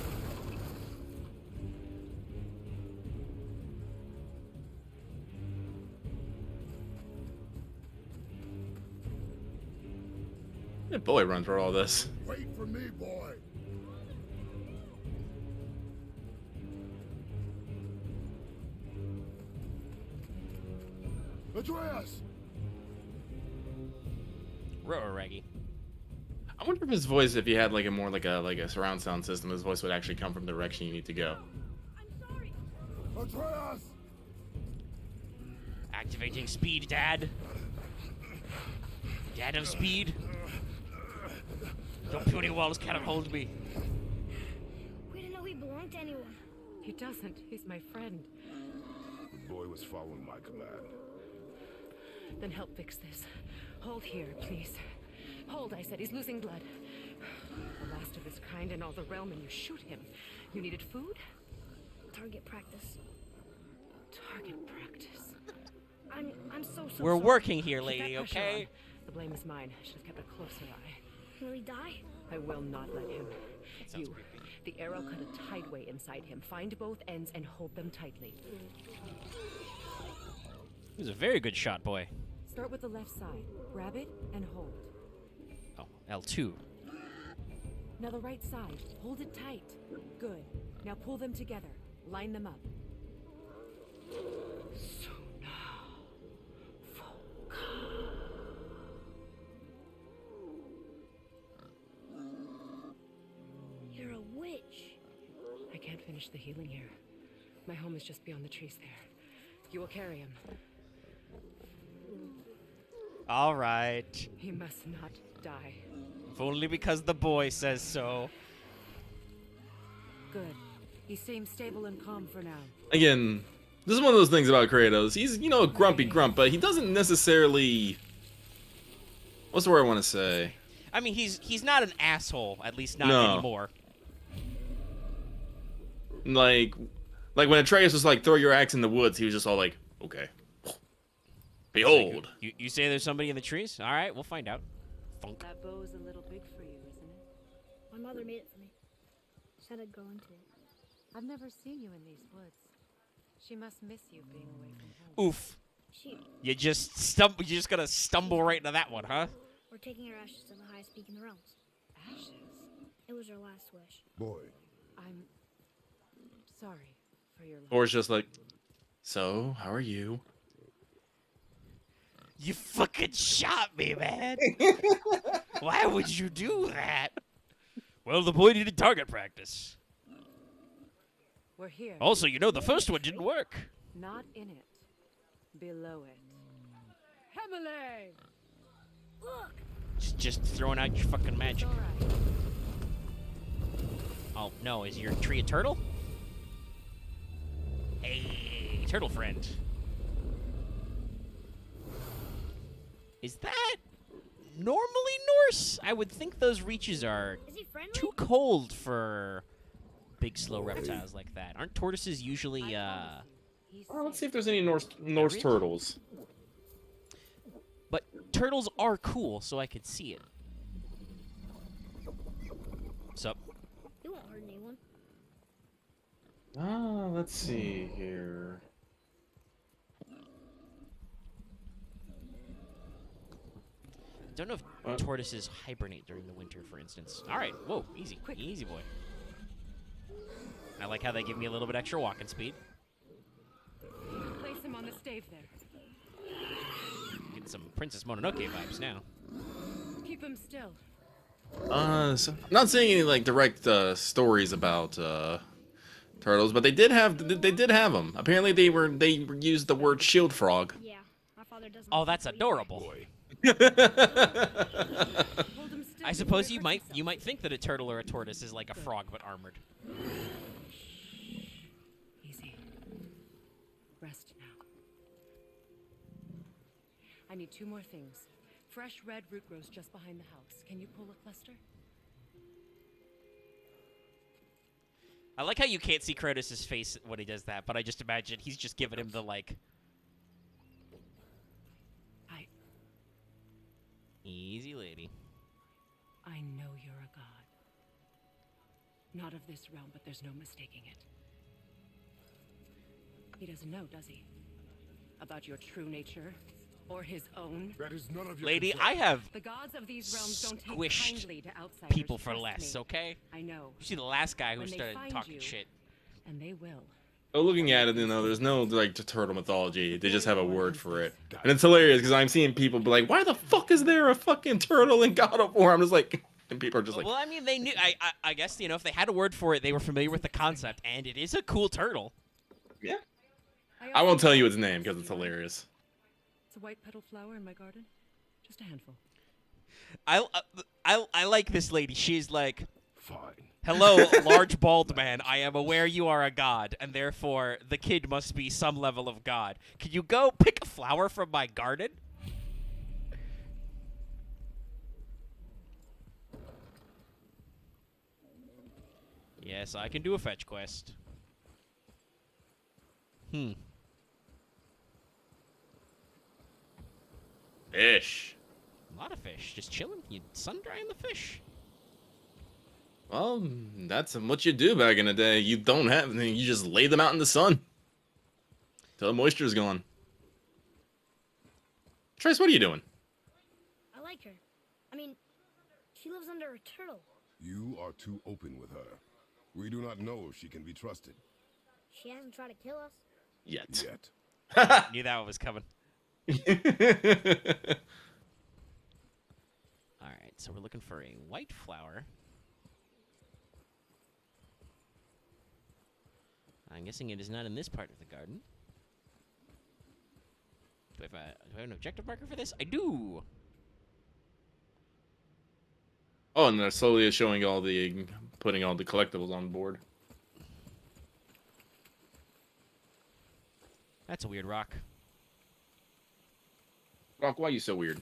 That boy run for all this. Wait for me, boy. Atreus! Roar Raggy. I wonder if his voice, if he had like a more like a surround sound system, his voice would actually come from the direction you need to go. I'm sorry! Atreus! Activating speed, Dad. Dad of speed. Your puny walls cannot hold me. We didn't know he belonged to anyone. He doesn't. He's my friend. The boy was following my command. Then help fix this. Hold here, please. Hold, I said. He's losing blood. The last of his kind in all the realm, and you shoot him. You needed food? Target practice. Target practice. I'm so We're sorry. working here, Keep lady, that pressure okay? on. The blame is mine. I should have kept a closer eye. Will he die? I will not let him. sounds You, creepy. The arrow cut a tideway inside him. Find both ends and hold them tightly. He was a very good shot, boy. Start with the left side. Grab it and hold. Oh, L2. Now the right side. Hold it tight. Good. Now pull them together. Line them up. You're a witch. I can't finish the healing here. My home is just beyond the trees there. You will carry him. All right. He must not die. If only because the boy says so. Good. He seems stable and calm for now. Again, this is one of those things about Kratos. He's, you know, a grumpy grump, but he doesn't necessarily... What's the word I want to say? I mean, he's not an asshole, at least not No. anymore. Like when Atreus was like, throw your axe in the woods, he was just all like, okay. Behold. You say there's somebody in the trees? All right, we'll find out. Funk. That bow's a little big for you, isn't it? My mother made it for me. Said I'd grow into it. I've never seen you in these woods. She must miss you being away from home. Oof. She, You just gonna stumble right into that one, huh? we're taking her ashes to the highest peak in the realms. Ashes? It was her last wish. Boy, I'm sorry for your loss. Or it's just like, so, how are you? You fucking shot me, man. Why would you do that? Well, the boy needed target practice. We're here. Also, you know, the first one didn't work. Not in it. Below it. Hemele! Look! Just throwing out your fucking It's magic. all right. Oh, no, is your tree a turtle? Hey, turtle friend. Is that normally Norse? I would think those reaches are Is he friendly? too cold for big, slow reptiles like that. Aren't tortoises usually, He's Oh, let's see safe. if there's any Norse turtles. But turtles are cool, so I could see it. Sup? He won't hurt anyone. Let's see here. Don't know if tortoises hibernate during the winter, for instance. All right, whoa, easy, easy boy. I like how they give me a little bit extra walking speed. Place him on the stave there. Getting some Princess Mononoke vibes now. Keep him still. So I'm not seeing any like direct stories about turtles, but they did have them. Apparently, they used the word shield frog. Yeah, my father doesn't. Oh, like that's it, so adorable. Hold him still I before suppose he you hurts himself. might think that a turtle or a tortoise is like a frog but armored. Easy. Rest now. I need 2 more things. Fresh red root grows just behind the house. Can you pull a cluster? I like how you can't see Kratos' face when he does that, but I just imagine he's just giving him the like. Easy lady. I know you're a god. Not of this realm, but there's no mistaking it. He doesn't know, does he? About your true nature? Or his own? that is none of your Lady, concern. I have The gods of these realms don't take squished kindly to outsiders. people for trust less, me. okay? I know. You see the last guy who When they started find talking you- shit. And they will. Oh, looking at it, you know, there's no like turtle mythology. They just have a word for it, and it's hilarious because I'm seeing people be like, "Why the fuck is there a fucking turtle in God of War?" I'm just like, and people are just like, Well, I mean, they knew. I guess, you know, if they had a word for it, they were familiar with the concept, and it is a cool turtle. "Yeah." I won't tell you its name because it's hilarious. It's a white petal flower in my garden. Just a handful. I like this lady. She's like, Fine. hello, large bald man. I am aware you are a god, and therefore the kid must be some level of god. Can you go pick a flower from my garden? Yes, I can do a fetch quest. Fish. A lot of fish. Just chilling. You sun drying the fish. Well, that's what you do back in the day. You don't have, you just lay them out in the sun till the moisture's gone. Trace, what are you doing? I like her. I mean, she lives under a turtle. You are too open with her. We do not know if she can be trusted. She hasn't tried to kill us. Yet. Knew that one was coming. All right, so we're looking for a white flower. I'm guessing it is not in this part of the garden. Do I have an objective marker for this? I do! Oh, and they're slowly showing putting all the collectibles on board. That's a weird rock. Rock, why are you so weird?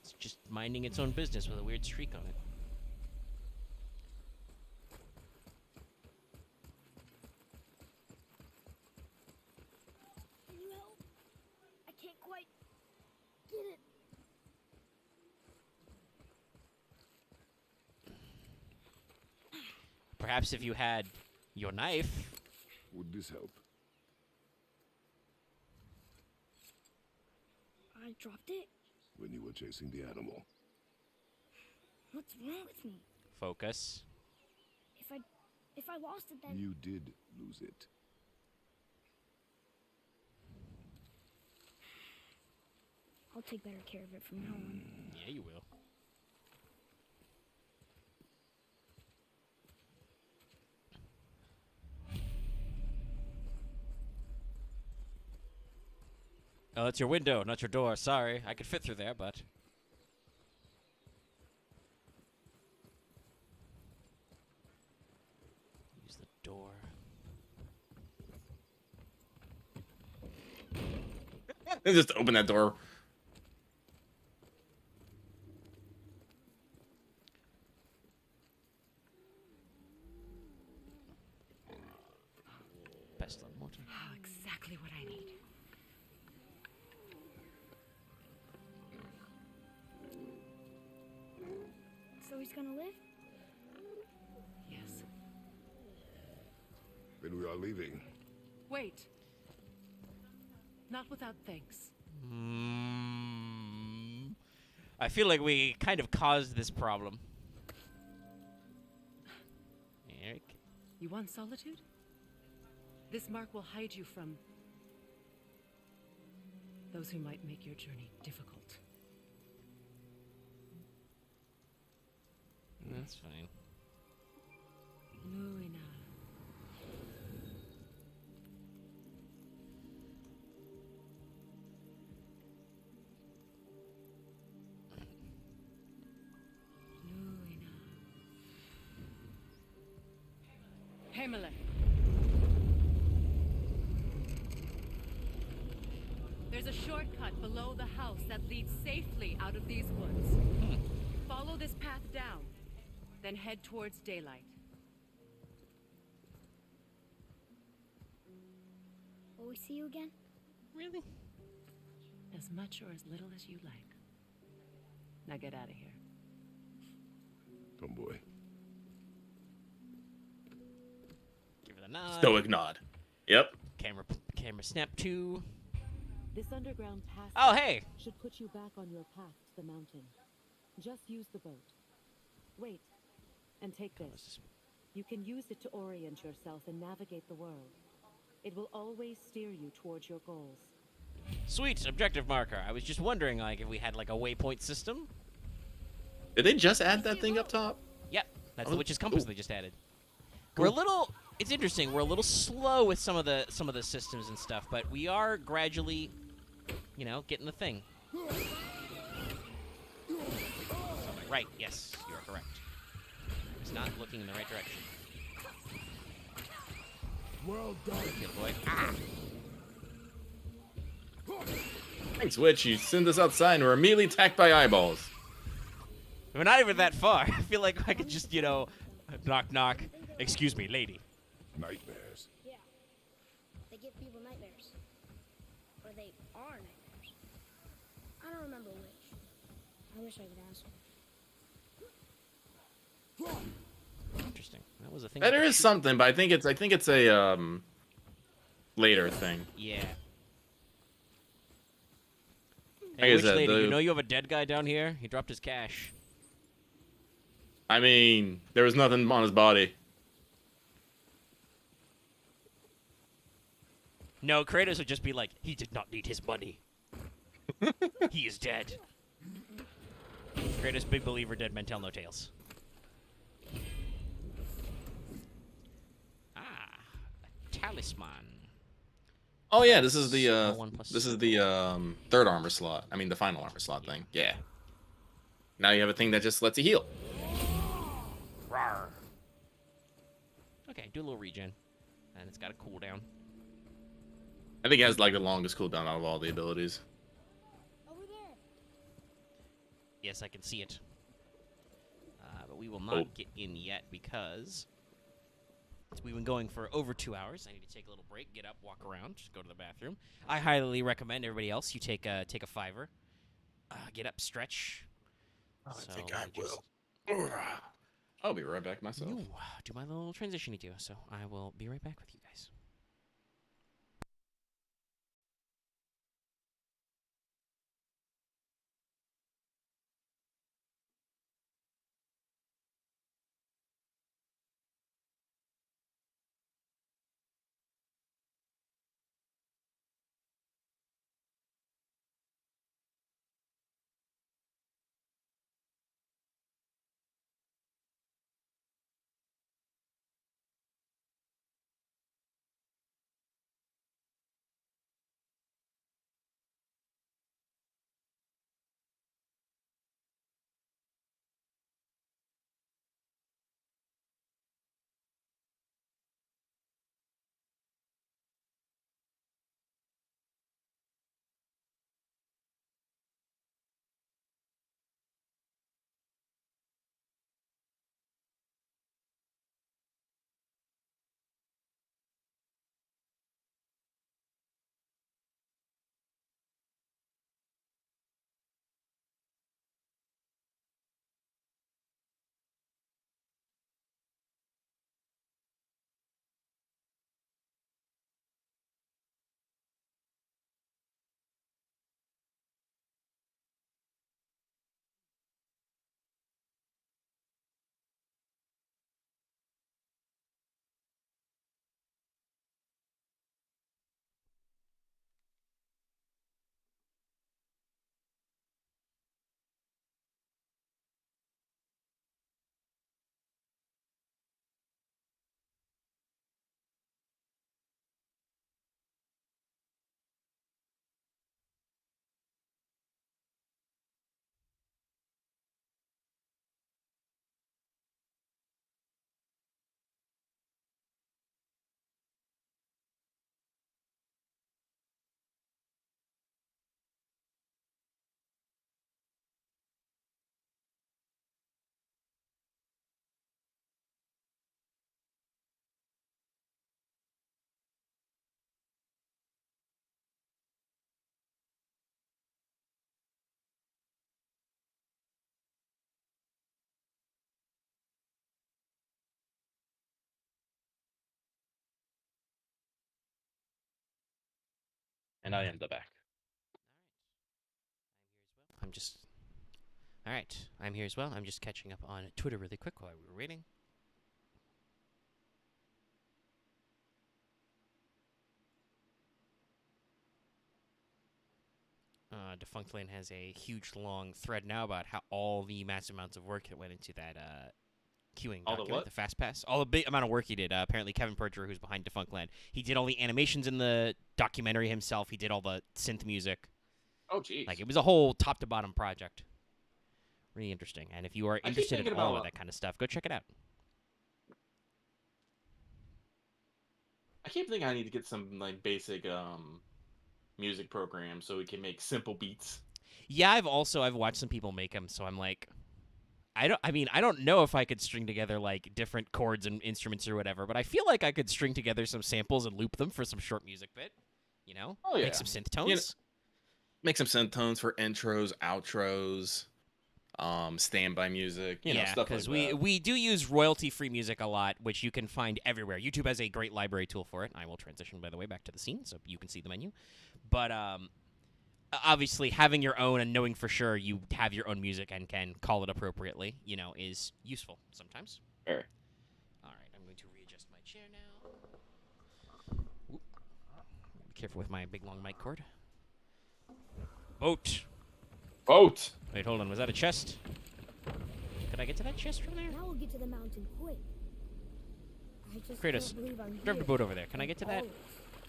It's just minding its own business with a weird streak on it. Can you help? I can't quite get it. Perhaps if you had your knife. Would this help? I dropped it. When you were chasing the animal. What's wrong with me? Focus. If I lost it, then You did lose it. I'll take better care of it from now on. Yeah, you will. Oh, it's your window, not your door. Sorry, I could fit through there, but... Use the door. Just open that door. Best of mortar. Oh, exactly what I need. So he's gonna live? Yes. Then we are leaving. Wait. Not without thanks. I feel like we kind of caused this problem. Eric? You want solitude? This mark will hide you from those who might make your journey difficult. That's fine. Luina. Luina. Hemele. There's a shortcut below the house that leads safely out of these woods. Follow this path down, then head towards daylight. Will we see you again? Really? As much or as little as you like. Now get out of here. Tomboy. Give it a nod. Stoic nod. Yep. Camera snap 2. This underground passage Oh, hey! should put you back on your path to the mountain. Just use the boat. Wait, and take this. You can use it to orient yourself and navigate the world. It will always steer you towards your goals. Sweet, objective marker. I was just wondering, like, if we had, like, a waypoint system. Did they just add that thing up top? Yep, that's the witch's compass they just added. We're a little... It's interesting. We're a little slow with some of the systems and stuff, but we are gradually, you know, getting the thing. Right. Yes, you are correct. I was not looking in the right direction. Well done. Good boy. Ah! Thanks, Witch. You send us outside and we're immediately attacked by eyeballs. We're not even that far. I feel like I could just, you know, knock, knock. Excuse me, lady. Nightmares. Yeah. They give people nightmares. Or they are nightmares. I don't remember which. I wish I could ask her. Interesting. That was a thing. There is something, but I think it's a later thing. Yeah. Like Hey, I witch said, lady, you know you have a dead guy down here? He dropped his cash. I mean, there was nothing on his body. No, Kratos would just be like, he did not need his money. He is dead. Kratos, big believer, dead men tell no tales. Ah, a talisman. Oh yeah, this is the third armor slot. I mean, the final armor slot thing. Yeah. Now you have a thing that just lets you heal. Rawr. Okay, do a little regen, and it's got a cooldown. I think it has like the longest cooldown out of all the abilities. Over there. Yes, I can see it. But we will not get in yet because we've been going for over 2 hours. I need to take a little break, get up, walk around, go to the bathroom. I highly recommend everybody else you take a $5, get up, stretch. I think I will. I'll be right back myself. Do my little transition-y do. So I will be right back with you guys. And I am the back. All right, I'm here as well. I'm just catching up on Twitter really quick while we were waiting. Defunctland has a huge, long thread now about how all the massive amounts of work that went into that queuing All the document, what? the fast pass. All the big amount of work he did. Apparently, Kevin Perjurer, who's behind Defunctland, he did all the animations in the documentary himself. He did all the synth music. Oh, jeez. Like, it was a whole top-to-bottom project. Really interesting. And if you are interested in thinking all of about- that kind of stuff, go check it out. I keep thinking I need to get some like basic music programs so we can make simple beats. Yeah, I've watched some people make them, so I'm like, I don't know if I could string together like different chords and instruments or whatever, but I feel like I could string together some samples and loop them for some short music bit. You know? Oh, yeah. Make some synth tones. You know, make some synth tones for intros, outros. standby music, you know, Yeah, stuff like because that. we do use royalty-free music a lot, which you can find everywhere. YouTube has a great library tool for it. I will transition, by the way, back to the scene so you can see the menu. But obviously, having your own and knowing for sure you have your own music and can call it appropriately, you know, is useful sometimes. Very. All right, I'm going to readjust my chair now. Oop. Be careful with my big long mic cord. Boat. Boat. Wait, hold on. Was that a chest? Could I get to that chest from there? Now we'll get to the mountain quick. I just Kratos, can't believe I'm drive the here. boat over there. Can I get to that? Always.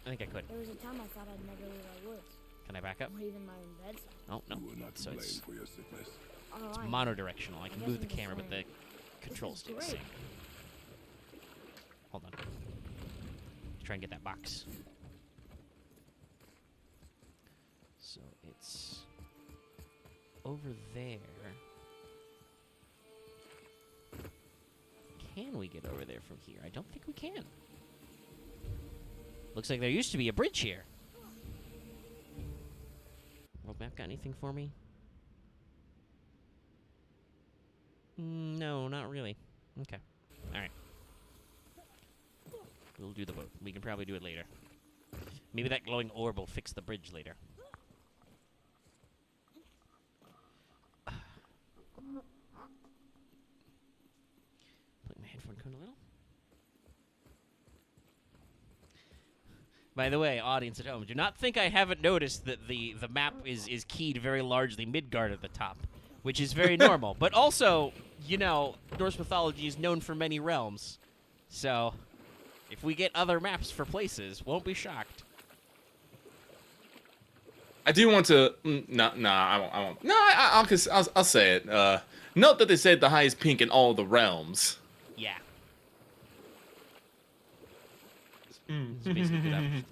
I think I could. There was a time I thought I'd never leave our woods. Can I back up? Or even my own bedside. Oh, no. You are not to So blame it's for your sickness. Oh, It's I know. monodirectional. I can guess move the I'm just camera, but the saying. controls stay the great. same. Hold on. Try and get that box. So it's over there. Can we get over there from here? I don't think we can. Looks like there used to be a bridge here. World map got anything for me? No, not really. Okay. Alright. We'll do the boat. We can probably do it later. Maybe that glowing orb will fix the bridge later. Put my headphone cone a little. By the way, audience at home, do not think I haven't noticed that the map is keyed very largely Midgard at the top, which is very normal. But also, you know, Norse mythology is known for many realms. So, if we get other maps for places, won't be shocked. I do want to. I won't. No, I'll say it. Note that they said the highest pink in all the realms. Yeah. It's basically good option.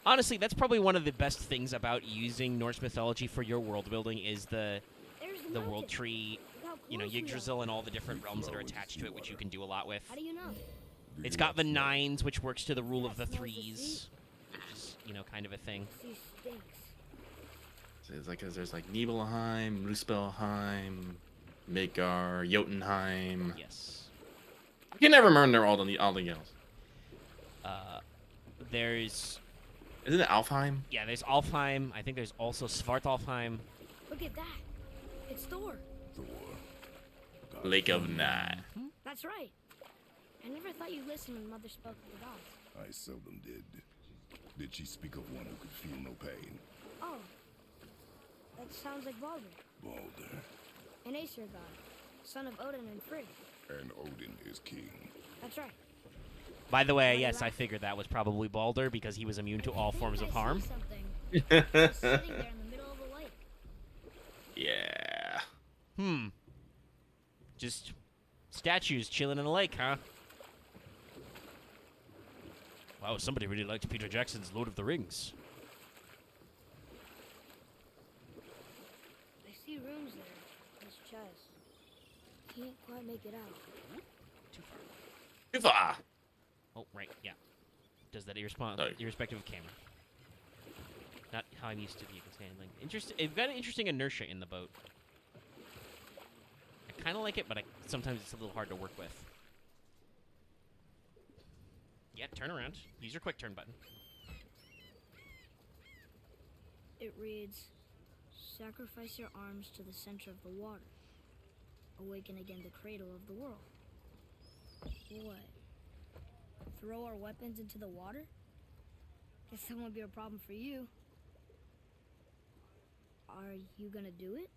Honestly, that's probably one of the best things about using Norse mythology for your world building is the There's world mountain. tree, Look how you know, close we are. Yggdrasil and all the different realms that are attached to it, which you can do a lot with. How do you know? It's got the nines, which works to the rule of the Smells the threes, which is, you know, kind of a thing. Sea stinks. So it's like there's like Nibelheim, Muspelheim, Midgard, Jotunheim. Yes. I can never remember all the yells. There's, Isn't it Alfheim? yeah, there's Alfheim. I think there's also Svartalfheim. Look at that. It's Thor. Thor. Lake of Night. That's right. I never thought you listened when Mother spoke of the gods. I seldom did. Did she speak of one who could feel no pain? Oh. That sounds like Baldur. Baldur. An Aesir god. Son of Odin and Frigg. And Odin is king. That's right. By the way, yes, I figured that was probably Baldur because he was immune to all forms of harm. Something. Just sitting there in the middle of a lake. Yeah. Just statues chilling in a lake, huh? Wow, somebody really liked Peter Jackson's Lord of the Rings. I see runes there. This chest. Can't quite make it out. Too far. Ufa. Oh, right, yeah. Does that Sorry. irrespective of camera. Not how I'm used to vehicle handling. It's got an interesting inertia in the boat. I kind of like it, but sometimes it's a little hard to work with. Yeah, turn around. Use your quick turn button. It reads, sacrifice your arms to the center of the water. Awaken again the cradle of the world. What? Throw our weapons into the water? Guess that won't be a problem for you. Are you gonna do it?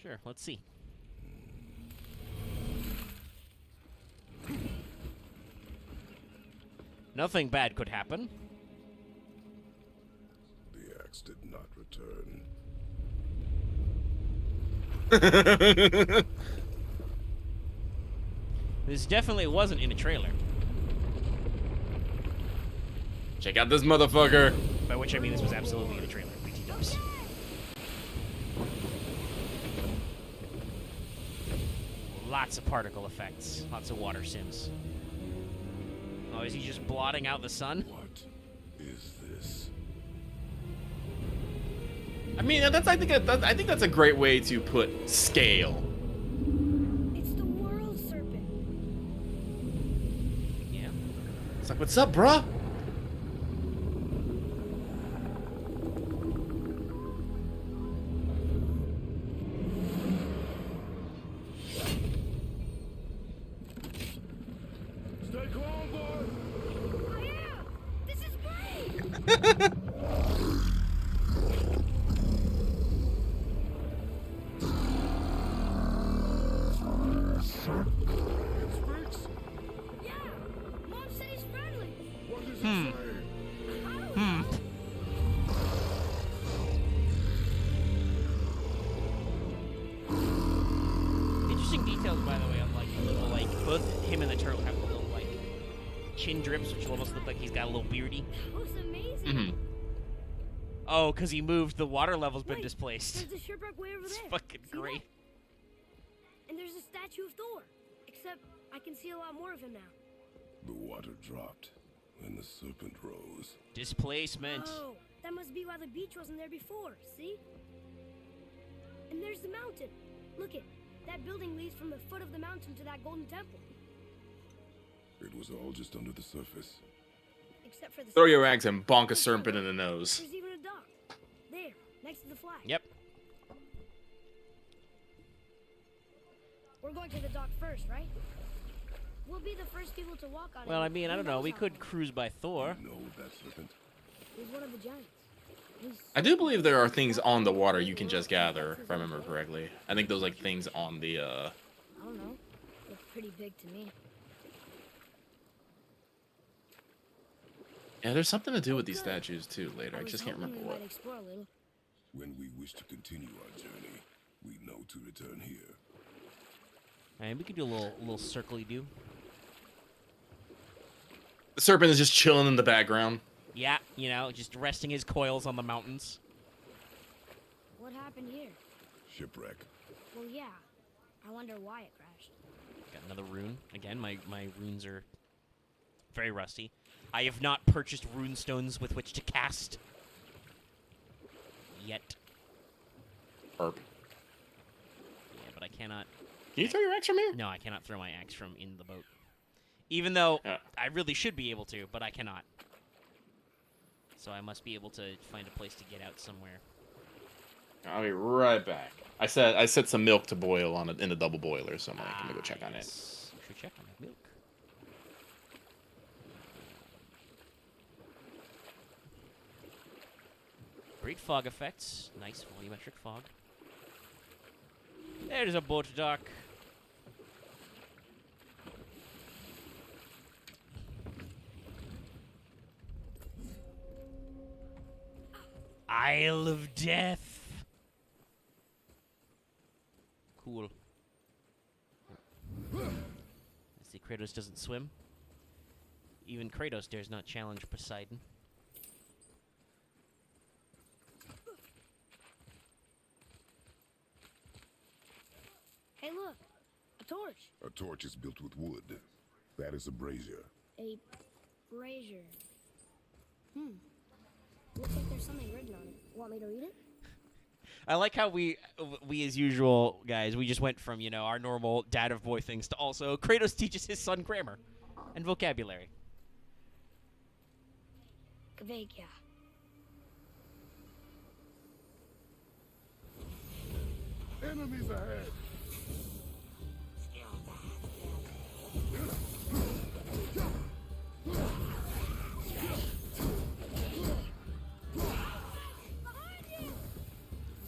Sure, let's see. Nothing bad could happen. The axe did not return. This definitely wasn't in a trailer. Check out this motherfucker. By which I mean this was absolutely in a trailer. BT dubs. Lots of particle effects. Lots of water sims. Oh, is he just blotting out the sun? What is this? I mean, I think that's a great way to put scale. It's the world serpent. Yeah. It's like, what's up, bruh? Stay calm, boy. I am. This is great. Yeah. Mom said he's friendly. What is it saying? Interesting details, by the way, on like the little like both him and the turtle have the little like chin drips, which almost look like he's got a little beardy. That was amazing. Mm-hmm. Oh, because he moved, the water level's been Wait, displaced. There's a shipwreck way over It's there. fucking See great. that? And there's a statue of Thor. Except I can see a lot more of him now. The water dropped, and the serpent rose. Displacement. Oh, that must be why the beach wasn't there before. See? And there's the mountain. Look it. That building leads from the foot of the mountain to that golden temple. It was all just under the surface. Except for the Throw your axe and bonk a serpent in the nose. There's even a dock. There, next to the flag. Yep. We're going to the dock first, right? We'll be the first people to walk on it. Well, I mean, I Who don't know. knows We how could long? cruise by Thor. You know that serpent? He's one of the giants. He's I do believe there are things on the water you can just gather, if I remember correctly. I think those like things on the I don't know. Looks pretty big to me. Yeah, there's something to do with these statues too later. I was just can't hoping remember we what. might explore a little. When we wish to continue our journey, we know to return here. And we could do a little circly do. The serpent is just chilling in the background. Yeah, you know, just resting his coils on the mountains. What happened here? Shipwreck. Well, yeah. I wonder why it crashed. Got another rune. Again, my runes are very rusty. I have not purchased rune stones with which to cast. Yet. Herp. Yeah, but I cannot... Can you throw your axe from here? No, I cannot throw my axe from in the boat. Even though Yeah. I really should be able to, but I cannot. So I must be able to find a place to get out somewhere. I'll be right back. I set some milk to boil on it in the double boiler, so I'm gonna go check on it. Yes. Should check on that milk. Great fog effects. Nice volumetric fog. There's a boat dock. Isle of Death. Cool. Let's see, Kratos doesn't swim. Even Kratos dares not challenge Poseidon. Hey, look. A torch. A torch is built with wood. That is a brazier. A brazier. Looks like there's something written on it. Want me to read it? I like how we as usual, guys, we just went from, you know, our normal dad of boy things to also Kratos teaches his son grammar and vocabulary. Kvekia. Enemies ahead!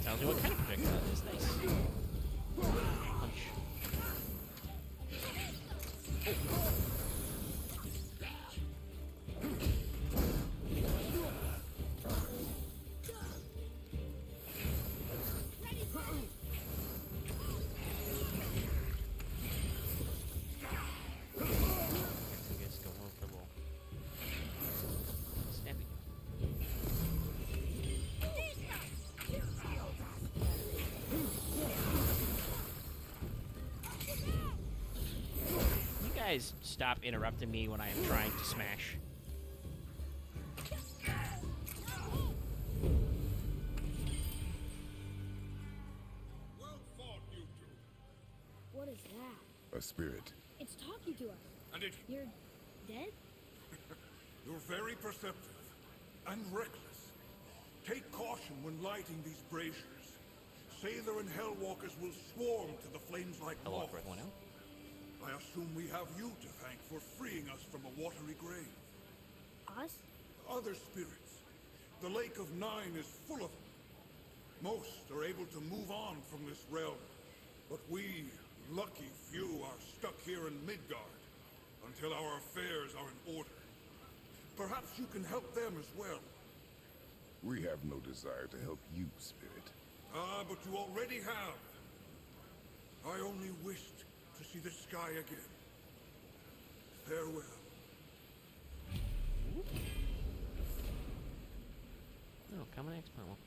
Tells you what kind of projectile it is. Nice. Punch. You guys go over for a little snappy. You guys stop interrupting me when I am trying to smash. A spirit. It's talking to us. And it... You're dead? You're very perceptive and reckless. Take caution when lighting these braziers. Sather and Hellwalkers will swarm to the flames like moths. Hellwalker, one out. I assume we have you to thank for freeing us from a watery grave. Us? Other spirits. The Lake of Nine is full of them. Most are able to move on from this realm, but we, lucky few, are stuck here in Midgard until our affairs are in order. Perhaps you can help them as well. We have no desire to help you, spirit. Ah, but you already have. I only wished to see the sky again. Farewell. Oh, coming next panel.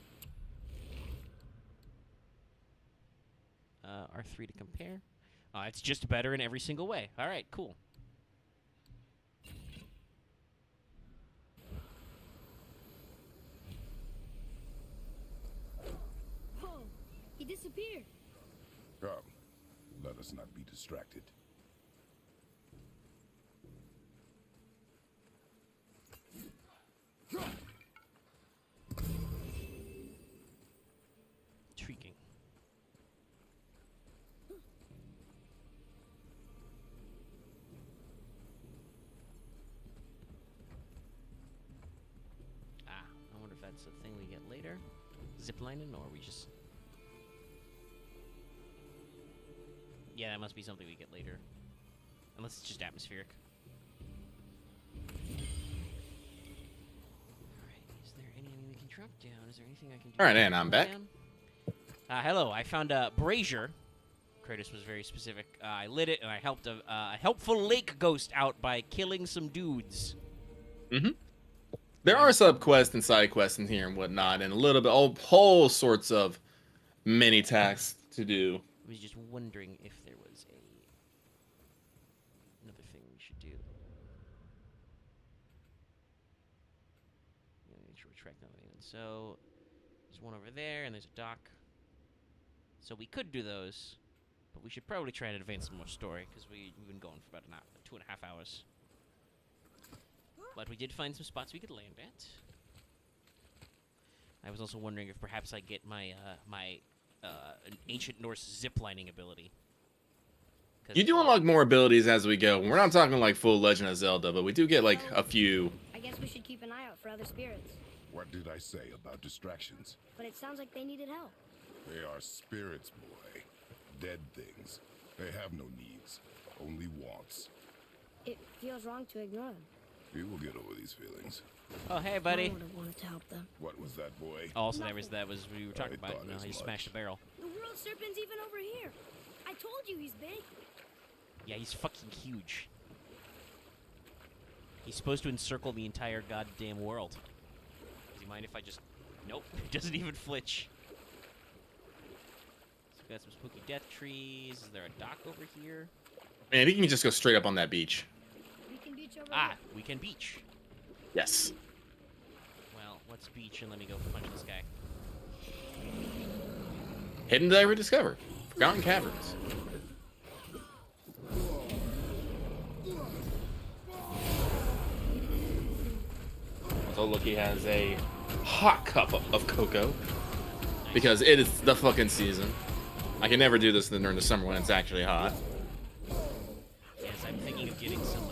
R3 to compare. It's just better in every single way. All right, cool. Whoa! He disappeared. Come, let us not be distracted. Intriguing. I wonder if that's a thing we get later. Ziplining, or we just... Yeah, that must be something we get later. Unless it's just atmospheric. Alright, is there any enemy we can drop down? Is there anything I can do? Alright, and I'm back. Hello, I found a brazier. Kratos was very specific. I lit it, and I helped a helpful lake ghost out by killing some dudes. Mm-hmm. There are sub-quests and side-quests in here and whatnot, and a little bit, whole sorts of mini tasks to do. I was just wondering if there was another thing we should do. Make sure we track that one. So there's one over there, and there's a dock. So we could do those, but we should probably try and advance some more story because we've been going for about 2.5 hours. But we did find some spots we could land at. I was also wondering if perhaps I get my an ancient Norse ziplining ability. You do unlock more abilities as we go. We're not talking like full Legend of Zelda, but we do get like a few. I guess we should keep an eye out for other spirits. What did I say about distractions? But it sounds like they needed help. They are spirits, boy. Dead things. They have no needs, only wants. It feels wrong to ignore them. We will get over these feelings. Oh, hey, I buddy. would have wanted to help them. What was that, boy? Also, that was we were talking I about. thought You know, as he much. smashed a barrel. The world serpent's even over here. I told you he's big. Yeah, he's fucking huge. He's supposed to encircle the entire goddamn world. Does he mind if I just... Nope, he doesn't even flinch. So we got some spooky death trees. Is there a dock over here? Man, you can just go straight up on that beach. We can beach over Ah, here. we can beach. Yes. Well, let's beach and let me go punch this guy. Hidden Diver discovered. Forgotten Caverns. So look, he has a hot cup of cocoa because it is the fucking season. I can never do this during the summer when it's actually hot. Yes, I'm thinking of getting some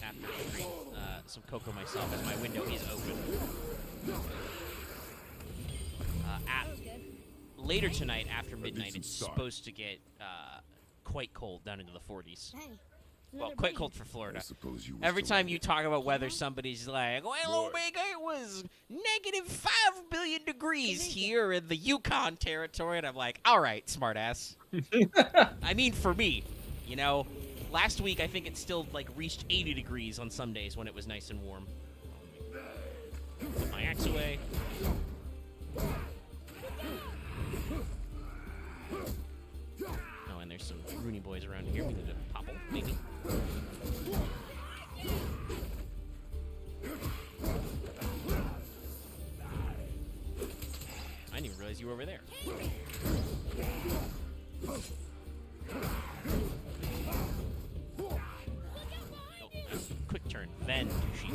after stream, some cocoa myself, as my window is open. Later tonight, after midnight, it's supposed to get quite cold down into the 40s. Hey, Well, another quite brazier. cold for Florida. I suppose you wish Every to time learn. you talk about weather, somebody's like, well, Boy. Omega, it was negative 5 billion degrees here in the Yukon territory. And I'm like, all right, smartass. I mean, for me, you know, last week I think it still, like, reached 80 degrees on some days when it was nice and warm. Put my axe away. Oh, and there's some Rooney boys around here. We need to popple, maybe. I didn't even realize you were over there. defend, she.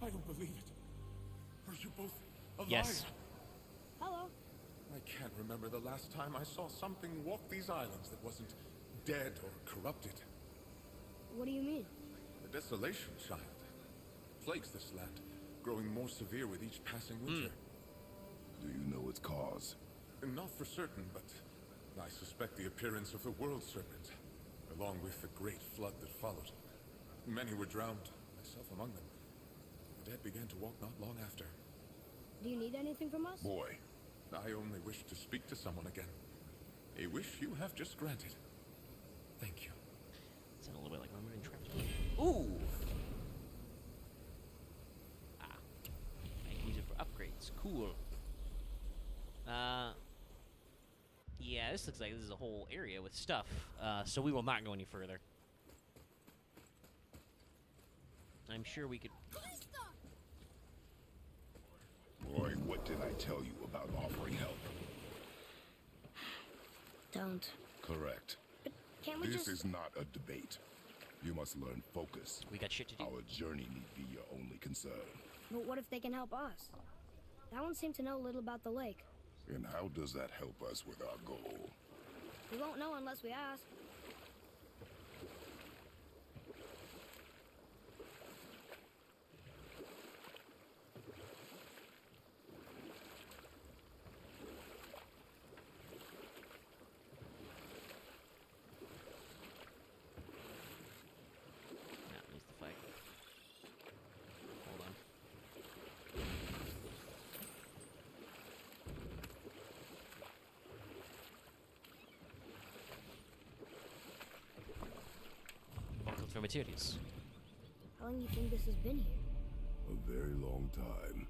I don't believe it. Are you both alive? Yes. Hello. I can't remember the last time I saw something walk these islands that wasn't dead or corrupted. What do you mean? The desolation, child, plagues this land, growing more severe with each passing winter. Do you know its cause? Not for certain, but I suspect the appearance of the world serpent, along with the great flood that followed. Many were drowned, myself among them. The dead began to walk not long after. Do you need anything from us? Boy, I only wish to speak to someone again. A wish you have just granted. Thank you. Sound a little bit like Roman entrapment. Ooh. Ah. I can use it for upgrades. Cool. Yeah, this looks like this is a whole area with stuff. So we will not go any further. I'm sure we could. Boy, what did I tell you about offering help? Don't. Correct. Can't we This just... is not a debate. You must learn focus. We got shit to do. Our journey need be your only concern. But what if they can help us? That one seemed to know a little about the lake. And how does that help us with our goal? We won't know unless we ask. No, needs the flag. Hold on. Welcome to materials. How long do you think this has been here? A very long time.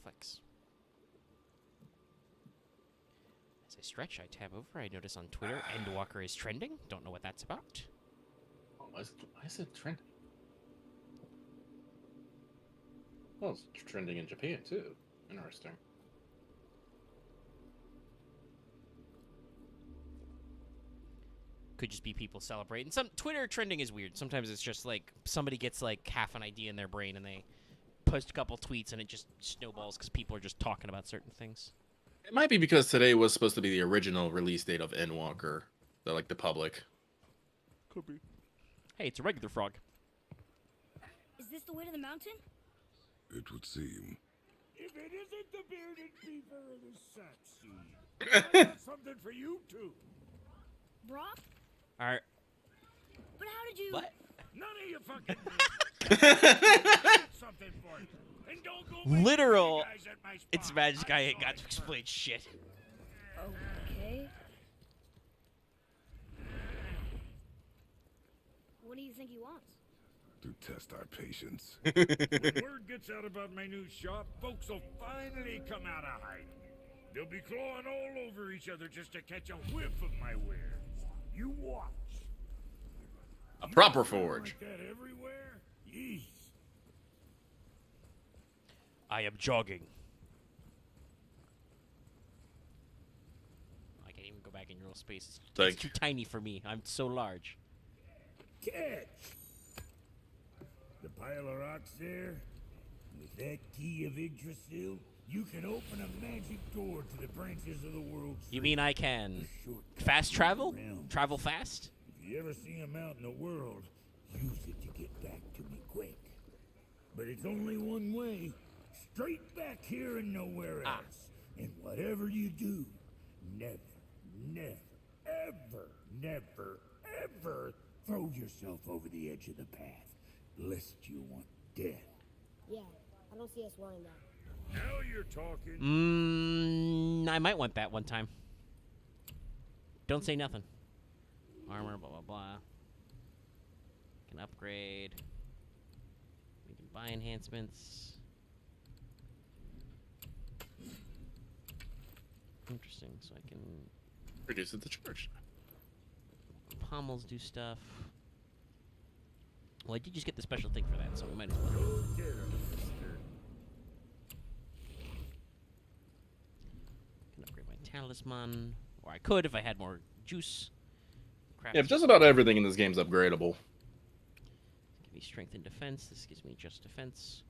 Flex. As I stretch, I tab over. I notice on Twitter, Endwalker is trending. Don't know what that's about. Oh, why is it trending? Well, it's trending in Japan too. Interesting. Could just be people celebrating. Some Twitter trending is weird. Sometimes it's just like somebody gets like half an idea in their brain and they post a couple tweets and it just snowballs because people are just talking about certain things. It might be because today was supposed to be the original release date of Endwalker, like the public. Could be. Hey, it's a regular frog. Is this the way to the mountain? It would seem. If it isn't the bearded beaver or the sack seed, I got something for you too. Brock? Alright. But how did you... What? None of you fucking something for you. And don't go Literal. guys at my spot. It's magic. I I'm ain't got to sorry. explain shit. Okay. What do you think he wants? To test our patience. When word gets out about my new shop, folks will finally come out of hiding. They'll be clawing all over each other just to catch a whiff of my wares. You watch. A proper forge. Like that everywhere? Yeesh. I am jogging. I can't even go back in real space. It's too tiny for me. I'm so large. Catch. The pile of rocks there, with that key of Yggdrasil, You can open a magic door to the branches of the world. You mean I can Shortcut fast through travel? the realms. Travel fast? If you ever see him out in the world, use it to get back to me quick. But it's only one way. Straight back here and nowhere else. And whatever you do, never, ever throw yourself over the edge of the path, lest you want death. Yeah, I don't see us wanting that. Now you're talking. I might want that one time. Don't say nothing. Armor, blah, blah, blah. Can upgrade. We can buy enhancements. Interesting, so I can... Reduce the charge. Pommels do stuff. Well, I did just get the special thing for that, so we might as well. Can upgrade my talisman. Or I could if I had more juice. Yeah, just about everything in this game's upgradable. Give me strength and defense. This gives me just defense.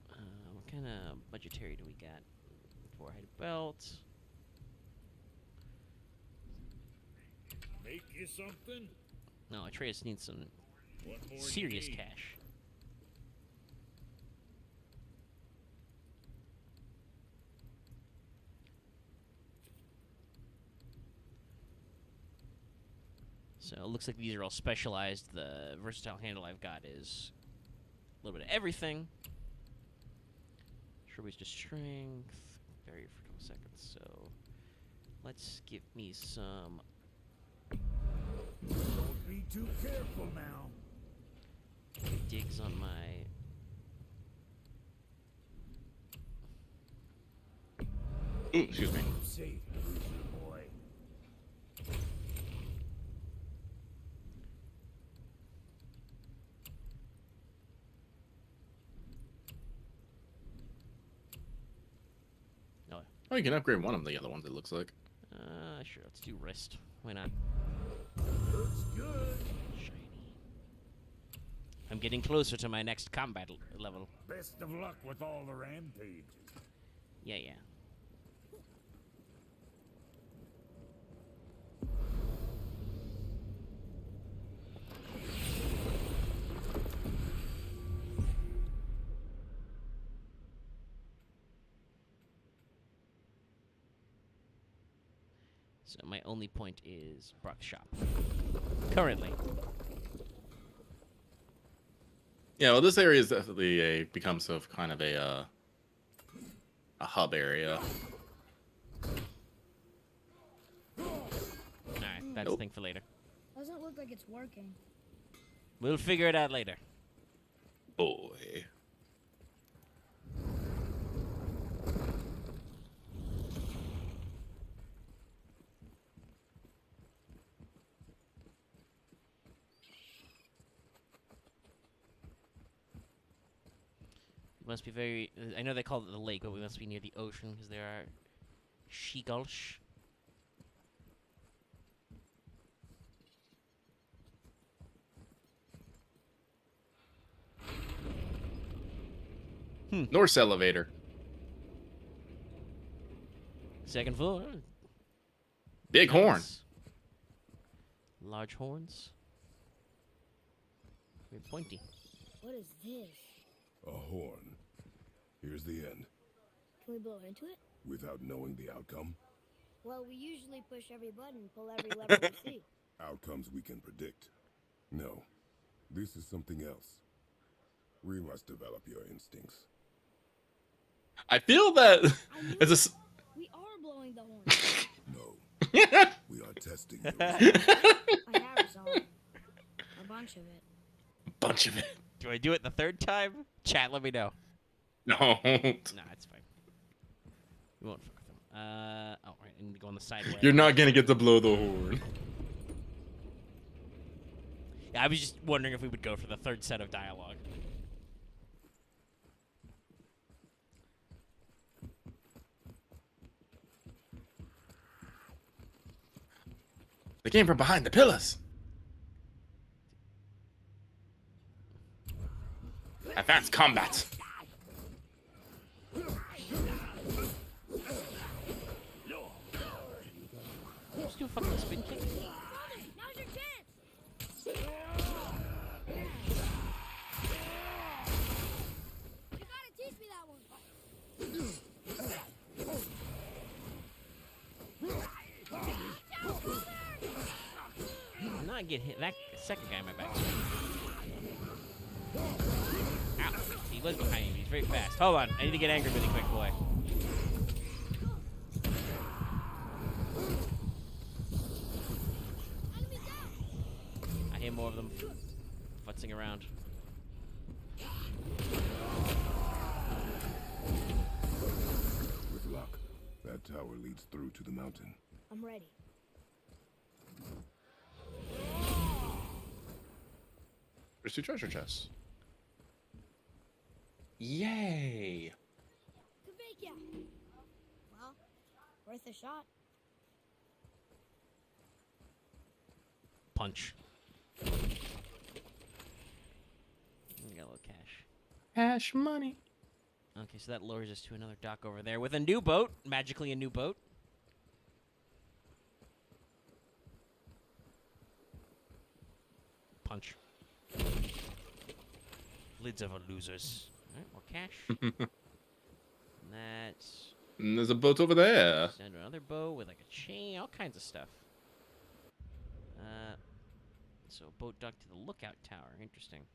What kind of budgetary do we got? 4-headed belt. Make you something? No, Atreus needs some What more serious you need? cash. So it looks like these are all specialized. The versatile handle I've got is a little bit of everything. Shrubbery's just strength. Barrier for 12 seconds. So let's give me some. Don't be too careful now. Digs on my. Ooh, excuse me. Safe, loser boy. Oh, you can upgrade one of the other ones, it looks like. Sure, let's do wrist. Why not? Looks good. Shiny. I'm getting closer to my next combat level. Best of luck with all the rampages. Yeah, yeah. So my only point is Brock's shop. Currently. Yeah, well, this area is definitely becomes of kind of a hub area. Alright, that's a thing for later. Doesn't look like it's working. We'll figure it out later. Boy. Must be very. I know they call it the lake, but we must be near the ocean because there are seagulls. Norse elevator. Second floor. Big horn. Large horns. Very pointy. What is this? A horn. Here's the end. Can we blow into it? Without knowing the outcome, Well, we usually push every button, pull every lever we see. outcomes we can predict. No, this is something else. We must develop your instincts. I feel that I knew it's a. it. We are blowing the horn. No, we are testing you. I have some. A bunch of it. Bunch of it. Do I do it the third time? Chat, let me know. No. Nah, it's fine. We won't fuck with them. Oh, right, I need to go on the side way. You're not gonna get to blow the horn. Yeah, I was just wondering if we would go for the third set of dialogue. They came from behind the pillars. Advanced combat. Just do a fucking spin kick. Now's your chance. You gotta teach me that one. I'm not getting hit. That second guy in my back. Ow. He was behind me. He's very fast. Hold on. I need to get angry really quick, boy. I hear more of them futzing around. With luck, that tower leads through to the mountain. I'm ready. There's 2 treasure chests. Yay! Kavika. Well, worth a shot. Punch. I got a little cash. Cash money. Okay, so that lowers us to another dock over there with a new boat. Magically a new boat. Punch. Lids of a losers. Alright, more cash. And that's... And there's a boat over there. Send another boat with like a chain, all kinds of stuff. So boat dock to the lookout tower. Interesting.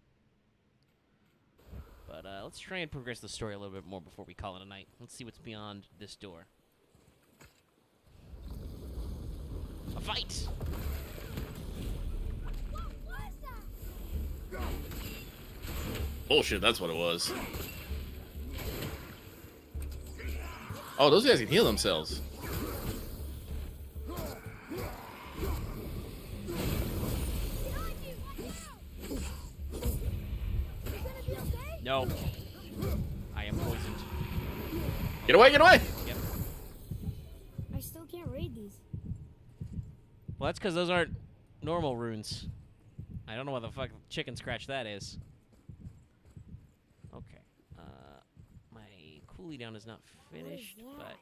But let's try and progress the story a little bit more before we call it a night. Let's see what's beyond this door. A fight! What was that? Bullshit, that's what it was. Oh, those guys can heal themselves. No. I am poisoned. Get away, get away! Yep. I still can't read these. Well, that's because those aren't normal runes. I don't know what the fuck chicken scratch that is. Okay. My coolie down is not finished, What is that? but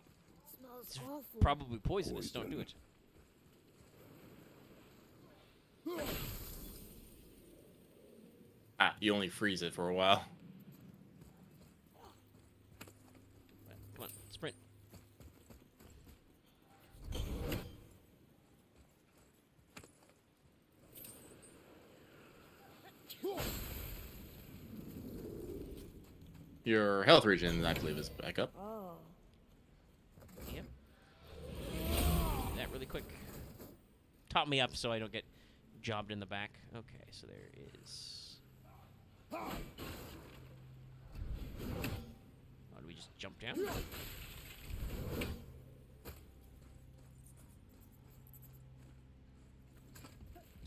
It smells it's awful. probably poisonous. Don't do it. Ah, you only freeze it for a while. Come on, sprint. Your health regen, I believe, is back up. Oh. Yep. That really quick. Top me up so I don't get jobbed in the back. Okay, so there is... Oh, do we just jump down? So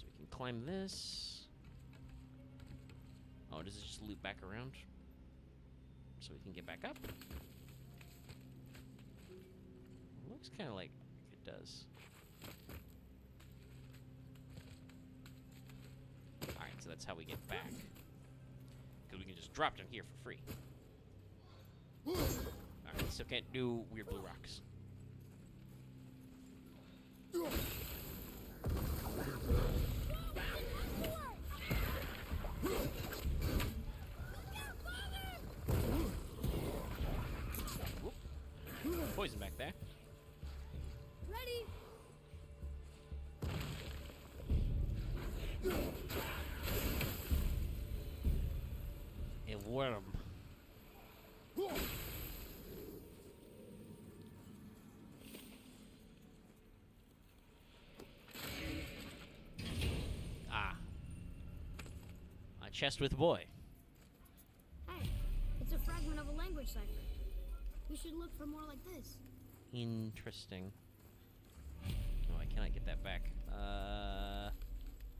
we can climb this. Oh, does it just loop back around? So we can get back up? Looks kind of like it does. Alright, so that's how we get back. Because we can just drop down here for free. Alright, still can't do weird blue rocks. Whoop. Poison back there. Ready? A worm. Ah. A chest with boy. Hey, it's a fragment of a language cipher. We should look for more like this. Interesting. Oh, I cannot get that back.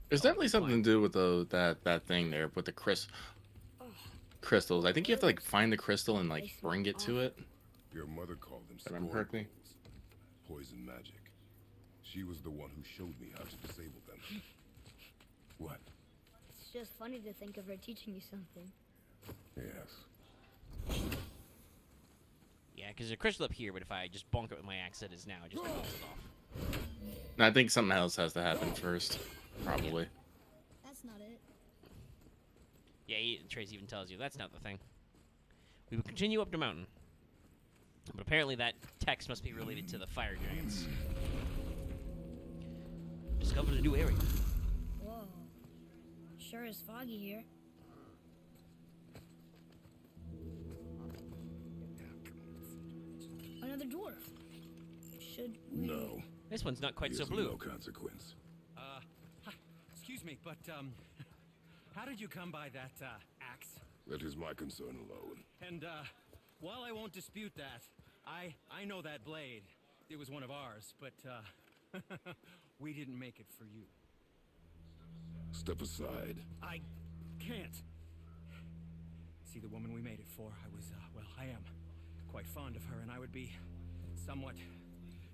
There's definitely something to do with that thing there with the crystals. I think you have to like find the crystal and like bring it to it. Your mother called them If I remember correctly. poison magic. She was the one who showed me how to disable them. What? It's just funny to think of her teaching you something. Yes. Yeah, because there's a crystal up here, but if I just bonk it with my axe, it is now. It just knocks it off. And I think something else has to happen first, probably. That's not it. Yeah, Trace even tells you that's not the thing. We will continue up the mountain. But apparently that text must be related to the fire giants. Discovered a new area. Whoa. Sure is foggy here. Another dwarf. Should we... No. This one's not quite He so is blue. No consequence. Hi, excuse me, but, how did you come by that, axe? That is my concern alone. And, while I won't dispute that, I know that blade. It was one of ours, but, we didn't make it for you. Step aside. I can't. See, the woman we made it for, well, I am quite fond of her, and I would be somewhat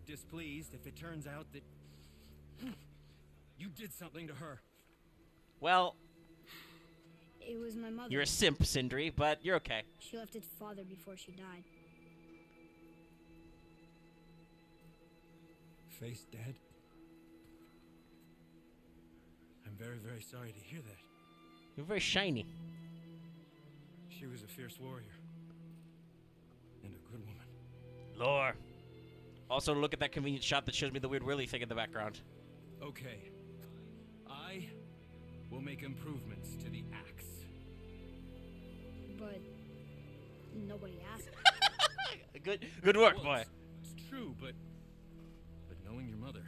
displeased if it turns out that you did something to her. Well, It was my mother. you're a simp, Sindri, but you're okay. She left its father before she died. Face dead? I'm very, very sorry to hear that. You're very shiny. She was a fierce warrior. And a good woman. Lore. Also, look at that convenient shot that shows me the Weird Willy thing in the background. Okay. I will make improvements to the axe. But nobody asked. Good work, boy. It's true, but knowing your mother,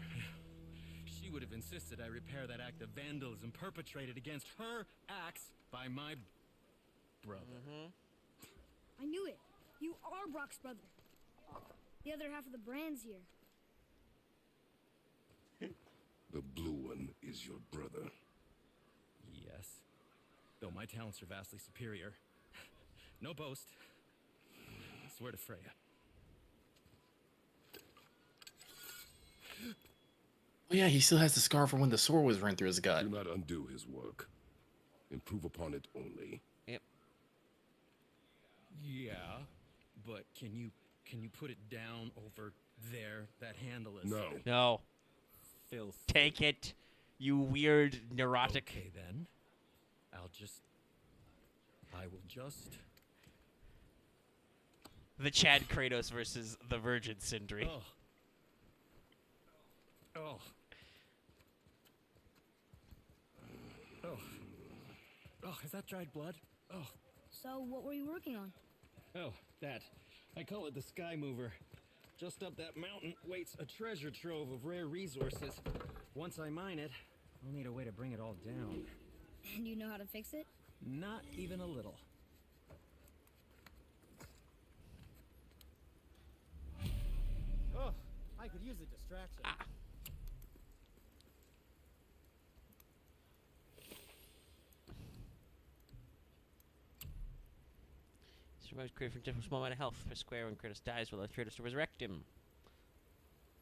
she would have insisted I repair that act of vandalism perpetrated against her axe by my brother. I knew it. You are Brock's brother. The other half of the brand's here. The blue one is your brother. Yes. Though my talents are vastly superior. No boast. Swear to Freya. Oh yeah, he still has the scar from when the sword was run through his gut. Do not undo his work. Improve upon it only. Yep. Yeah, but can you put it down over there? That handle is No. No. filth. Take it, you weird, neurotic. Okay then. I will just. The Chad Kratos versus the Virgin Sindri. Oh. Oh. Oh. Oh, is that dried blood? Oh. So what were you working on? Oh, that. I call it the Sky Mover. Just up that mountain waits a treasure trove of rare resources. Once I mine it, I'll need a way to bring it all down. And you know how to fix it? Not even a little. Oh, I could use a distraction. Survives created from different small amount of health per square when Kratos dies, will allow Kratos to resurrect him.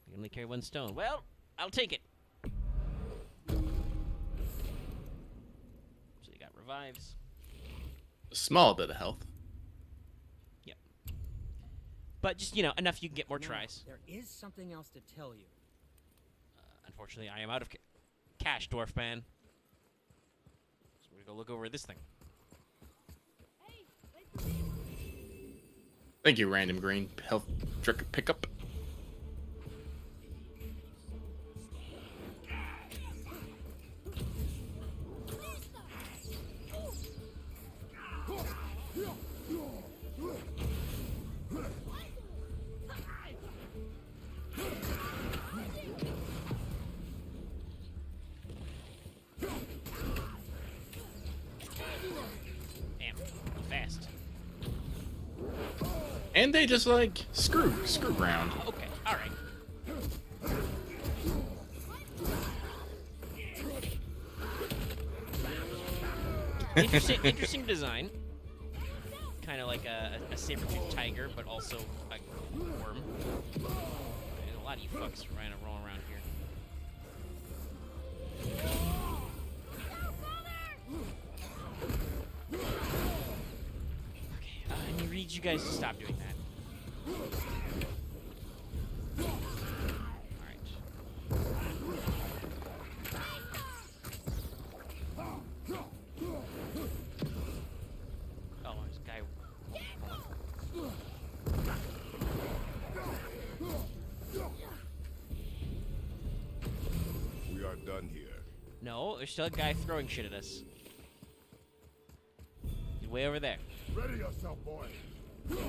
You can only carry one stone. Well, I'll take it. So you got revives. A small bit of health. Yep. But just, enough you can get more Now, tries. There is something else to tell you. Unfortunately, I am out of cash, Dwarf Man. So we're going to go look over this thing. Thank you, Random Green. Health trick pickup. Damn, fast. And they just like screw around. Okay, alright. Interesting design. Kind of like a saber-toothed tiger, but also a worm. There's a lot of you fucks trying to roll around here. Okay, I need you guys to stop doing that. Alright. done here. No, there's still a guy throwing shit at us. He's way over there. Ready yourself, boy. Not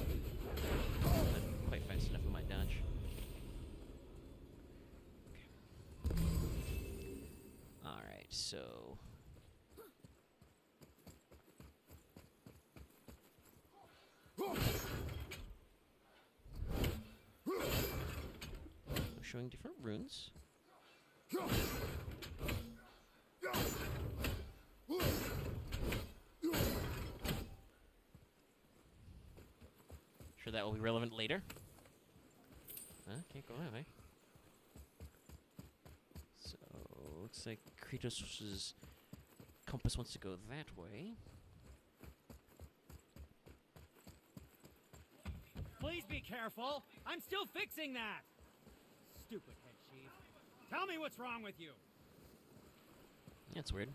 quite fast enough for my dodge. Okay. Alright, so... showing different runes. Sure that will be relevant later. Can't go that way. So, looks like Kratos' compass wants to go that way. Please be careful. I'm still fixing that. Stupid head chief. Tell me what's wrong with you. That's weird.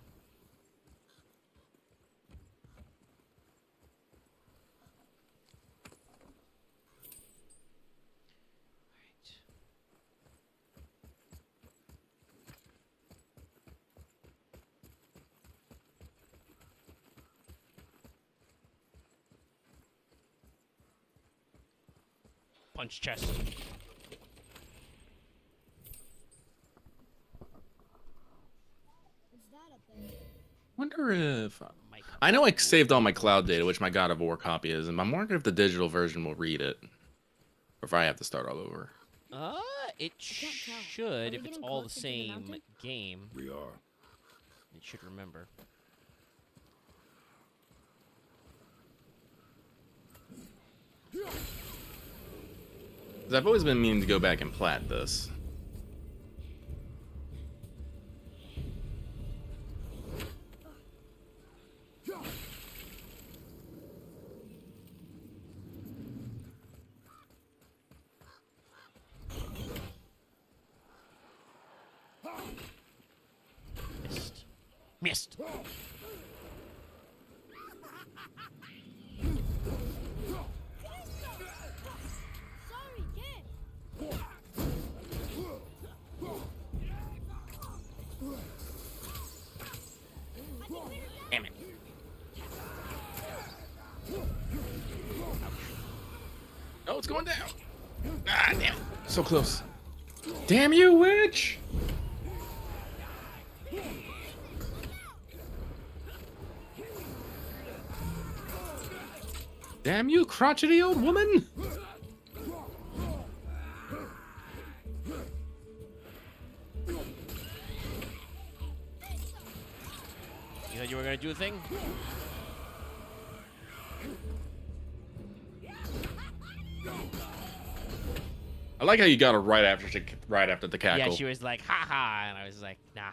Punch chest. What's that up there? Wonder if I know I saved all my cloud data, which my God of War copy is, and I'm wondering if the digital version will read it, or if I have to start all over. It should if it's all the same game. We are. It should remember. Because I've always been meaning to go back and plat this. Missed. Sorry, kid. Damn it. Oh, it's going down. Ah, damn it. So close. Damn you, witch! Damn you, crotchety old woman! You thought you were gonna do a thing? I like how you got her right after the cackle. Yeah, she was like, ha ha, and I was like, nah.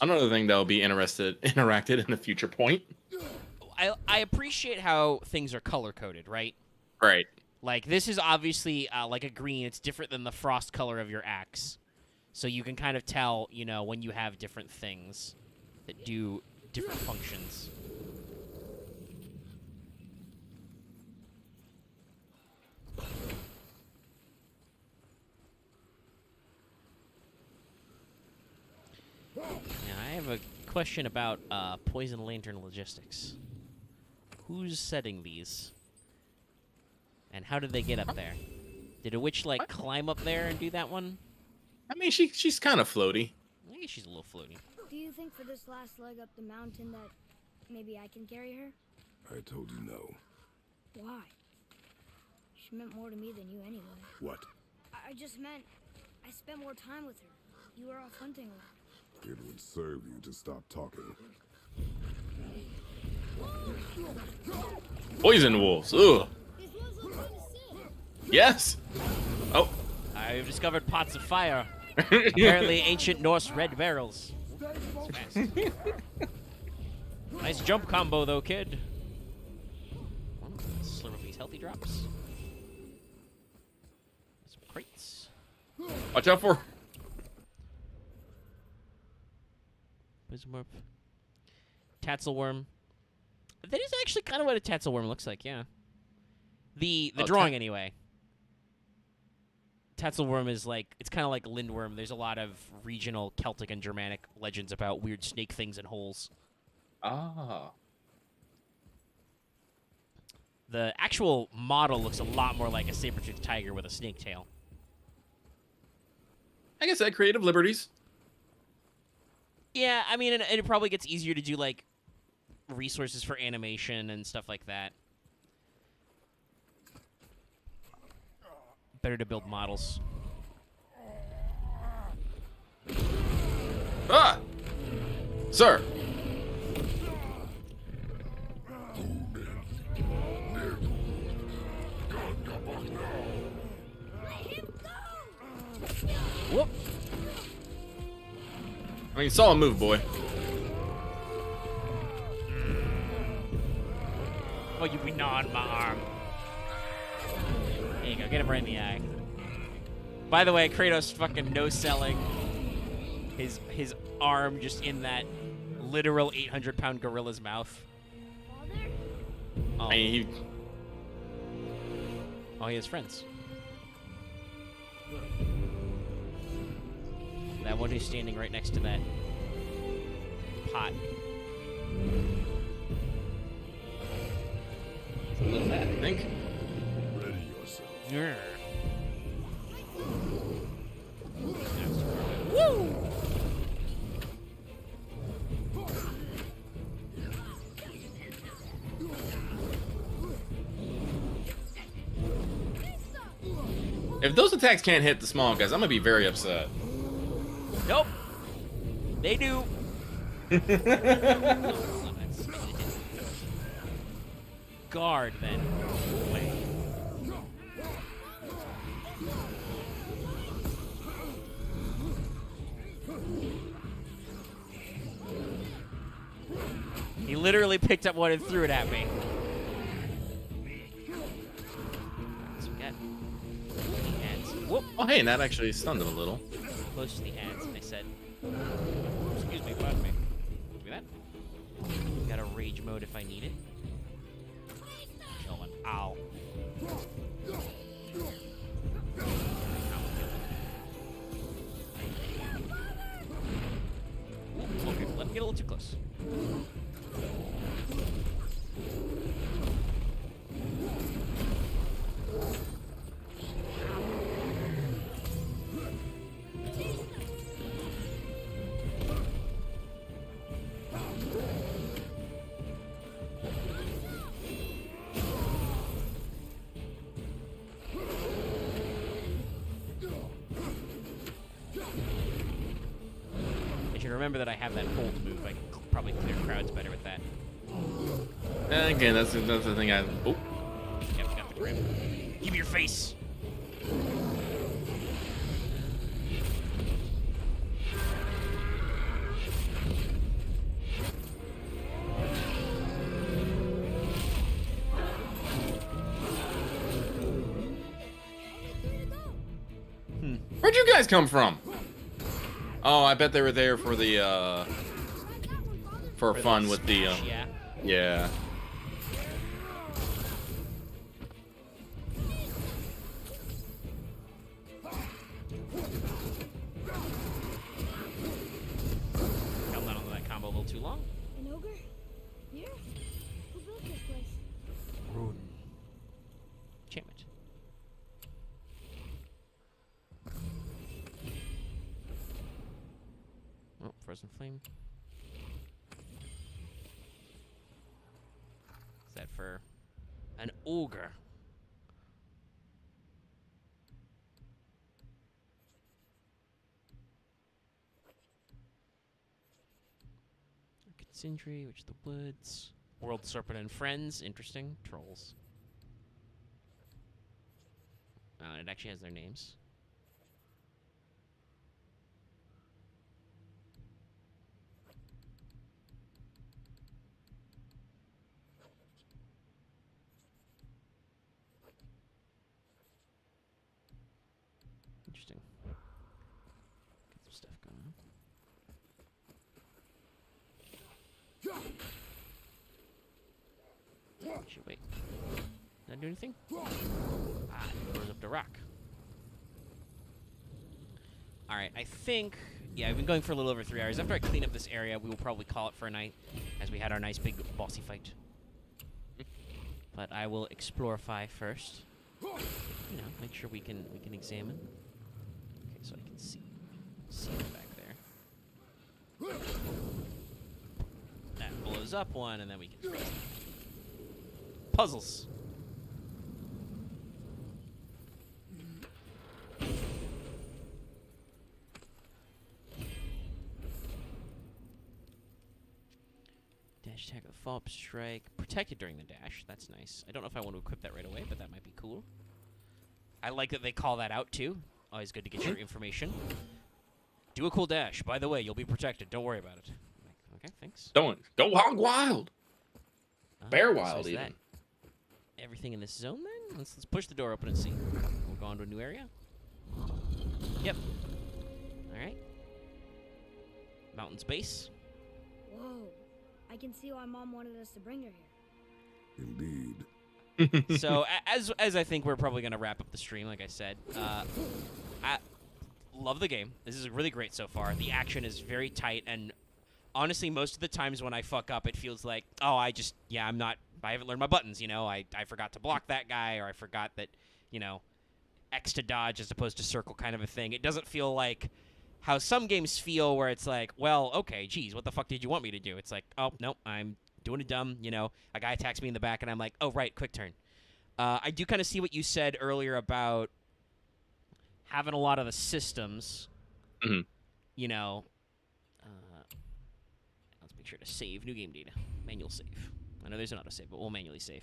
Another thing that'll be interacted in a future point. I appreciate how things are color coded, right? Right. Like this is obviously like a green. It's different than the frost color of your axe, so you can kind of tell, you know, when you have different things that do different functions. Now I have a question about Poison Lantern logistics. Who's setting these? And how did they get up there? Did a witch, like, climb up there and do that one? I mean, she's kind of floaty. I think she's a little floaty. Do you think for this last leg up the mountain that maybe I can carry her? I told you no. Why? She meant more to me than you anyway. What? I just meant I spent more time with her. You were off hunting a lot. It would serve you to stop talking. Poison wolves. Ugh. Yes. Oh. I've discovered pots of fire. Apparently ancient Norse red barrels. Nice jump combo, though, kid. Slurp of these healthy drops. Some crates. Watch out for. Wismorph. Tatzelworm. That is actually kind of what a Tatzelworm looks like, yeah. The drawing, anyway. Tatzelworm is like, it's kind of like Lindworm. There's a lot of regional Celtic and Germanic legends about weird snake things and holes. Ah. The actual model looks a lot more like a saber-toothed tiger with a snake tail. I guess I had creative liberties. Yeah, I mean, and it probably gets easier to do, like, resources for animation and stuff like that. Better to build models. Ah! Sir! Whoop! I mean, solid move, boy. Oh, you be gnawing my arm. There you go, get him right in the eye. By the way, Kratos fucking no-selling his arm just in that literal 800-pound gorilla's mouth. Oh. I mean, He has friends. That one who's standing right next to that pot. a little mad, I think. Ready yourself. Yeah. If those attacks can't hit the small guys, I'm gonna be very upset. Nope. They do. Guard, then. Wait. He literally picked up one and threw it at me. That's what we got. The ants. Whoop. Oh, hey, and that actually stunned him a little. Close to the ants, and I said, excuse me, pardon me. Give me that. Got a rage mode if I need it. Kill one. Ow. Okay, let me get a little too close. I should remember that I have that hold move. I can probably clear crowds better with that. And again, that's the thing I... Oh. Yep, got the grip. Give me your face! Where'd you guys come from? Oh, I bet they were there for the, for fun with the, Yeah. yeah. Held on to that combo a little too long. An ogre? Here? Who built this place? Enchantment. Oh, frozen flame. Is that for an ogre? Sindri, Witch of the Woods, World Serpent and Friends, interesting. Trolls. It actually has their names. Interesting. Get some stuff going on. Should wait. Did I do anything? Ah, it blows up the rock. All right, I think, yeah, I've been going for a little over 3 hours. After I clean up this area, we will probably call it for a night, as we had our nice big bossy fight. But I will explorify first. You know, make sure we can examine. Okay, so I can see it back there. That blows up one, and then we can puzzles. Dash attack with follow-up strike. Protected during the dash. That's nice. I don't know if I want to equip that right away, but that might be cool. I like that they call that out, too. Always good to get your information. Do a cool dash. By the way, you'll be protected. Don't worry about it. Okay, thanks. Don't go hog wild. Bear wild, even. That. Everything in this zone, then? Let's push the door open and see. We'll go on to a new area. Yep. All right. Mountain's base. Whoa. I can see why Mom wanted us to bring her here. Indeed. So, as I think we're probably going to wrap up the stream, like I said, I love the game. This is really great so far. The action is very tight, and honestly, most of the times when I fuck up, it feels like, oh, I haven't learned my buttons, you know? I forgot to block that guy, or I forgot that, you know, X to dodge as opposed to circle kind of a thing. It doesn't feel like how some games feel where it's like, well, okay, geez, what the fuck did you want me to do? It's like, oh, nope, I'm doing it dumb, you know? A guy attacks me in the back, and I'm like, oh, right, quick turn. I do kind of see what you said earlier about having a lot of the systems, you know. Let's make sure to save new game data. Manual save. I know there's an auto-save, but we'll manually save.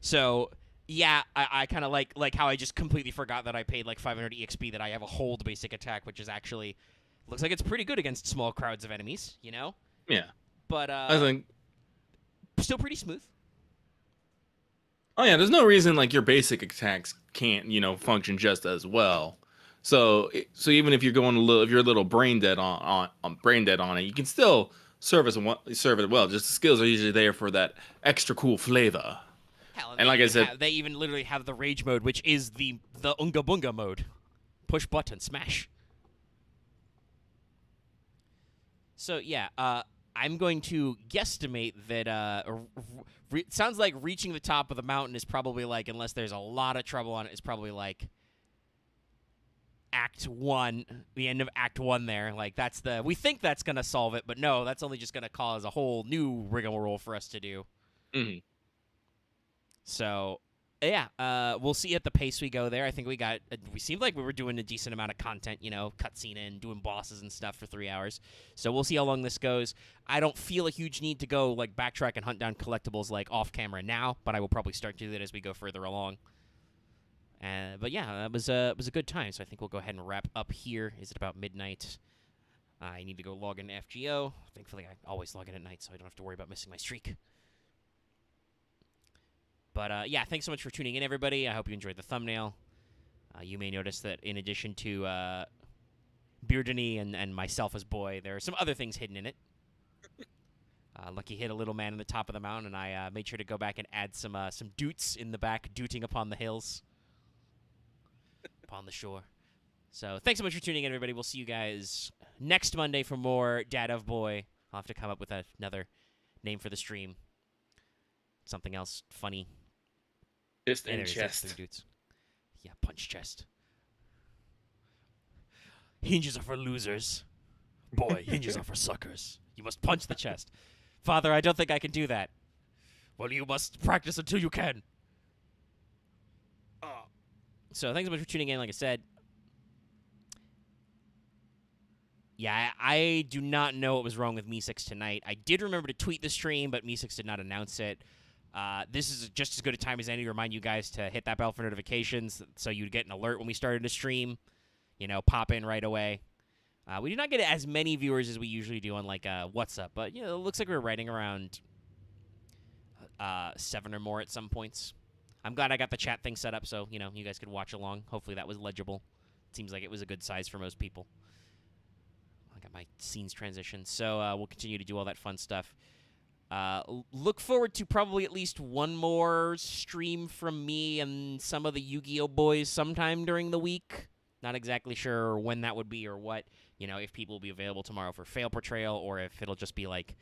So, yeah, I kind of like how I just completely forgot that I paid like 500 EXP, that I have a hold basic attack, which is actually, looks like it's pretty good against small crowds of enemies, you know? Yeah. But, I think... still pretty smooth. Oh, yeah, there's no reason, like, your basic attacks can't, you know, function just as well. So even if you're going if you're a little brain dead on it, you can still serve it well. Just the skills are usually there for that extra cool flavor. Hell, and like I said, they even literally have the rage mode, which is the Unga Bunga mode. Push button, smash. So yeah, I'm going to guesstimate that it sounds like reaching the top of the mountain is probably like, unless there's a lot of trouble on it, is probably like Act 1, the end of Act 1 there. Like, we think that's going to solve it, but no, that's only just going to cause a whole new rigmarole for us to do. Mm-hmm. So, yeah, we'll see at the pace we go there. I think we seemed like we were doing a decent amount of content, you know, cutscene in, doing bosses and stuff for 3 hours. So we'll see how long this goes. I don't feel a huge need to go, like, backtrack and hunt down collectibles, like, off camera now, but I will probably start to do that as we go further along. But yeah, it was a good time, so I think we'll go ahead and wrap up here. Is it about midnight? I need to go log into FGO. Thankfully, I always log in at night, so I don't have to worry about missing my streak. But yeah, thanks so much for tuning in, everybody. I hope you enjoyed the thumbnail. You may notice that in addition to Beardanny and myself as Boy, there are some other things hidden in it. Lucky hit a little man in the top of the mountain, and I made sure to go back and add some doots in the back, dooting upon the hills. Upon the shore. So thanks so much for tuning in, everybody. We'll see you guys next Monday for more Dad of Boy. I'll have to come up with another name for the stream. Something else funny. Fist and chest. Yeah, punch chest. Hinges are for losers. Boy, hinges are for suckers. You must punch the chest. Father, I don't think I can do that. Well, you must practice until you can. So thanks so much for tuning in, like I said. Yeah, I do not know what was wrong with Me6 tonight. I did remember to tweet the stream, but Me6 did not announce it. This is just as good a time as any to remind you guys to hit that bell for notifications so you'd get an alert when we started to stream. You know, pop in right away. We do not get as many viewers as we usually do on, like, What's Up, but, you know, it looks like we're writing around 7 or more at some points. I'm glad I got the chat thing set up so, you know, you guys could watch along. Hopefully that was legible. It seems like it was a good size for most people. I got my scenes transition. So we'll continue to do all that fun stuff. Look forward to probably at least one more stream from me and some of the Yu-Gi-Oh! Boys sometime during the week. Not exactly sure when that would be or what, if people will be available tomorrow for Fail Portrayal or if it'll just be like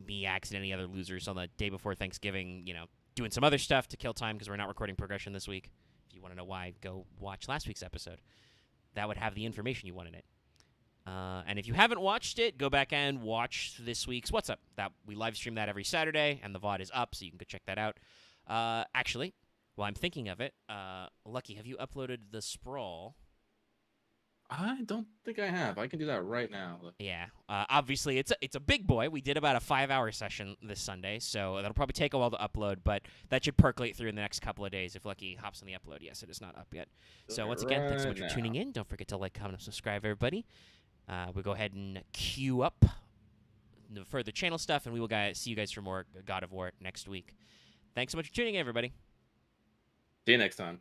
me axing any other losers on the day before Thanksgiving, doing some other stuff to kill time because we're not recording Progression this week. If you want to know why, go watch last week's episode. That would have the information you wanted it. And if you haven't watched it, go back and watch this week's What's Up. That we live stream that every Saturday, and the VOD is up, so you can go check that out. Actually, while I'm thinking of it, Lucky, have you uploaded the Sprawl? I don't think I have. I can do that right now. Yeah. Obviously, it's a big boy. We did about a 5-hour session this Sunday, so that'll probably take a while to upload, but that should percolate through in the next couple of days if Lucky hops on the upload. Yes, it is not up yet. So once again, thanks so much for tuning in. Don't forget to like, comment, and subscribe, everybody. We'll go ahead and queue up the further channel stuff, and we will see you guys for more God of War next week. Thanks so much for tuning in, everybody. See you next time.